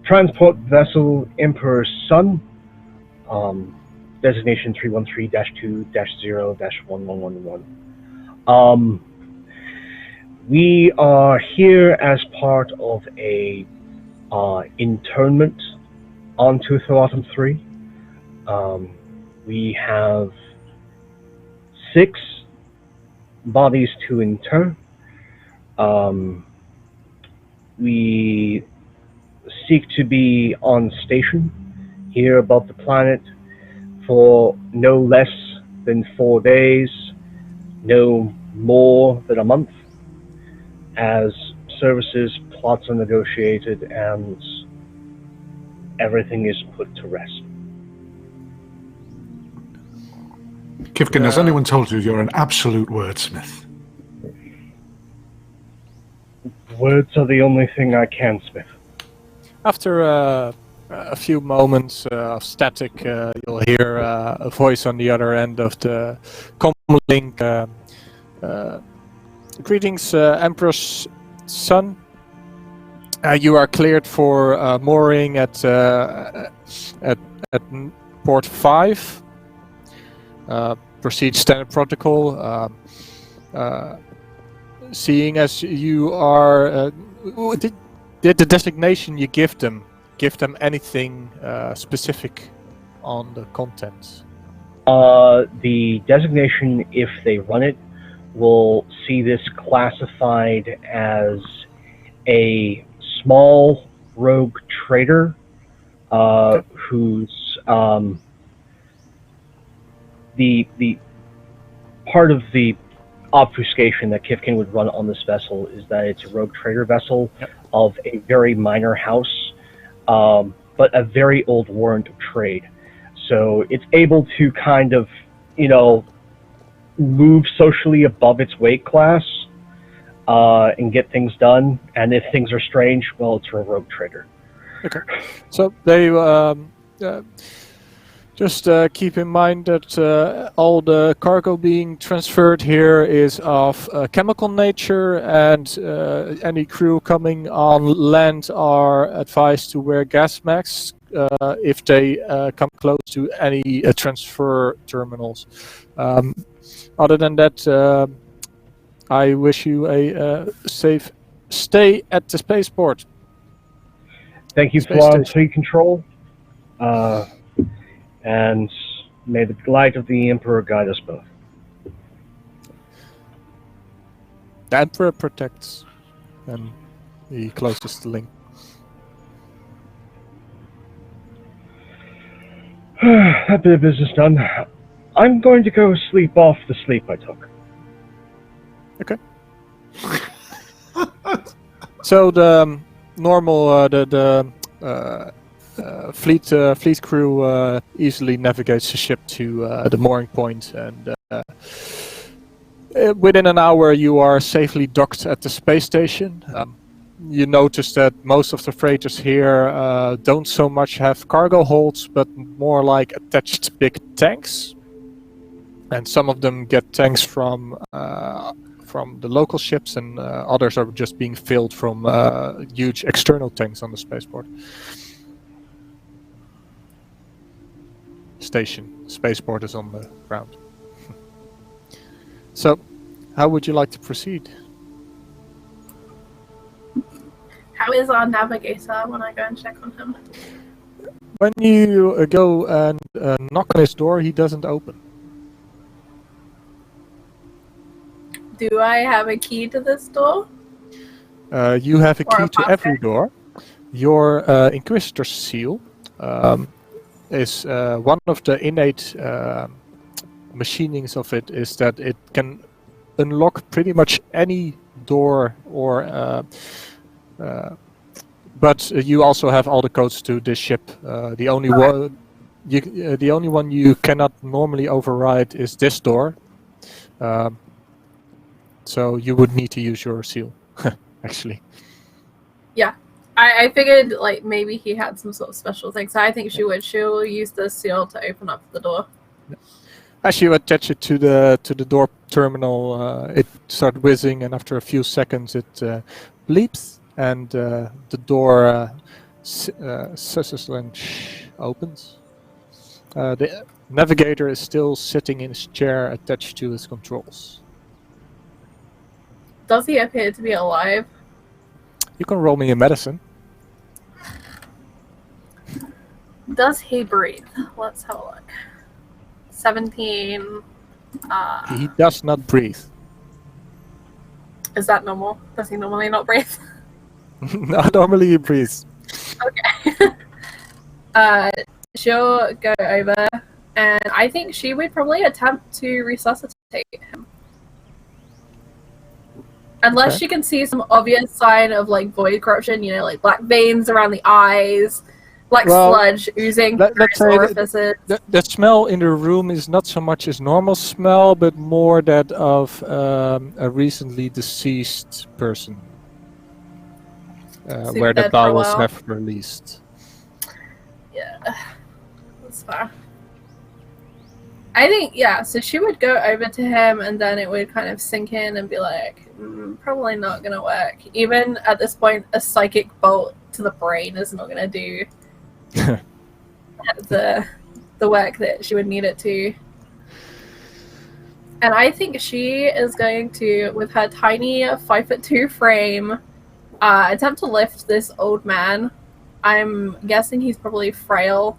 transport vessel Emperor's Sun, designation 313-2-0-1111. We are here as part of a internment onto Philatum 3. We have 6 bodies to inter. We seek to be on station here above the planet for no less than 4 days, no more than a month, as services, plots are negotiated, and everything is put to rest. Kivkin, has anyone told you you're an absolute wordsmith? Words are the only thing I can smith. After a few moments of static, you'll hear a voice on the other end of the comm link. Greetings, Emperor's Son. You are cleared for mooring at port 5. Proceed standard protocol. Seeing as you are, did the designation you give them anything specific on the contents? The designation, if they run it, will see this classified as a small rogue trader who's the part of the obfuscation that Kivkin would run on this vessel is that it's a rogue trader vessel of a very minor house, but a very old warrant of trade. So it's able to kind of, move socially above its weight class and get things done. And if things are strange, well, it's a rogue trader. Okay. So they just keep in mind that all the cargo being transferred here is of chemical nature, and any crew coming on land are advised to wear gas masks if they come close to any transfer terminals. Other than that, I wish you a safe stay at the spaceport. Thank you, Philatum 3 Control. And may the light of the Emperor guide us both. The Emperor protects, and he closes the link. That bit of business done. I'm going to go sleep off the sleep I took. Okay. So the normal fleet crew easily navigates the ship to the mooring point, and within an hour you are safely docked at the space station. You notice that most of the freighters here don't so much have cargo holds, but more like attached big tanks. And some of them get tanks from the local ships, and others are just being filled from huge external tanks on the spaceport. station. Spaceport is on the ground. So, how would you like to proceed? How is our navigator when I go and check on him? When you go and knock on his door, he doesn't open. Do I have a key to this door? You have a Or key a to every password? door. Your Inquisitor seal is one of the innate machinings of it is that it can unlock pretty much any door or but you also have all the codes to this ship. The only the only one you cannot normally override is this door. So you would need to use your seal, actually. Yeah. I figured like maybe he had some sort of special thing, so I think she'll use the seal to open up the door. As you attach it to the door terminal, it starts whizzing, and after a few seconds, it bleeps, and the door opens. The navigator is still sitting in his chair, attached to his controls. Does he appear to be alive? You can roll me a medicine. Does he breathe? Let's have a look. 17. He does not breathe. Is that normal? Does he normally not breathe? No, normally he breathes. Okay. She'll go over, and I think she would probably attempt to resuscitate him. Unless Okay. she can see some obvious sign of like void corruption, you know, like black veins around the eyes, black Well, sludge oozing let's through his say that- orifices. The smell in the room is not so much as normal smell, but more that of a recently deceased person, Super where the dead for a bowels while. have released. Yeah, that's fair. I think, yeah, so she would go over to him and then it would kind of sink in and be like, probably not going to work. Even at this point, a psychic bolt to the brain is not going to do the work that she would need it to. And I think she is going to, with her tiny 5'2" frame, attempt to lift this old man. I'm guessing he's probably frail.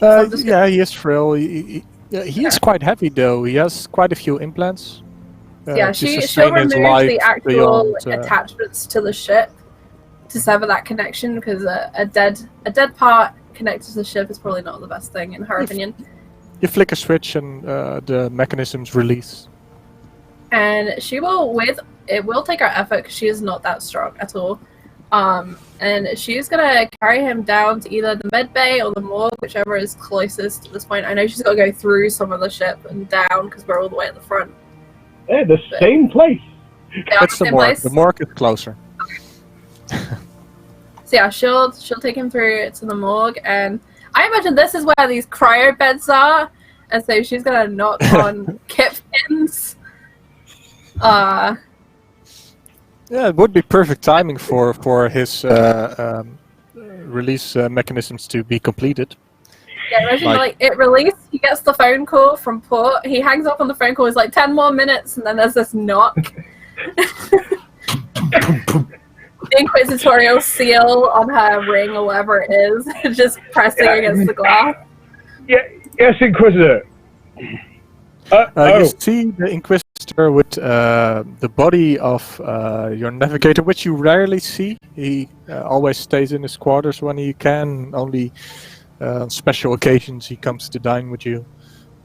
I'm just Yeah, he is frail. He is quite heavy, though. He has quite a few implants. Yeah, to she'll sustain his remove life the actual beyond, attachments to the ship to sever that connection, because a dead part connected to the ship is probably not the best thing, in her opinion. You flick a switch and the mechanisms release. And she will, it will take her effort because she is not that strong at all. And she's gonna carry him down to either the med bay or the morgue, whichever is closest at this point. I know she's got to go through some of the ship and down because we're all the way at the front. Yeah, the same place. Yeah, That's the same morgue. place. The morgue is closer. So yeah, she'll take him through to the morgue, and I imagine this is where these cryo beds are, and so she's gonna knock on kit pins. Yeah, it would be perfect timing for his release mechanisms to be completed. Yeah, imagine Like- like it released. He gets the phone call from port. He hangs up on the phone call. It's like 10 more minutes, and then there's this knock. The inquisitorial seal on her ring or whatever it is, just pressing against the glass. Yeah, yes, Inquisitor. You see the Inquisitor with the body of your Navigator, which you rarely see. He always stays in his quarters when he can. Only on special occasions he comes to dine with you.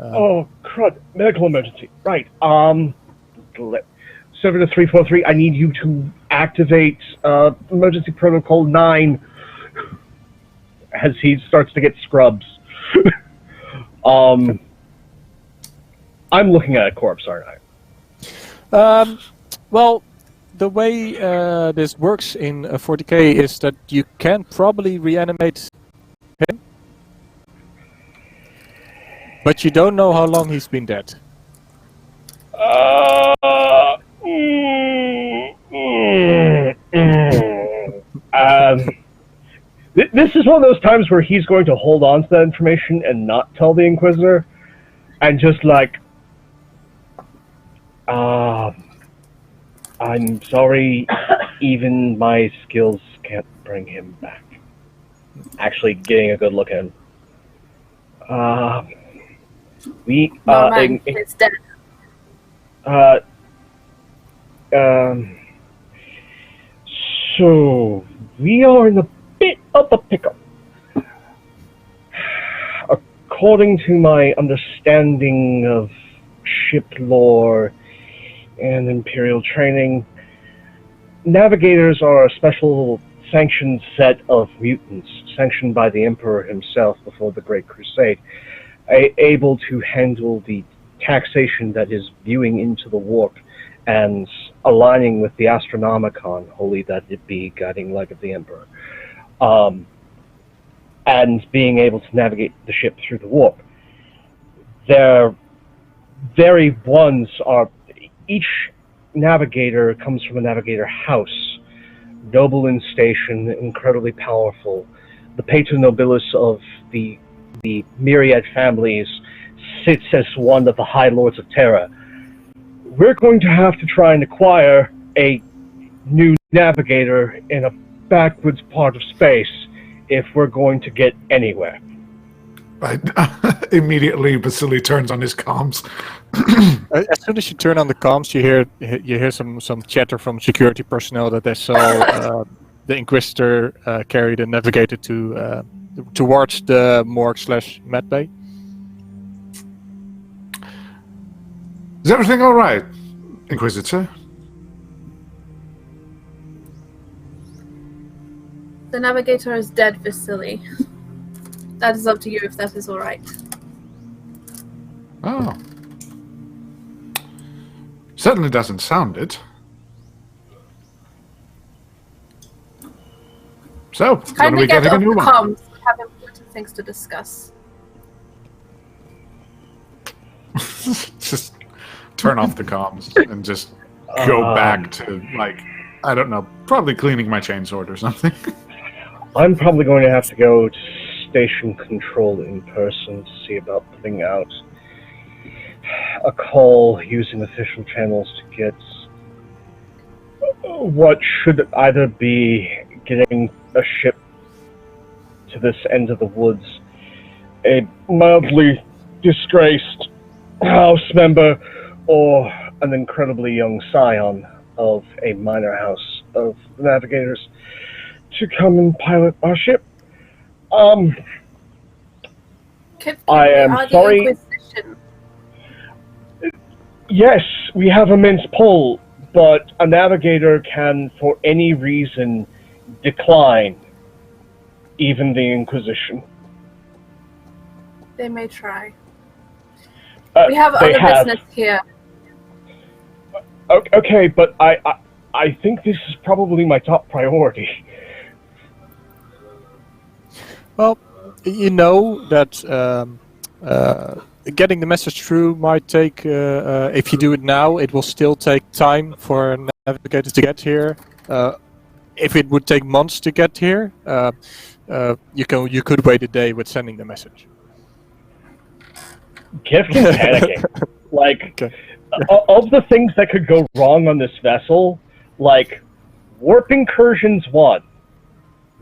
Oh, crud. Medical emergency. Right. 70343, I need you to activate emergency protocol 9 as he starts to get scrubs. I'm looking at a corpse, aren't I? Well, the way this works in 40k is that you can probably reanimate him, but you don't know how long he's been dead. This is one of those times where he's going to hold on to that information and not tell the Inquisitor, and just like, I'm sorry, even my skills can't bring him back. Actually, getting a good look at him. It's dead. So we are in a bit of a pickle. According to my understanding of ship lore and Imperial training, Navigators are a special sanctioned set of mutants, sanctioned by the Emperor himself before the Great Crusade, able to handle the taxation that is viewing into the warp and aligning with the Astronomicon, holy that it be, guiding light of the Emperor, and being able to navigate the ship through the warp. Their very ones are, each Navigator comes from a Navigator house, noble in station, incredibly powerful, the pater nobilis of the myriad families, sits as one of the High Lords of Terra. We're going to have to try and acquire a new Navigator in a backwoods part of space if we're going to get anywhere. Immediately, Vasily turns on his comms. As soon as you turn on the comms, you hear some chatter from security personnel that they saw the Inquisitor carry the Navigator towards the morgue/med bay. Is everything all right, Inquisitor? The Navigator is dead, Vasily. That is up to you if that is all right. Oh. Certainly doesn't sound it. So, when are we getting a new one? Comms. We have important things to discuss. Just turn off the comms and just go back to, like, I don't know, probably cleaning my chainsword or something. I'm probably going to have to go to station control in person to see about putting out a call using official channels to get what should either be getting a ship to this end of the woods, a mildly disgraced house member, or an incredibly young scion of a minor house of Navigators to come and pilot our ship. I am sorry. Yes, we have immense pull, but a Navigator can, for any reason, decline even the Inquisition. They may try. We have other business here. Okay, but I think this is probably my top priority. Well, you know that getting the message through might take, if you do it now, it will still take time for Navigators to get here. If it would take months to get here, you could wait a day with sending the message. Kifkin's panicking. Like, Okay. Of the things that could go wrong on this vessel, like, warp incursion's 1.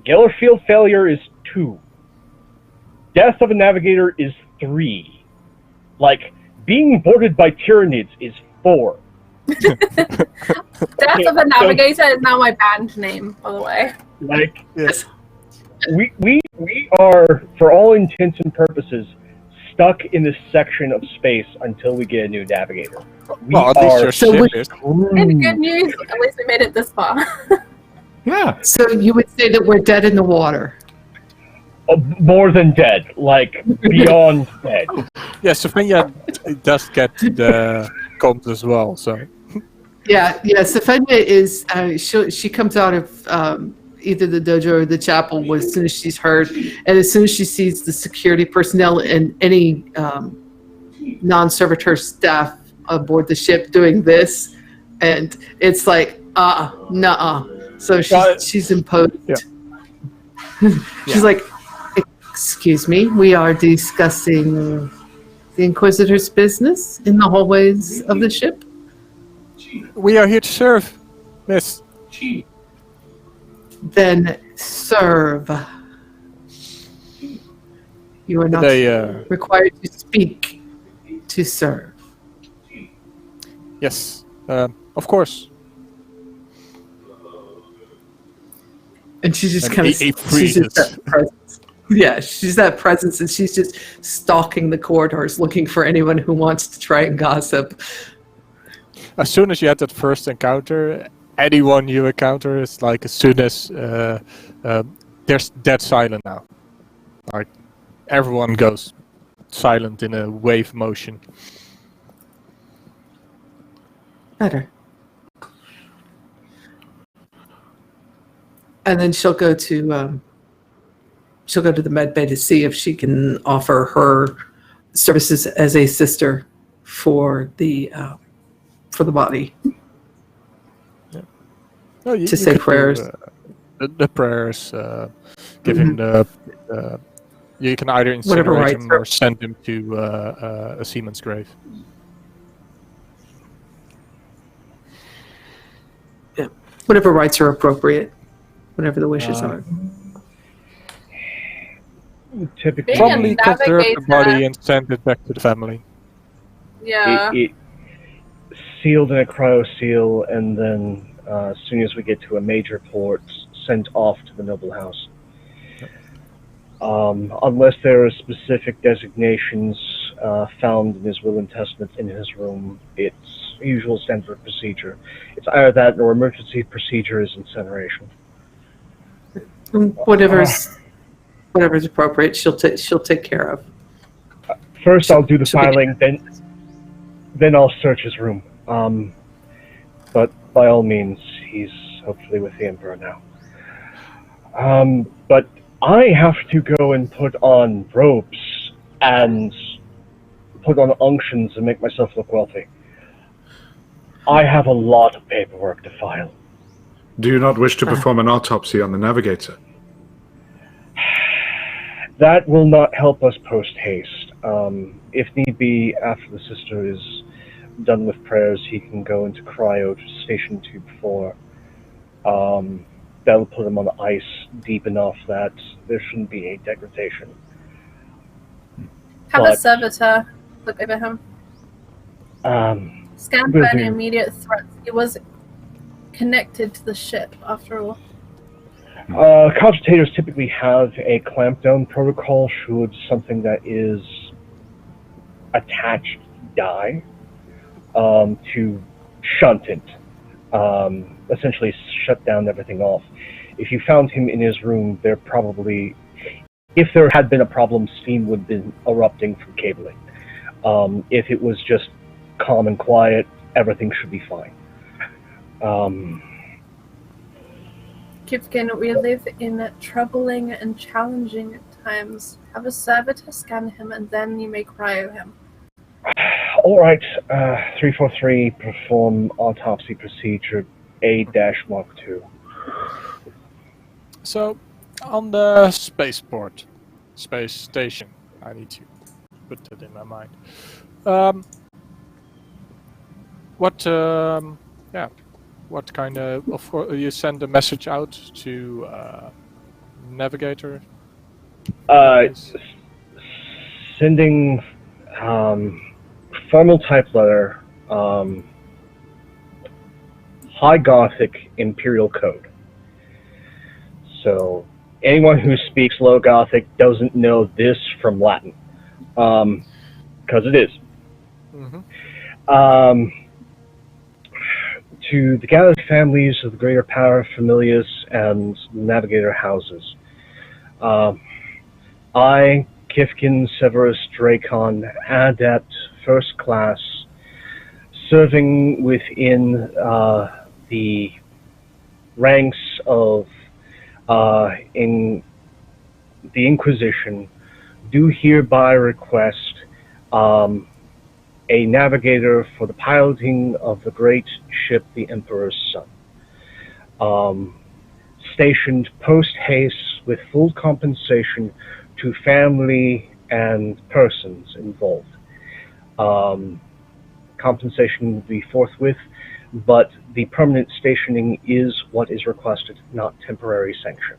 Geller field failure is 2. Death of a Navigator is 3. Like, being boarded by Tyranids is 4. Death of a Navigator is now my band name, by the way. Like, Yes. we are, for all intents and purposes, stuck in this section of space until we get a new Navigator. Well, at least your ship is. Hey, good news. At least we made it this far. Yeah. So you would say that we're dead in the water. More than dead, like beyond dead. Yeah, Sylvania does get the comms as well, so. Yeah. Sylvania is, she comes out of either the dojo or the chapel as soon as she's heard, and as soon as she sees the security personnel and any non-servitor staff aboard the ship doing this, and it's like, nuh-uh. So she's imposed. Yeah. She's like, excuse me, we are discussing the Inquisitor's business in the hallways of the ship. We are here to serve, miss. Then serve. You are not required to speak to serve. Yes, of course. And she just And kind of he she's just freezes. that presence. Yeah, she's that presence, and she's just stalking the corridors, looking for anyone who wants to try and gossip. As soon as you had that first encounter, anyone you encounter is like, as soon as there's dead silent now. Like, everyone goes silent in a wave motion. Better. And then she'll go to the med bay to see if she can offer her services as a sister for the body. No, To say could do, prayers. The prayers, give him the. You can either Whatever incinerate rites him or send him to a seaman's grave. Yeah, whatever rites are appropriate, whatever the wishes are. Typically, Being a Probably conserve the navigator. body and send it back to the family. Yeah. it sealed in a cryo seal, and then as soon as we get to a major port, sent off to the noble house. Unless there are specific designations found in his will and testament in his room, it's usual standard procedure. It's either that or emergency procedure is incineration. Whatever's appropriate, she'll take care of. First, I'll do the She'll be- filing, then I'll search his room. But by all means, he's hopefully with the Emperor now. But I have to go and put on robes and put on unctions and make myself look wealthy. I have a lot of paperwork to file. Do you not wish to perform an autopsy on the Navigator? That will not help us post-haste. If need be, after the sister is done with prayers, he can go into cryo to Station 2-4. That'll put him on the ice deep enough that there shouldn't be any degradation. Have a but- servitor look over him. Scan for will any do. immediate threats. He was connected to the ship, after all. Cogitators typically have a clampdown protocol should something that is attached die, to shunt it, essentially shut down everything off. If you found him in his room, there probably, if there had been a problem, steam would have been erupting from cabling. If it was just calm and quiet, everything should be fine. Kipkin, we live in troubling and challenging times. Have a servitor scan him, and then you may cryo him. All right, 343, perform autopsy procedure A-Mark 2. So, on the spaceport, space station, I need to put that in my mind. What kind of course, you send a message out to Navigator? Sending formal type letter, High Gothic Imperial Code. So anyone who speaks Low Gothic doesn't know this from Latin, because it is. Mm-hmm. To the gathered families of the Greater Power Familius and Navigator houses, I, Kifkin Severus Dracon, Adept, First Class, serving within the ranks of in the Inquisition, do hereby request a navigator for the piloting of the great ship, the Emperor's Son. stationed post-haste with full compensation to family and persons involved. Compensation will be forthwith, but the permanent stationing is what is requested, not temporary sanction.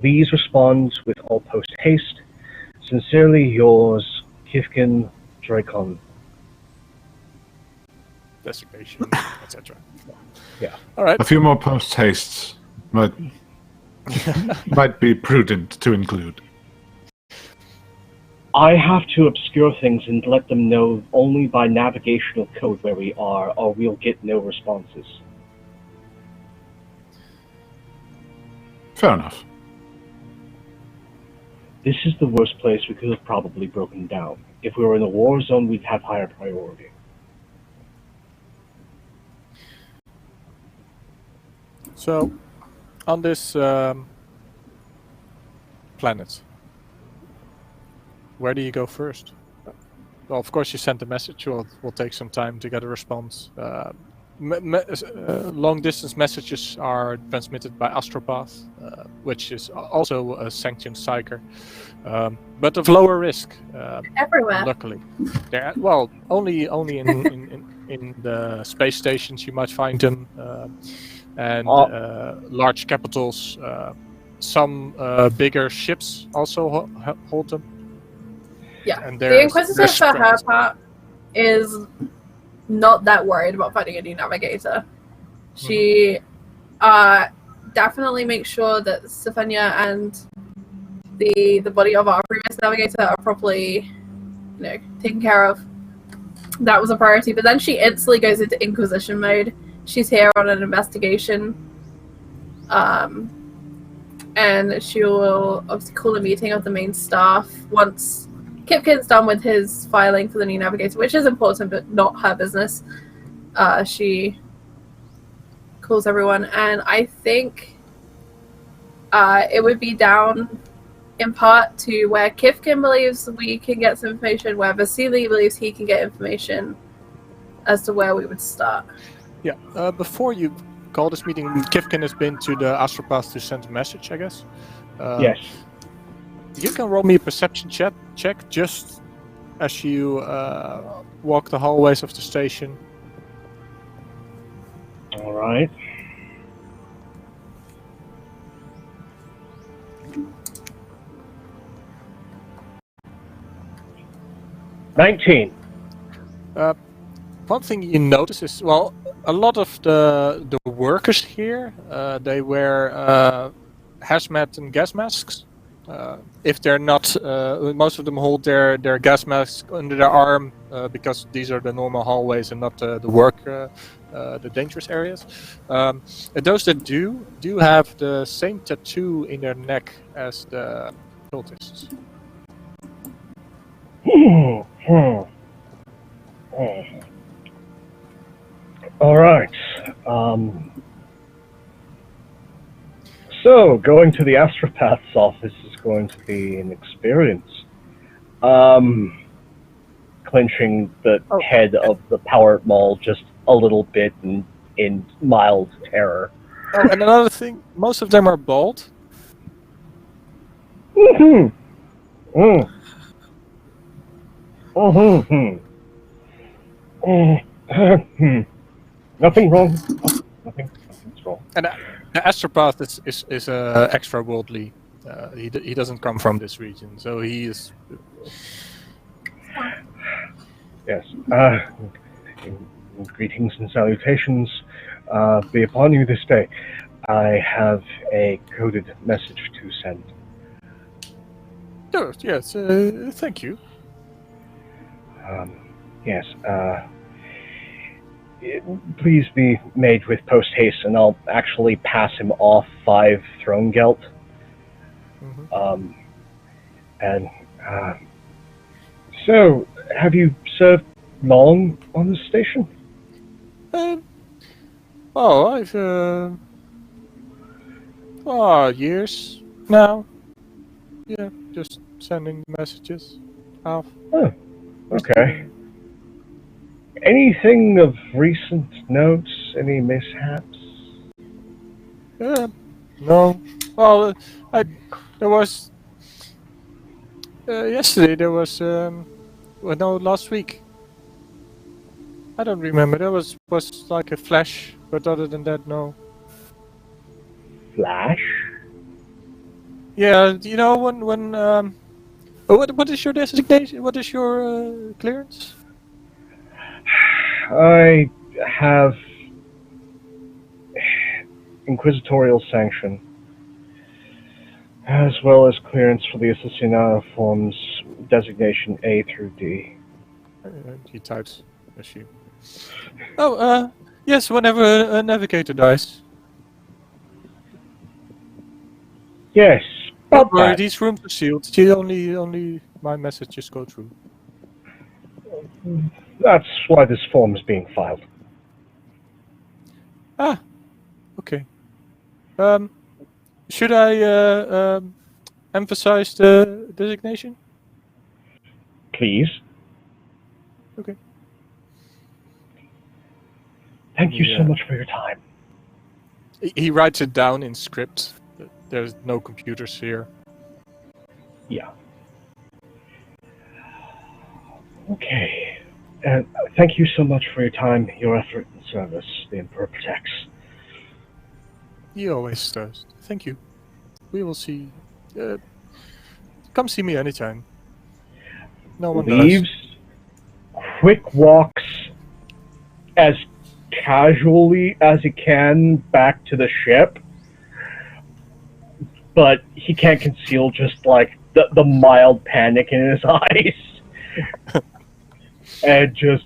Please respond with all post-haste. Sincerely yours, Kifkin Dracon. Desecration, etc. Yeah. All right. A few more post-hastes might be prudent to include. I have to obscure things and let them know only by navigational code where we are, or we'll get no responses. Fair enough. This is the worst place we could have probably broken down. If we were in a war zone, we'd have higher priority. So, on this planet, where do you go first? Well, of course, you sent a message. Will take some time to get a response. Long-distance messages are transmitted by astropath, which is also a sanctioned psyker, but of lower risk. Everywhere. Luckily, only in the space stations you might find them, and large capitals. Some bigger ships also hold them. Yeah, And the Inquisitor for her part is not that worried about finding a new navigator. She definitely makes sure that Stefania and the body of our previous navigator are properly, taken care of. That was a priority. But then she instantly goes into Inquisition mode. She's here on an investigation. And she will obviously call a meeting of the main staff once Kipkin's done with his filing for the new navigator, which is important, but not her business. She calls everyone, and I think it would be down in part to where Kifkin believes we can get some information, where Vasily believes he can get information, as to where we would start. Yeah, before you call this meeting, Kifkin has been to the astropath to send a message, I guess. Yes. You can roll me a perception check just as you walk the hallways of the station. All right. $19. One thing you notice is, well, a lot of the workers here, they wear hazmat and gas masks. If they're not, most of them hold their gas masks under their arm because these are the normal hallways and not the work, the dangerous areas. And those that do have the same tattoo in their neck as the cultists. All right. So, going to the astropath's office is going to be an experience. Clenching the head of the power maul just a little bit in mild terror. Oh, and another thing, most of them are bald. Nothing wrong. Nothing's wrong. And the astropath is extra worldly. He doesn't come from this region, so he is. Yes. Greetings and salutations be upon you this day. I have a coded message to send. Oh, yes, thank you. Yes. Please be made with post-haste, and I'll actually pass him off 5 throne gelt. So, have you served long on this station? I've years now. Yeah, just sending messages off. Oh, okay. Anything of recent notes? Any mishaps? No. Well, there was yesterday. There was well, no, last week. I don't remember. There was like a flash, but other than that, no. Flash? Yeah, you know when what is your designation? What is your clearance? I have inquisitorial sanction, as well as clearance for the Assassinato forms designation A through D. He types. Assume. Oh, yes. Whenever a navigator dies. Yes, but Don't worry, these rooms are sealed. Only my messages go through. that's why this form is being filed. Ah, okay. Should I emphasize the designation? Please. Okay. Thank you so much for your time. He writes it down in script. There's no computers here. Yeah. Okay. And thank you so much for your time, your effort, and service. The Emperor protects. He always does. Thank you. We will see. Come see me anytime. No one Leaves, quick walks as casually as he can back to the ship, but he can't conceal just like the mild panic in his eyes. And just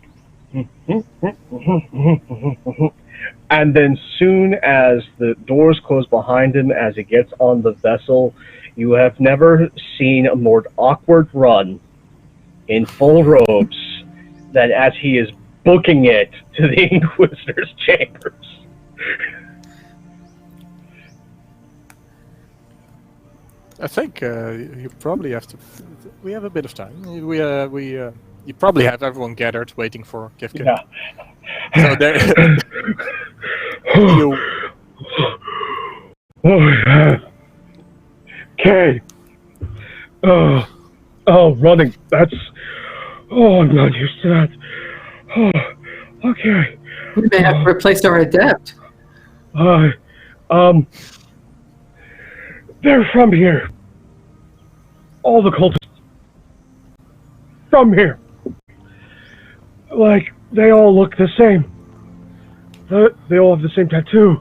and then soon as the doors close behind him as he gets on the vessel, you have never seen a more awkward run in full robes than as he is booking it to the Inquisitor's chambers. I think you probably have to. We have a bit of time. You probably have everyone gathered waiting for Kivkin. Yeah. So there. Okay. Running. That's. I'm not used to that. Okay. We may have to replace our adept. They're from here. All the cultists. From here. Like, they all look the same. They all have the same tattoo.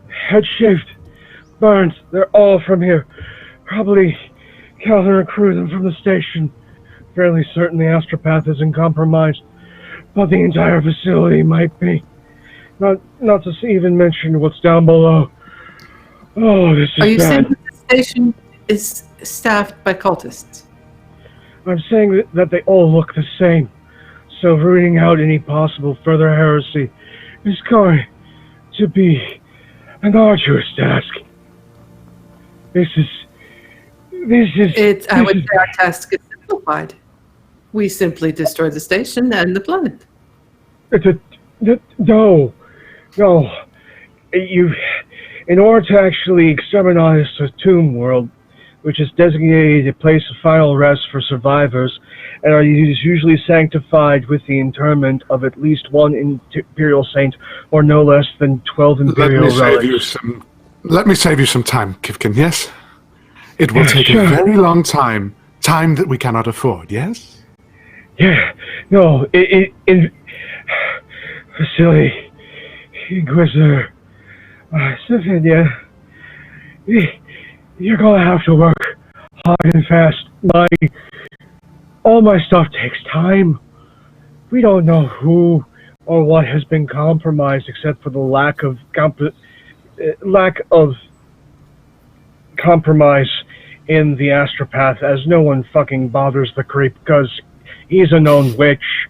Head shaved. Burns. They're all from here. Probably Calvin recruited them from the station. Fairly certain the astropath isn't compromised, but the entire facility might be. Not to even mention what's down below. Oh, this is Are you bad. saying that the station is staffed by cultists? I'm saying that they all look the same. So rooting out any possible further heresy is going to be an arduous task. This is. I would say our task is simplified. We simply destroy the station and the planet. No. In order to actually exterminate the tomb world, which is designated a place of final rest for survivors, and is usually sanctified with the interment of at least one imperial saint, or no less than 12 imperial relics. Let me save you some time, Kivkin, yes? It will take a very long time that we cannot afford, yes? Yeah, no, Vasily, Inquisitor, Stefania, you're gonna have to work hard and fast. All my stuff takes time. We don't know who or what has been compromised, except for the lack of compromise in the astropath, as no one fucking bothers the creep because he's a known witch.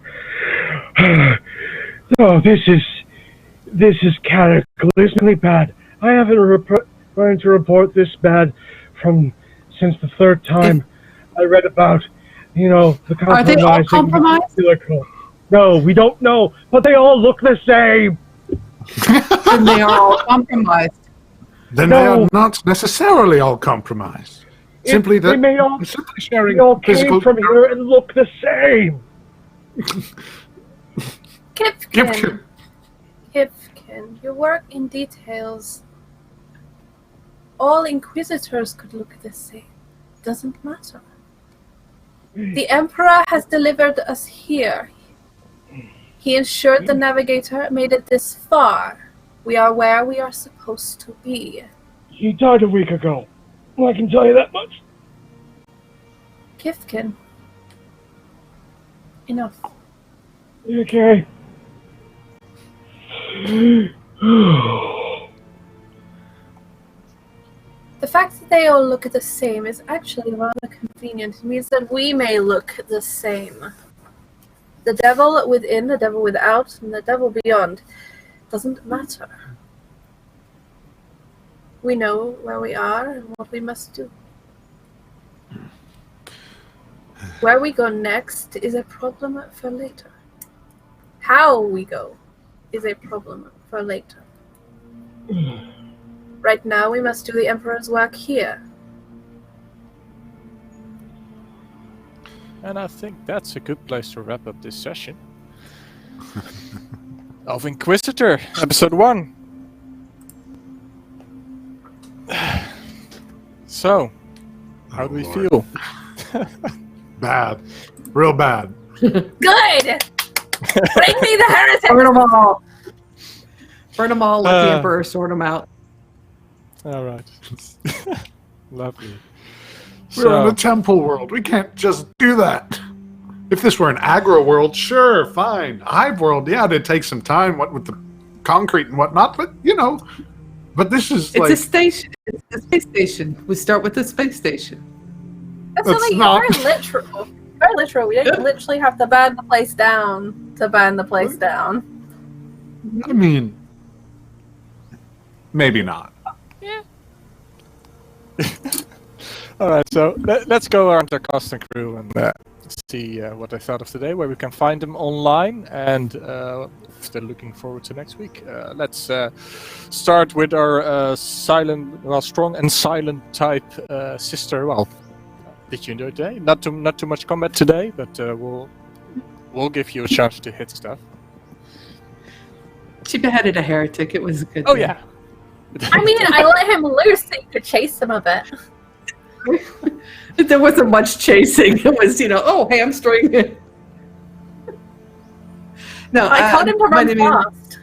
No, this is cataclysmically bad. I haven't learned to report this bad since the third time I read about, the compromising. Are they all compromised? No, we don't know, but they all look the same. And they are all compromised. Then No. they are not necessarily all compromised. Simply They may all, simply sharing they all physical. came from here and look the same. Kipkin, you work in details. All Inquisitors could look the same. Doesn't matter. The Emperor has delivered us here. He ensured the Navigator made it this far. We are where we are supposed to be. He died a week ago. I can tell you that much. Kifkin. Enough. Okay. The fact that they all look the same is actually rather convenient. It means that we may look the same. The devil within, the devil without, and the devil beyond doesn't matter. We know where we are and what we must do. Where we go next is a problem for later. How we go is a problem for later. Right now, we must do the Emperor's work here. And I think that's a good place to wrap up this session of Inquisitor, episode 1. So, how do we feel? Bad. Real bad. Good! Bring me the heretic! Burn them all. Burn them all, let the Emperor sort them out. All right. Lovely. We're in a temple world. We can't just do that. If this were an aggro world, sure, fine. A hive world, yeah, it'd take some time, what with the concrete and whatnot, but, you know. But this is It's like... a station. It's a space station. We start with the space station. That's That's something not- very literal. Very literal. We don't literally have to burn the place down to burn the place down. I mean... Maybe not. All right, so let's go around our cast and crew and see what they thought of today, where we can find them online, and if they're looking forward to next week. Let's start with our strong and silent type sister. Well, did you enjoy today? Not too much combat today, but we'll give you a chance to hit stuff. She beheaded a heretic. It was a good. Oh day. yeah. I mean, I let him loose so you could chase him a bit. There wasn't much chasing. It was, oh, hey, I'm destroying it. No, I told him to my run name is- fast.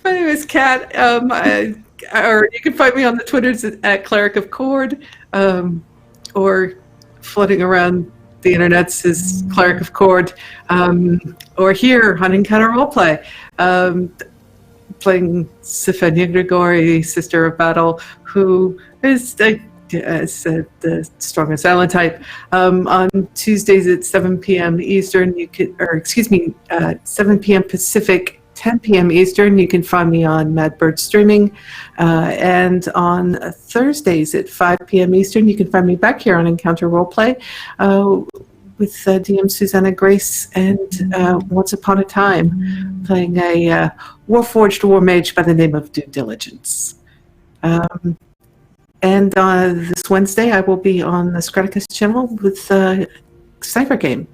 My name is Kat. Or you can find me on the Twitters at Cleric of Cord, or floating around the internets is Cleric of Cord, or here on Encounter Roleplay, playing Sifenia Grigori, Sister of Battle, who is the strong and silent type. On Tuesdays at 7 p.m. Eastern, 7 p.m. Pacific, 10 p.m. Eastern, you can find me on Madbird Streaming. And on Thursdays at 5 p.m. Eastern, you can find me back here on Encounter Roleplay with DM Susanna Grace and Once Upon a Time, playing a Warforged War Mage by the name of Due Diligence. And this Wednesday, I will be on the Scraticus channel with Cypher Game.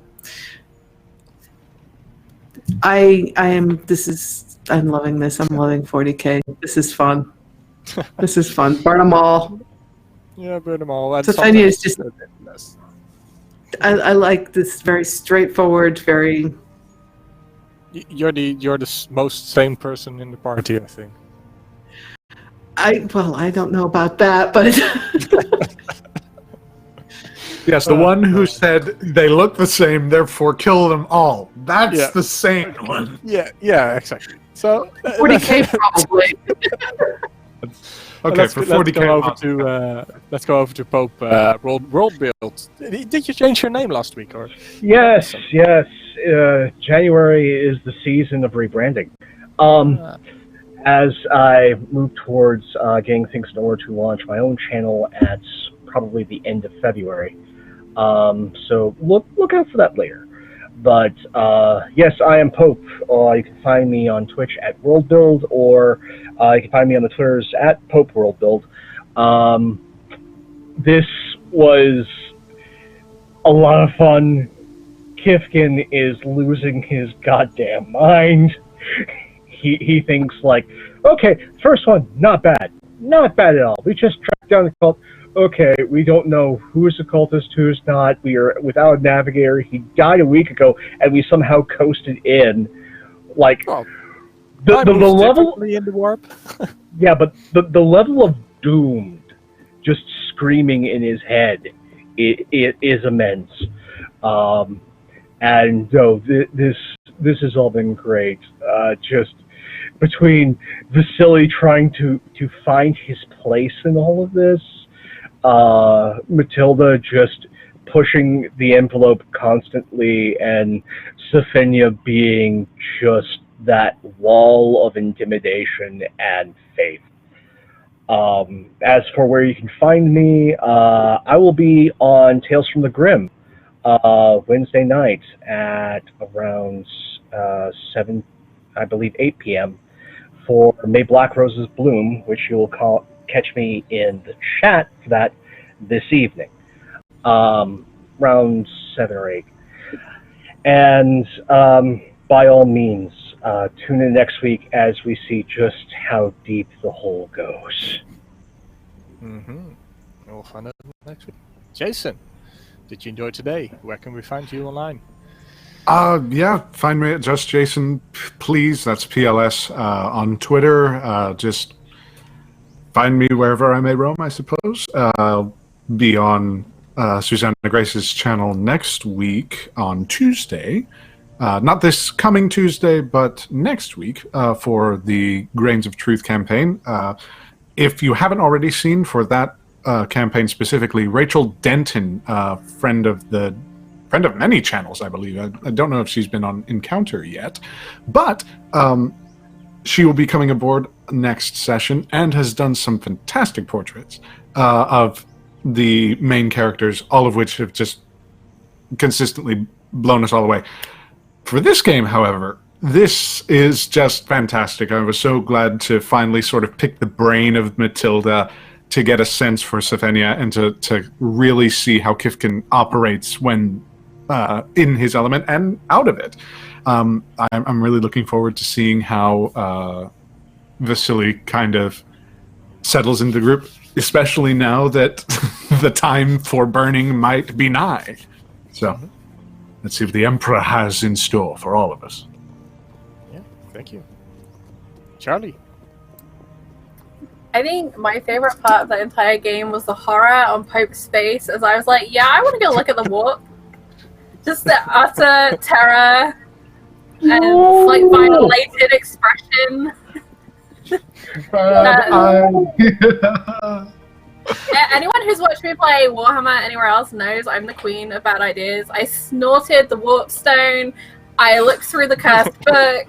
I'm loving this. I'm loving 40K. This is fun. This is fun. Burn them all. Yeah, burn them all. And Sifenia is sometimes just- a bit less. I like this very straightforward, very... You're the most sane person in the party, I think. I don't know about that, but... Yes, the one who said they look the same, therefore kill them all. That's Yeah. the sane one. Yeah, exactly. So 40K probably. Okay, let's, for let's 40K. go over awesome. to let's go over to Pope World Build. Did you change your name last week, or? Yes. January is the season of rebranding. As I move towards getting things in order to launch my own channel at probably the end of February. So look out for that later. But yes, I am Pope. You can find me on Twitch at WorldBuild, or you can find me on the Twitters at Pope WorldBuild. This was a lot of fun. Kifkin is losing his goddamn mind. He thinks like, okay, first one, not bad at all. We just tracked down the cult. Okay, we don't know who's a cultist, who's not. We are without a navigator. He died a week ago, and we somehow coasted in. Like, the level in the warp. yeah, but the level of doomed just screaming in his head it is immense. And no, this has all been great. Just between Vasily trying to find his place in all of this, Matilda just pushing the envelope constantly, and Safenia being just that wall of intimidation and faith. As for where you can find me, I will be on Tales from the Grim Wednesday night at around 7, I believe 8 p.m. for May Black Roses Bloom, which you will catch me in the chat for that this evening, around 7 or 8. And by all means, tune in next week as we see just how deep the hole goes. We'll find out next week. Jason, did you enjoy today? Where can we find you online? Yeah, find me at Just Jason, please. That's PLS on Twitter. Just find me wherever I may roam, I suppose. I'll be on Susanna Grace's channel next week on Tuesday. Not this coming Tuesday, but next week for the Grains of Truth campaign. If you haven't already seen for that campaign specifically, Rachel Denton, friend of many channels, I believe. I don't know if she's been on Encounter yet, but she will be coming aboard next session and has done some fantastic portraits of the main characters, all of which have just consistently blown us all away. For this game, however, this is just fantastic. I was so glad to finally sort of pick the brain of Matilda to get a sense for Safenia and to really see how Kifkin operates when in his element and out of it. I'm really looking forward to seeing how Vasily kind of settles into the group, especially now that the time for burning might be nigh. So let's see what the Emperor has in store for all of us. Yeah, thank you. Charlie? I think my favorite part of the entire game was the horror on Pope's face, as I was like, yeah, I want to go look at the warp. Just the utter terror and like violated expression. Anyone who's watched me play Warhammer anywhere else knows I'm the queen of bad ideas. I snorted the warp stone. I looked through the cursed book.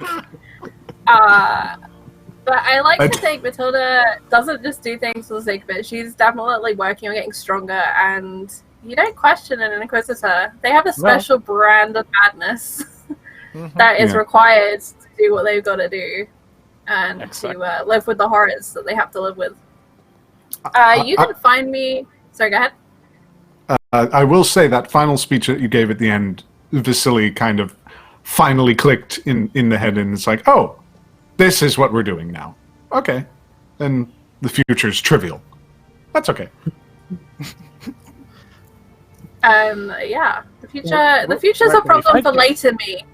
But I like to think Matilda doesn't just do things for the sake of it. She's definitely working on getting stronger, and you don't question an Inquisitor. They have a special brand of madness that is required to do what they've got to do and to live with the horrors that they have to live with. You can find me... Sorry, go ahead. I will say that final speech that you gave at the end, Vasily kind of finally clicked in the head, and it's like, oh, this is what we're doing now. Okay. And the future's trivial. That's okay. Yeah. The future's a problem for later me.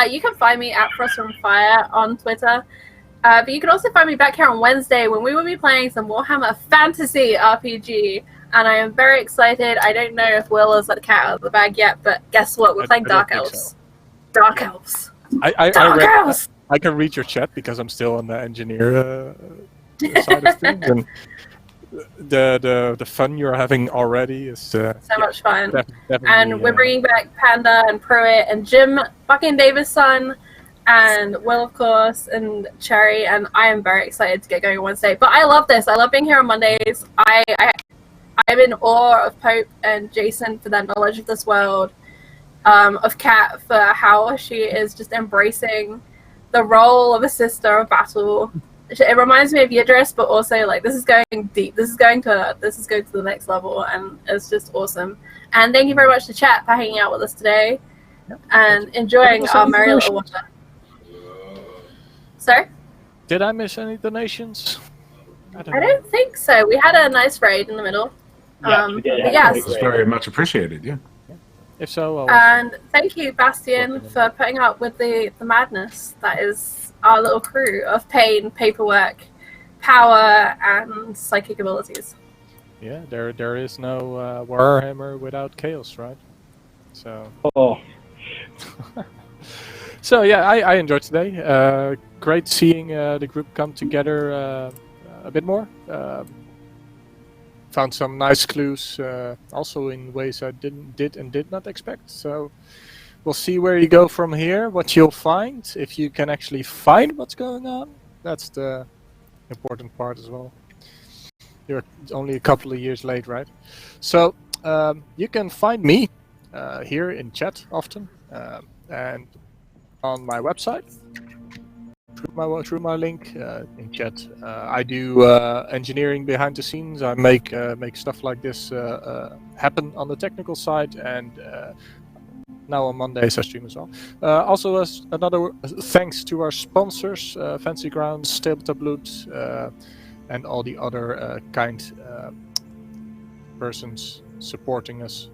You can find me at Frost from Fire on Twitter. But you can also find me back here on Wednesday when we will be playing some Warhammer Fantasy RPG. And I am very excited. I don't know if Will has let the cat out of the bag yet, but guess what? We're playing Dark Elves. So. Dark Elves. Dark Elves! I can read your chat because I'm still on the engineer side of things. And the fun you're having already is... so much fun. And we're bringing back Panda and Pruitt and Jim fucking Davis-son and Will, of course, and Cherry, and I am very excited to get going on Wednesday. But I love this. I love being here on Mondays. I'm in awe of Pope and Jason for their knowledge of this world. of Kat for how she is just embracing the role of a sister of battle. It reminds me of Yidris, but also like this is going deep. This is going to the next level, and it's just awesome. And thank you very much to chat for hanging out with us today and enjoying our merry little water. Sorry? Did I miss any donations? I don't think so. We had a nice raid in the middle. Yes, we did. Yes. It's very much appreciated, yeah. If so, And thank you, Bastian, for putting up with the madness that is our little crew of pain, paperwork, power, and psychic abilities. yeah, there is no Warhammer without chaos, right? So. Oh, So yeah, I enjoyed today. Great seeing the group come together a bit more. Found some nice clues, also in ways I did not expect. So we'll see where you go from here, what you'll find, if you can actually find what's going on. That's the important part as well. You're only a couple of years late, right? So you can find me here in chat often, and on my website through my link in chat. I do engineering behind the scenes. I make stuff like this happen on the technical side, and now on Mondays I stream as well. Also, as another thanks to our sponsors, Fancy Grounds, Tabletop Loot, and all the other kind persons supporting us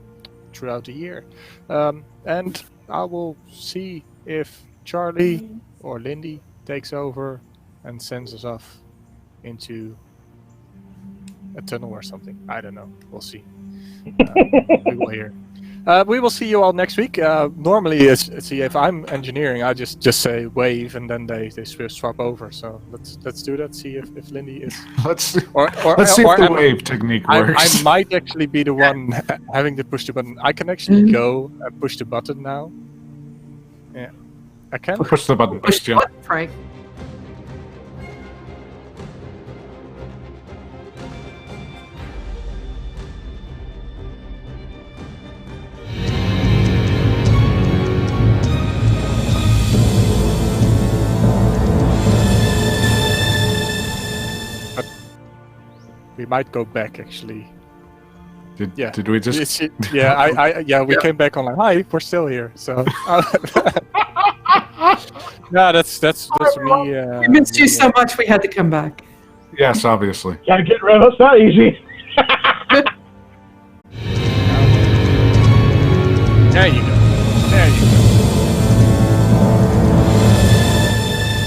throughout the year. And I will see if Charlie or Lindy takes over and sends us off into a tunnel or something. I don't know. We'll see. We will hear. We will see you all next week. Normally, see if I'm engineering, I just say wave and then they swap over. So let's do that. See if Lindy is. Let's see if or the wave technique works. I might actually be the one having to push the button. I can actually go and push the button now. Yeah, I can. Push the button. Push the Yeah. button, Frank. We might go back actually. Yeah. Did we just? Yeah, we came back online. Hi, we're still here. So. No, that's me. We missed you so much we had to come back. Yes, obviously. can't get rid of us that easy.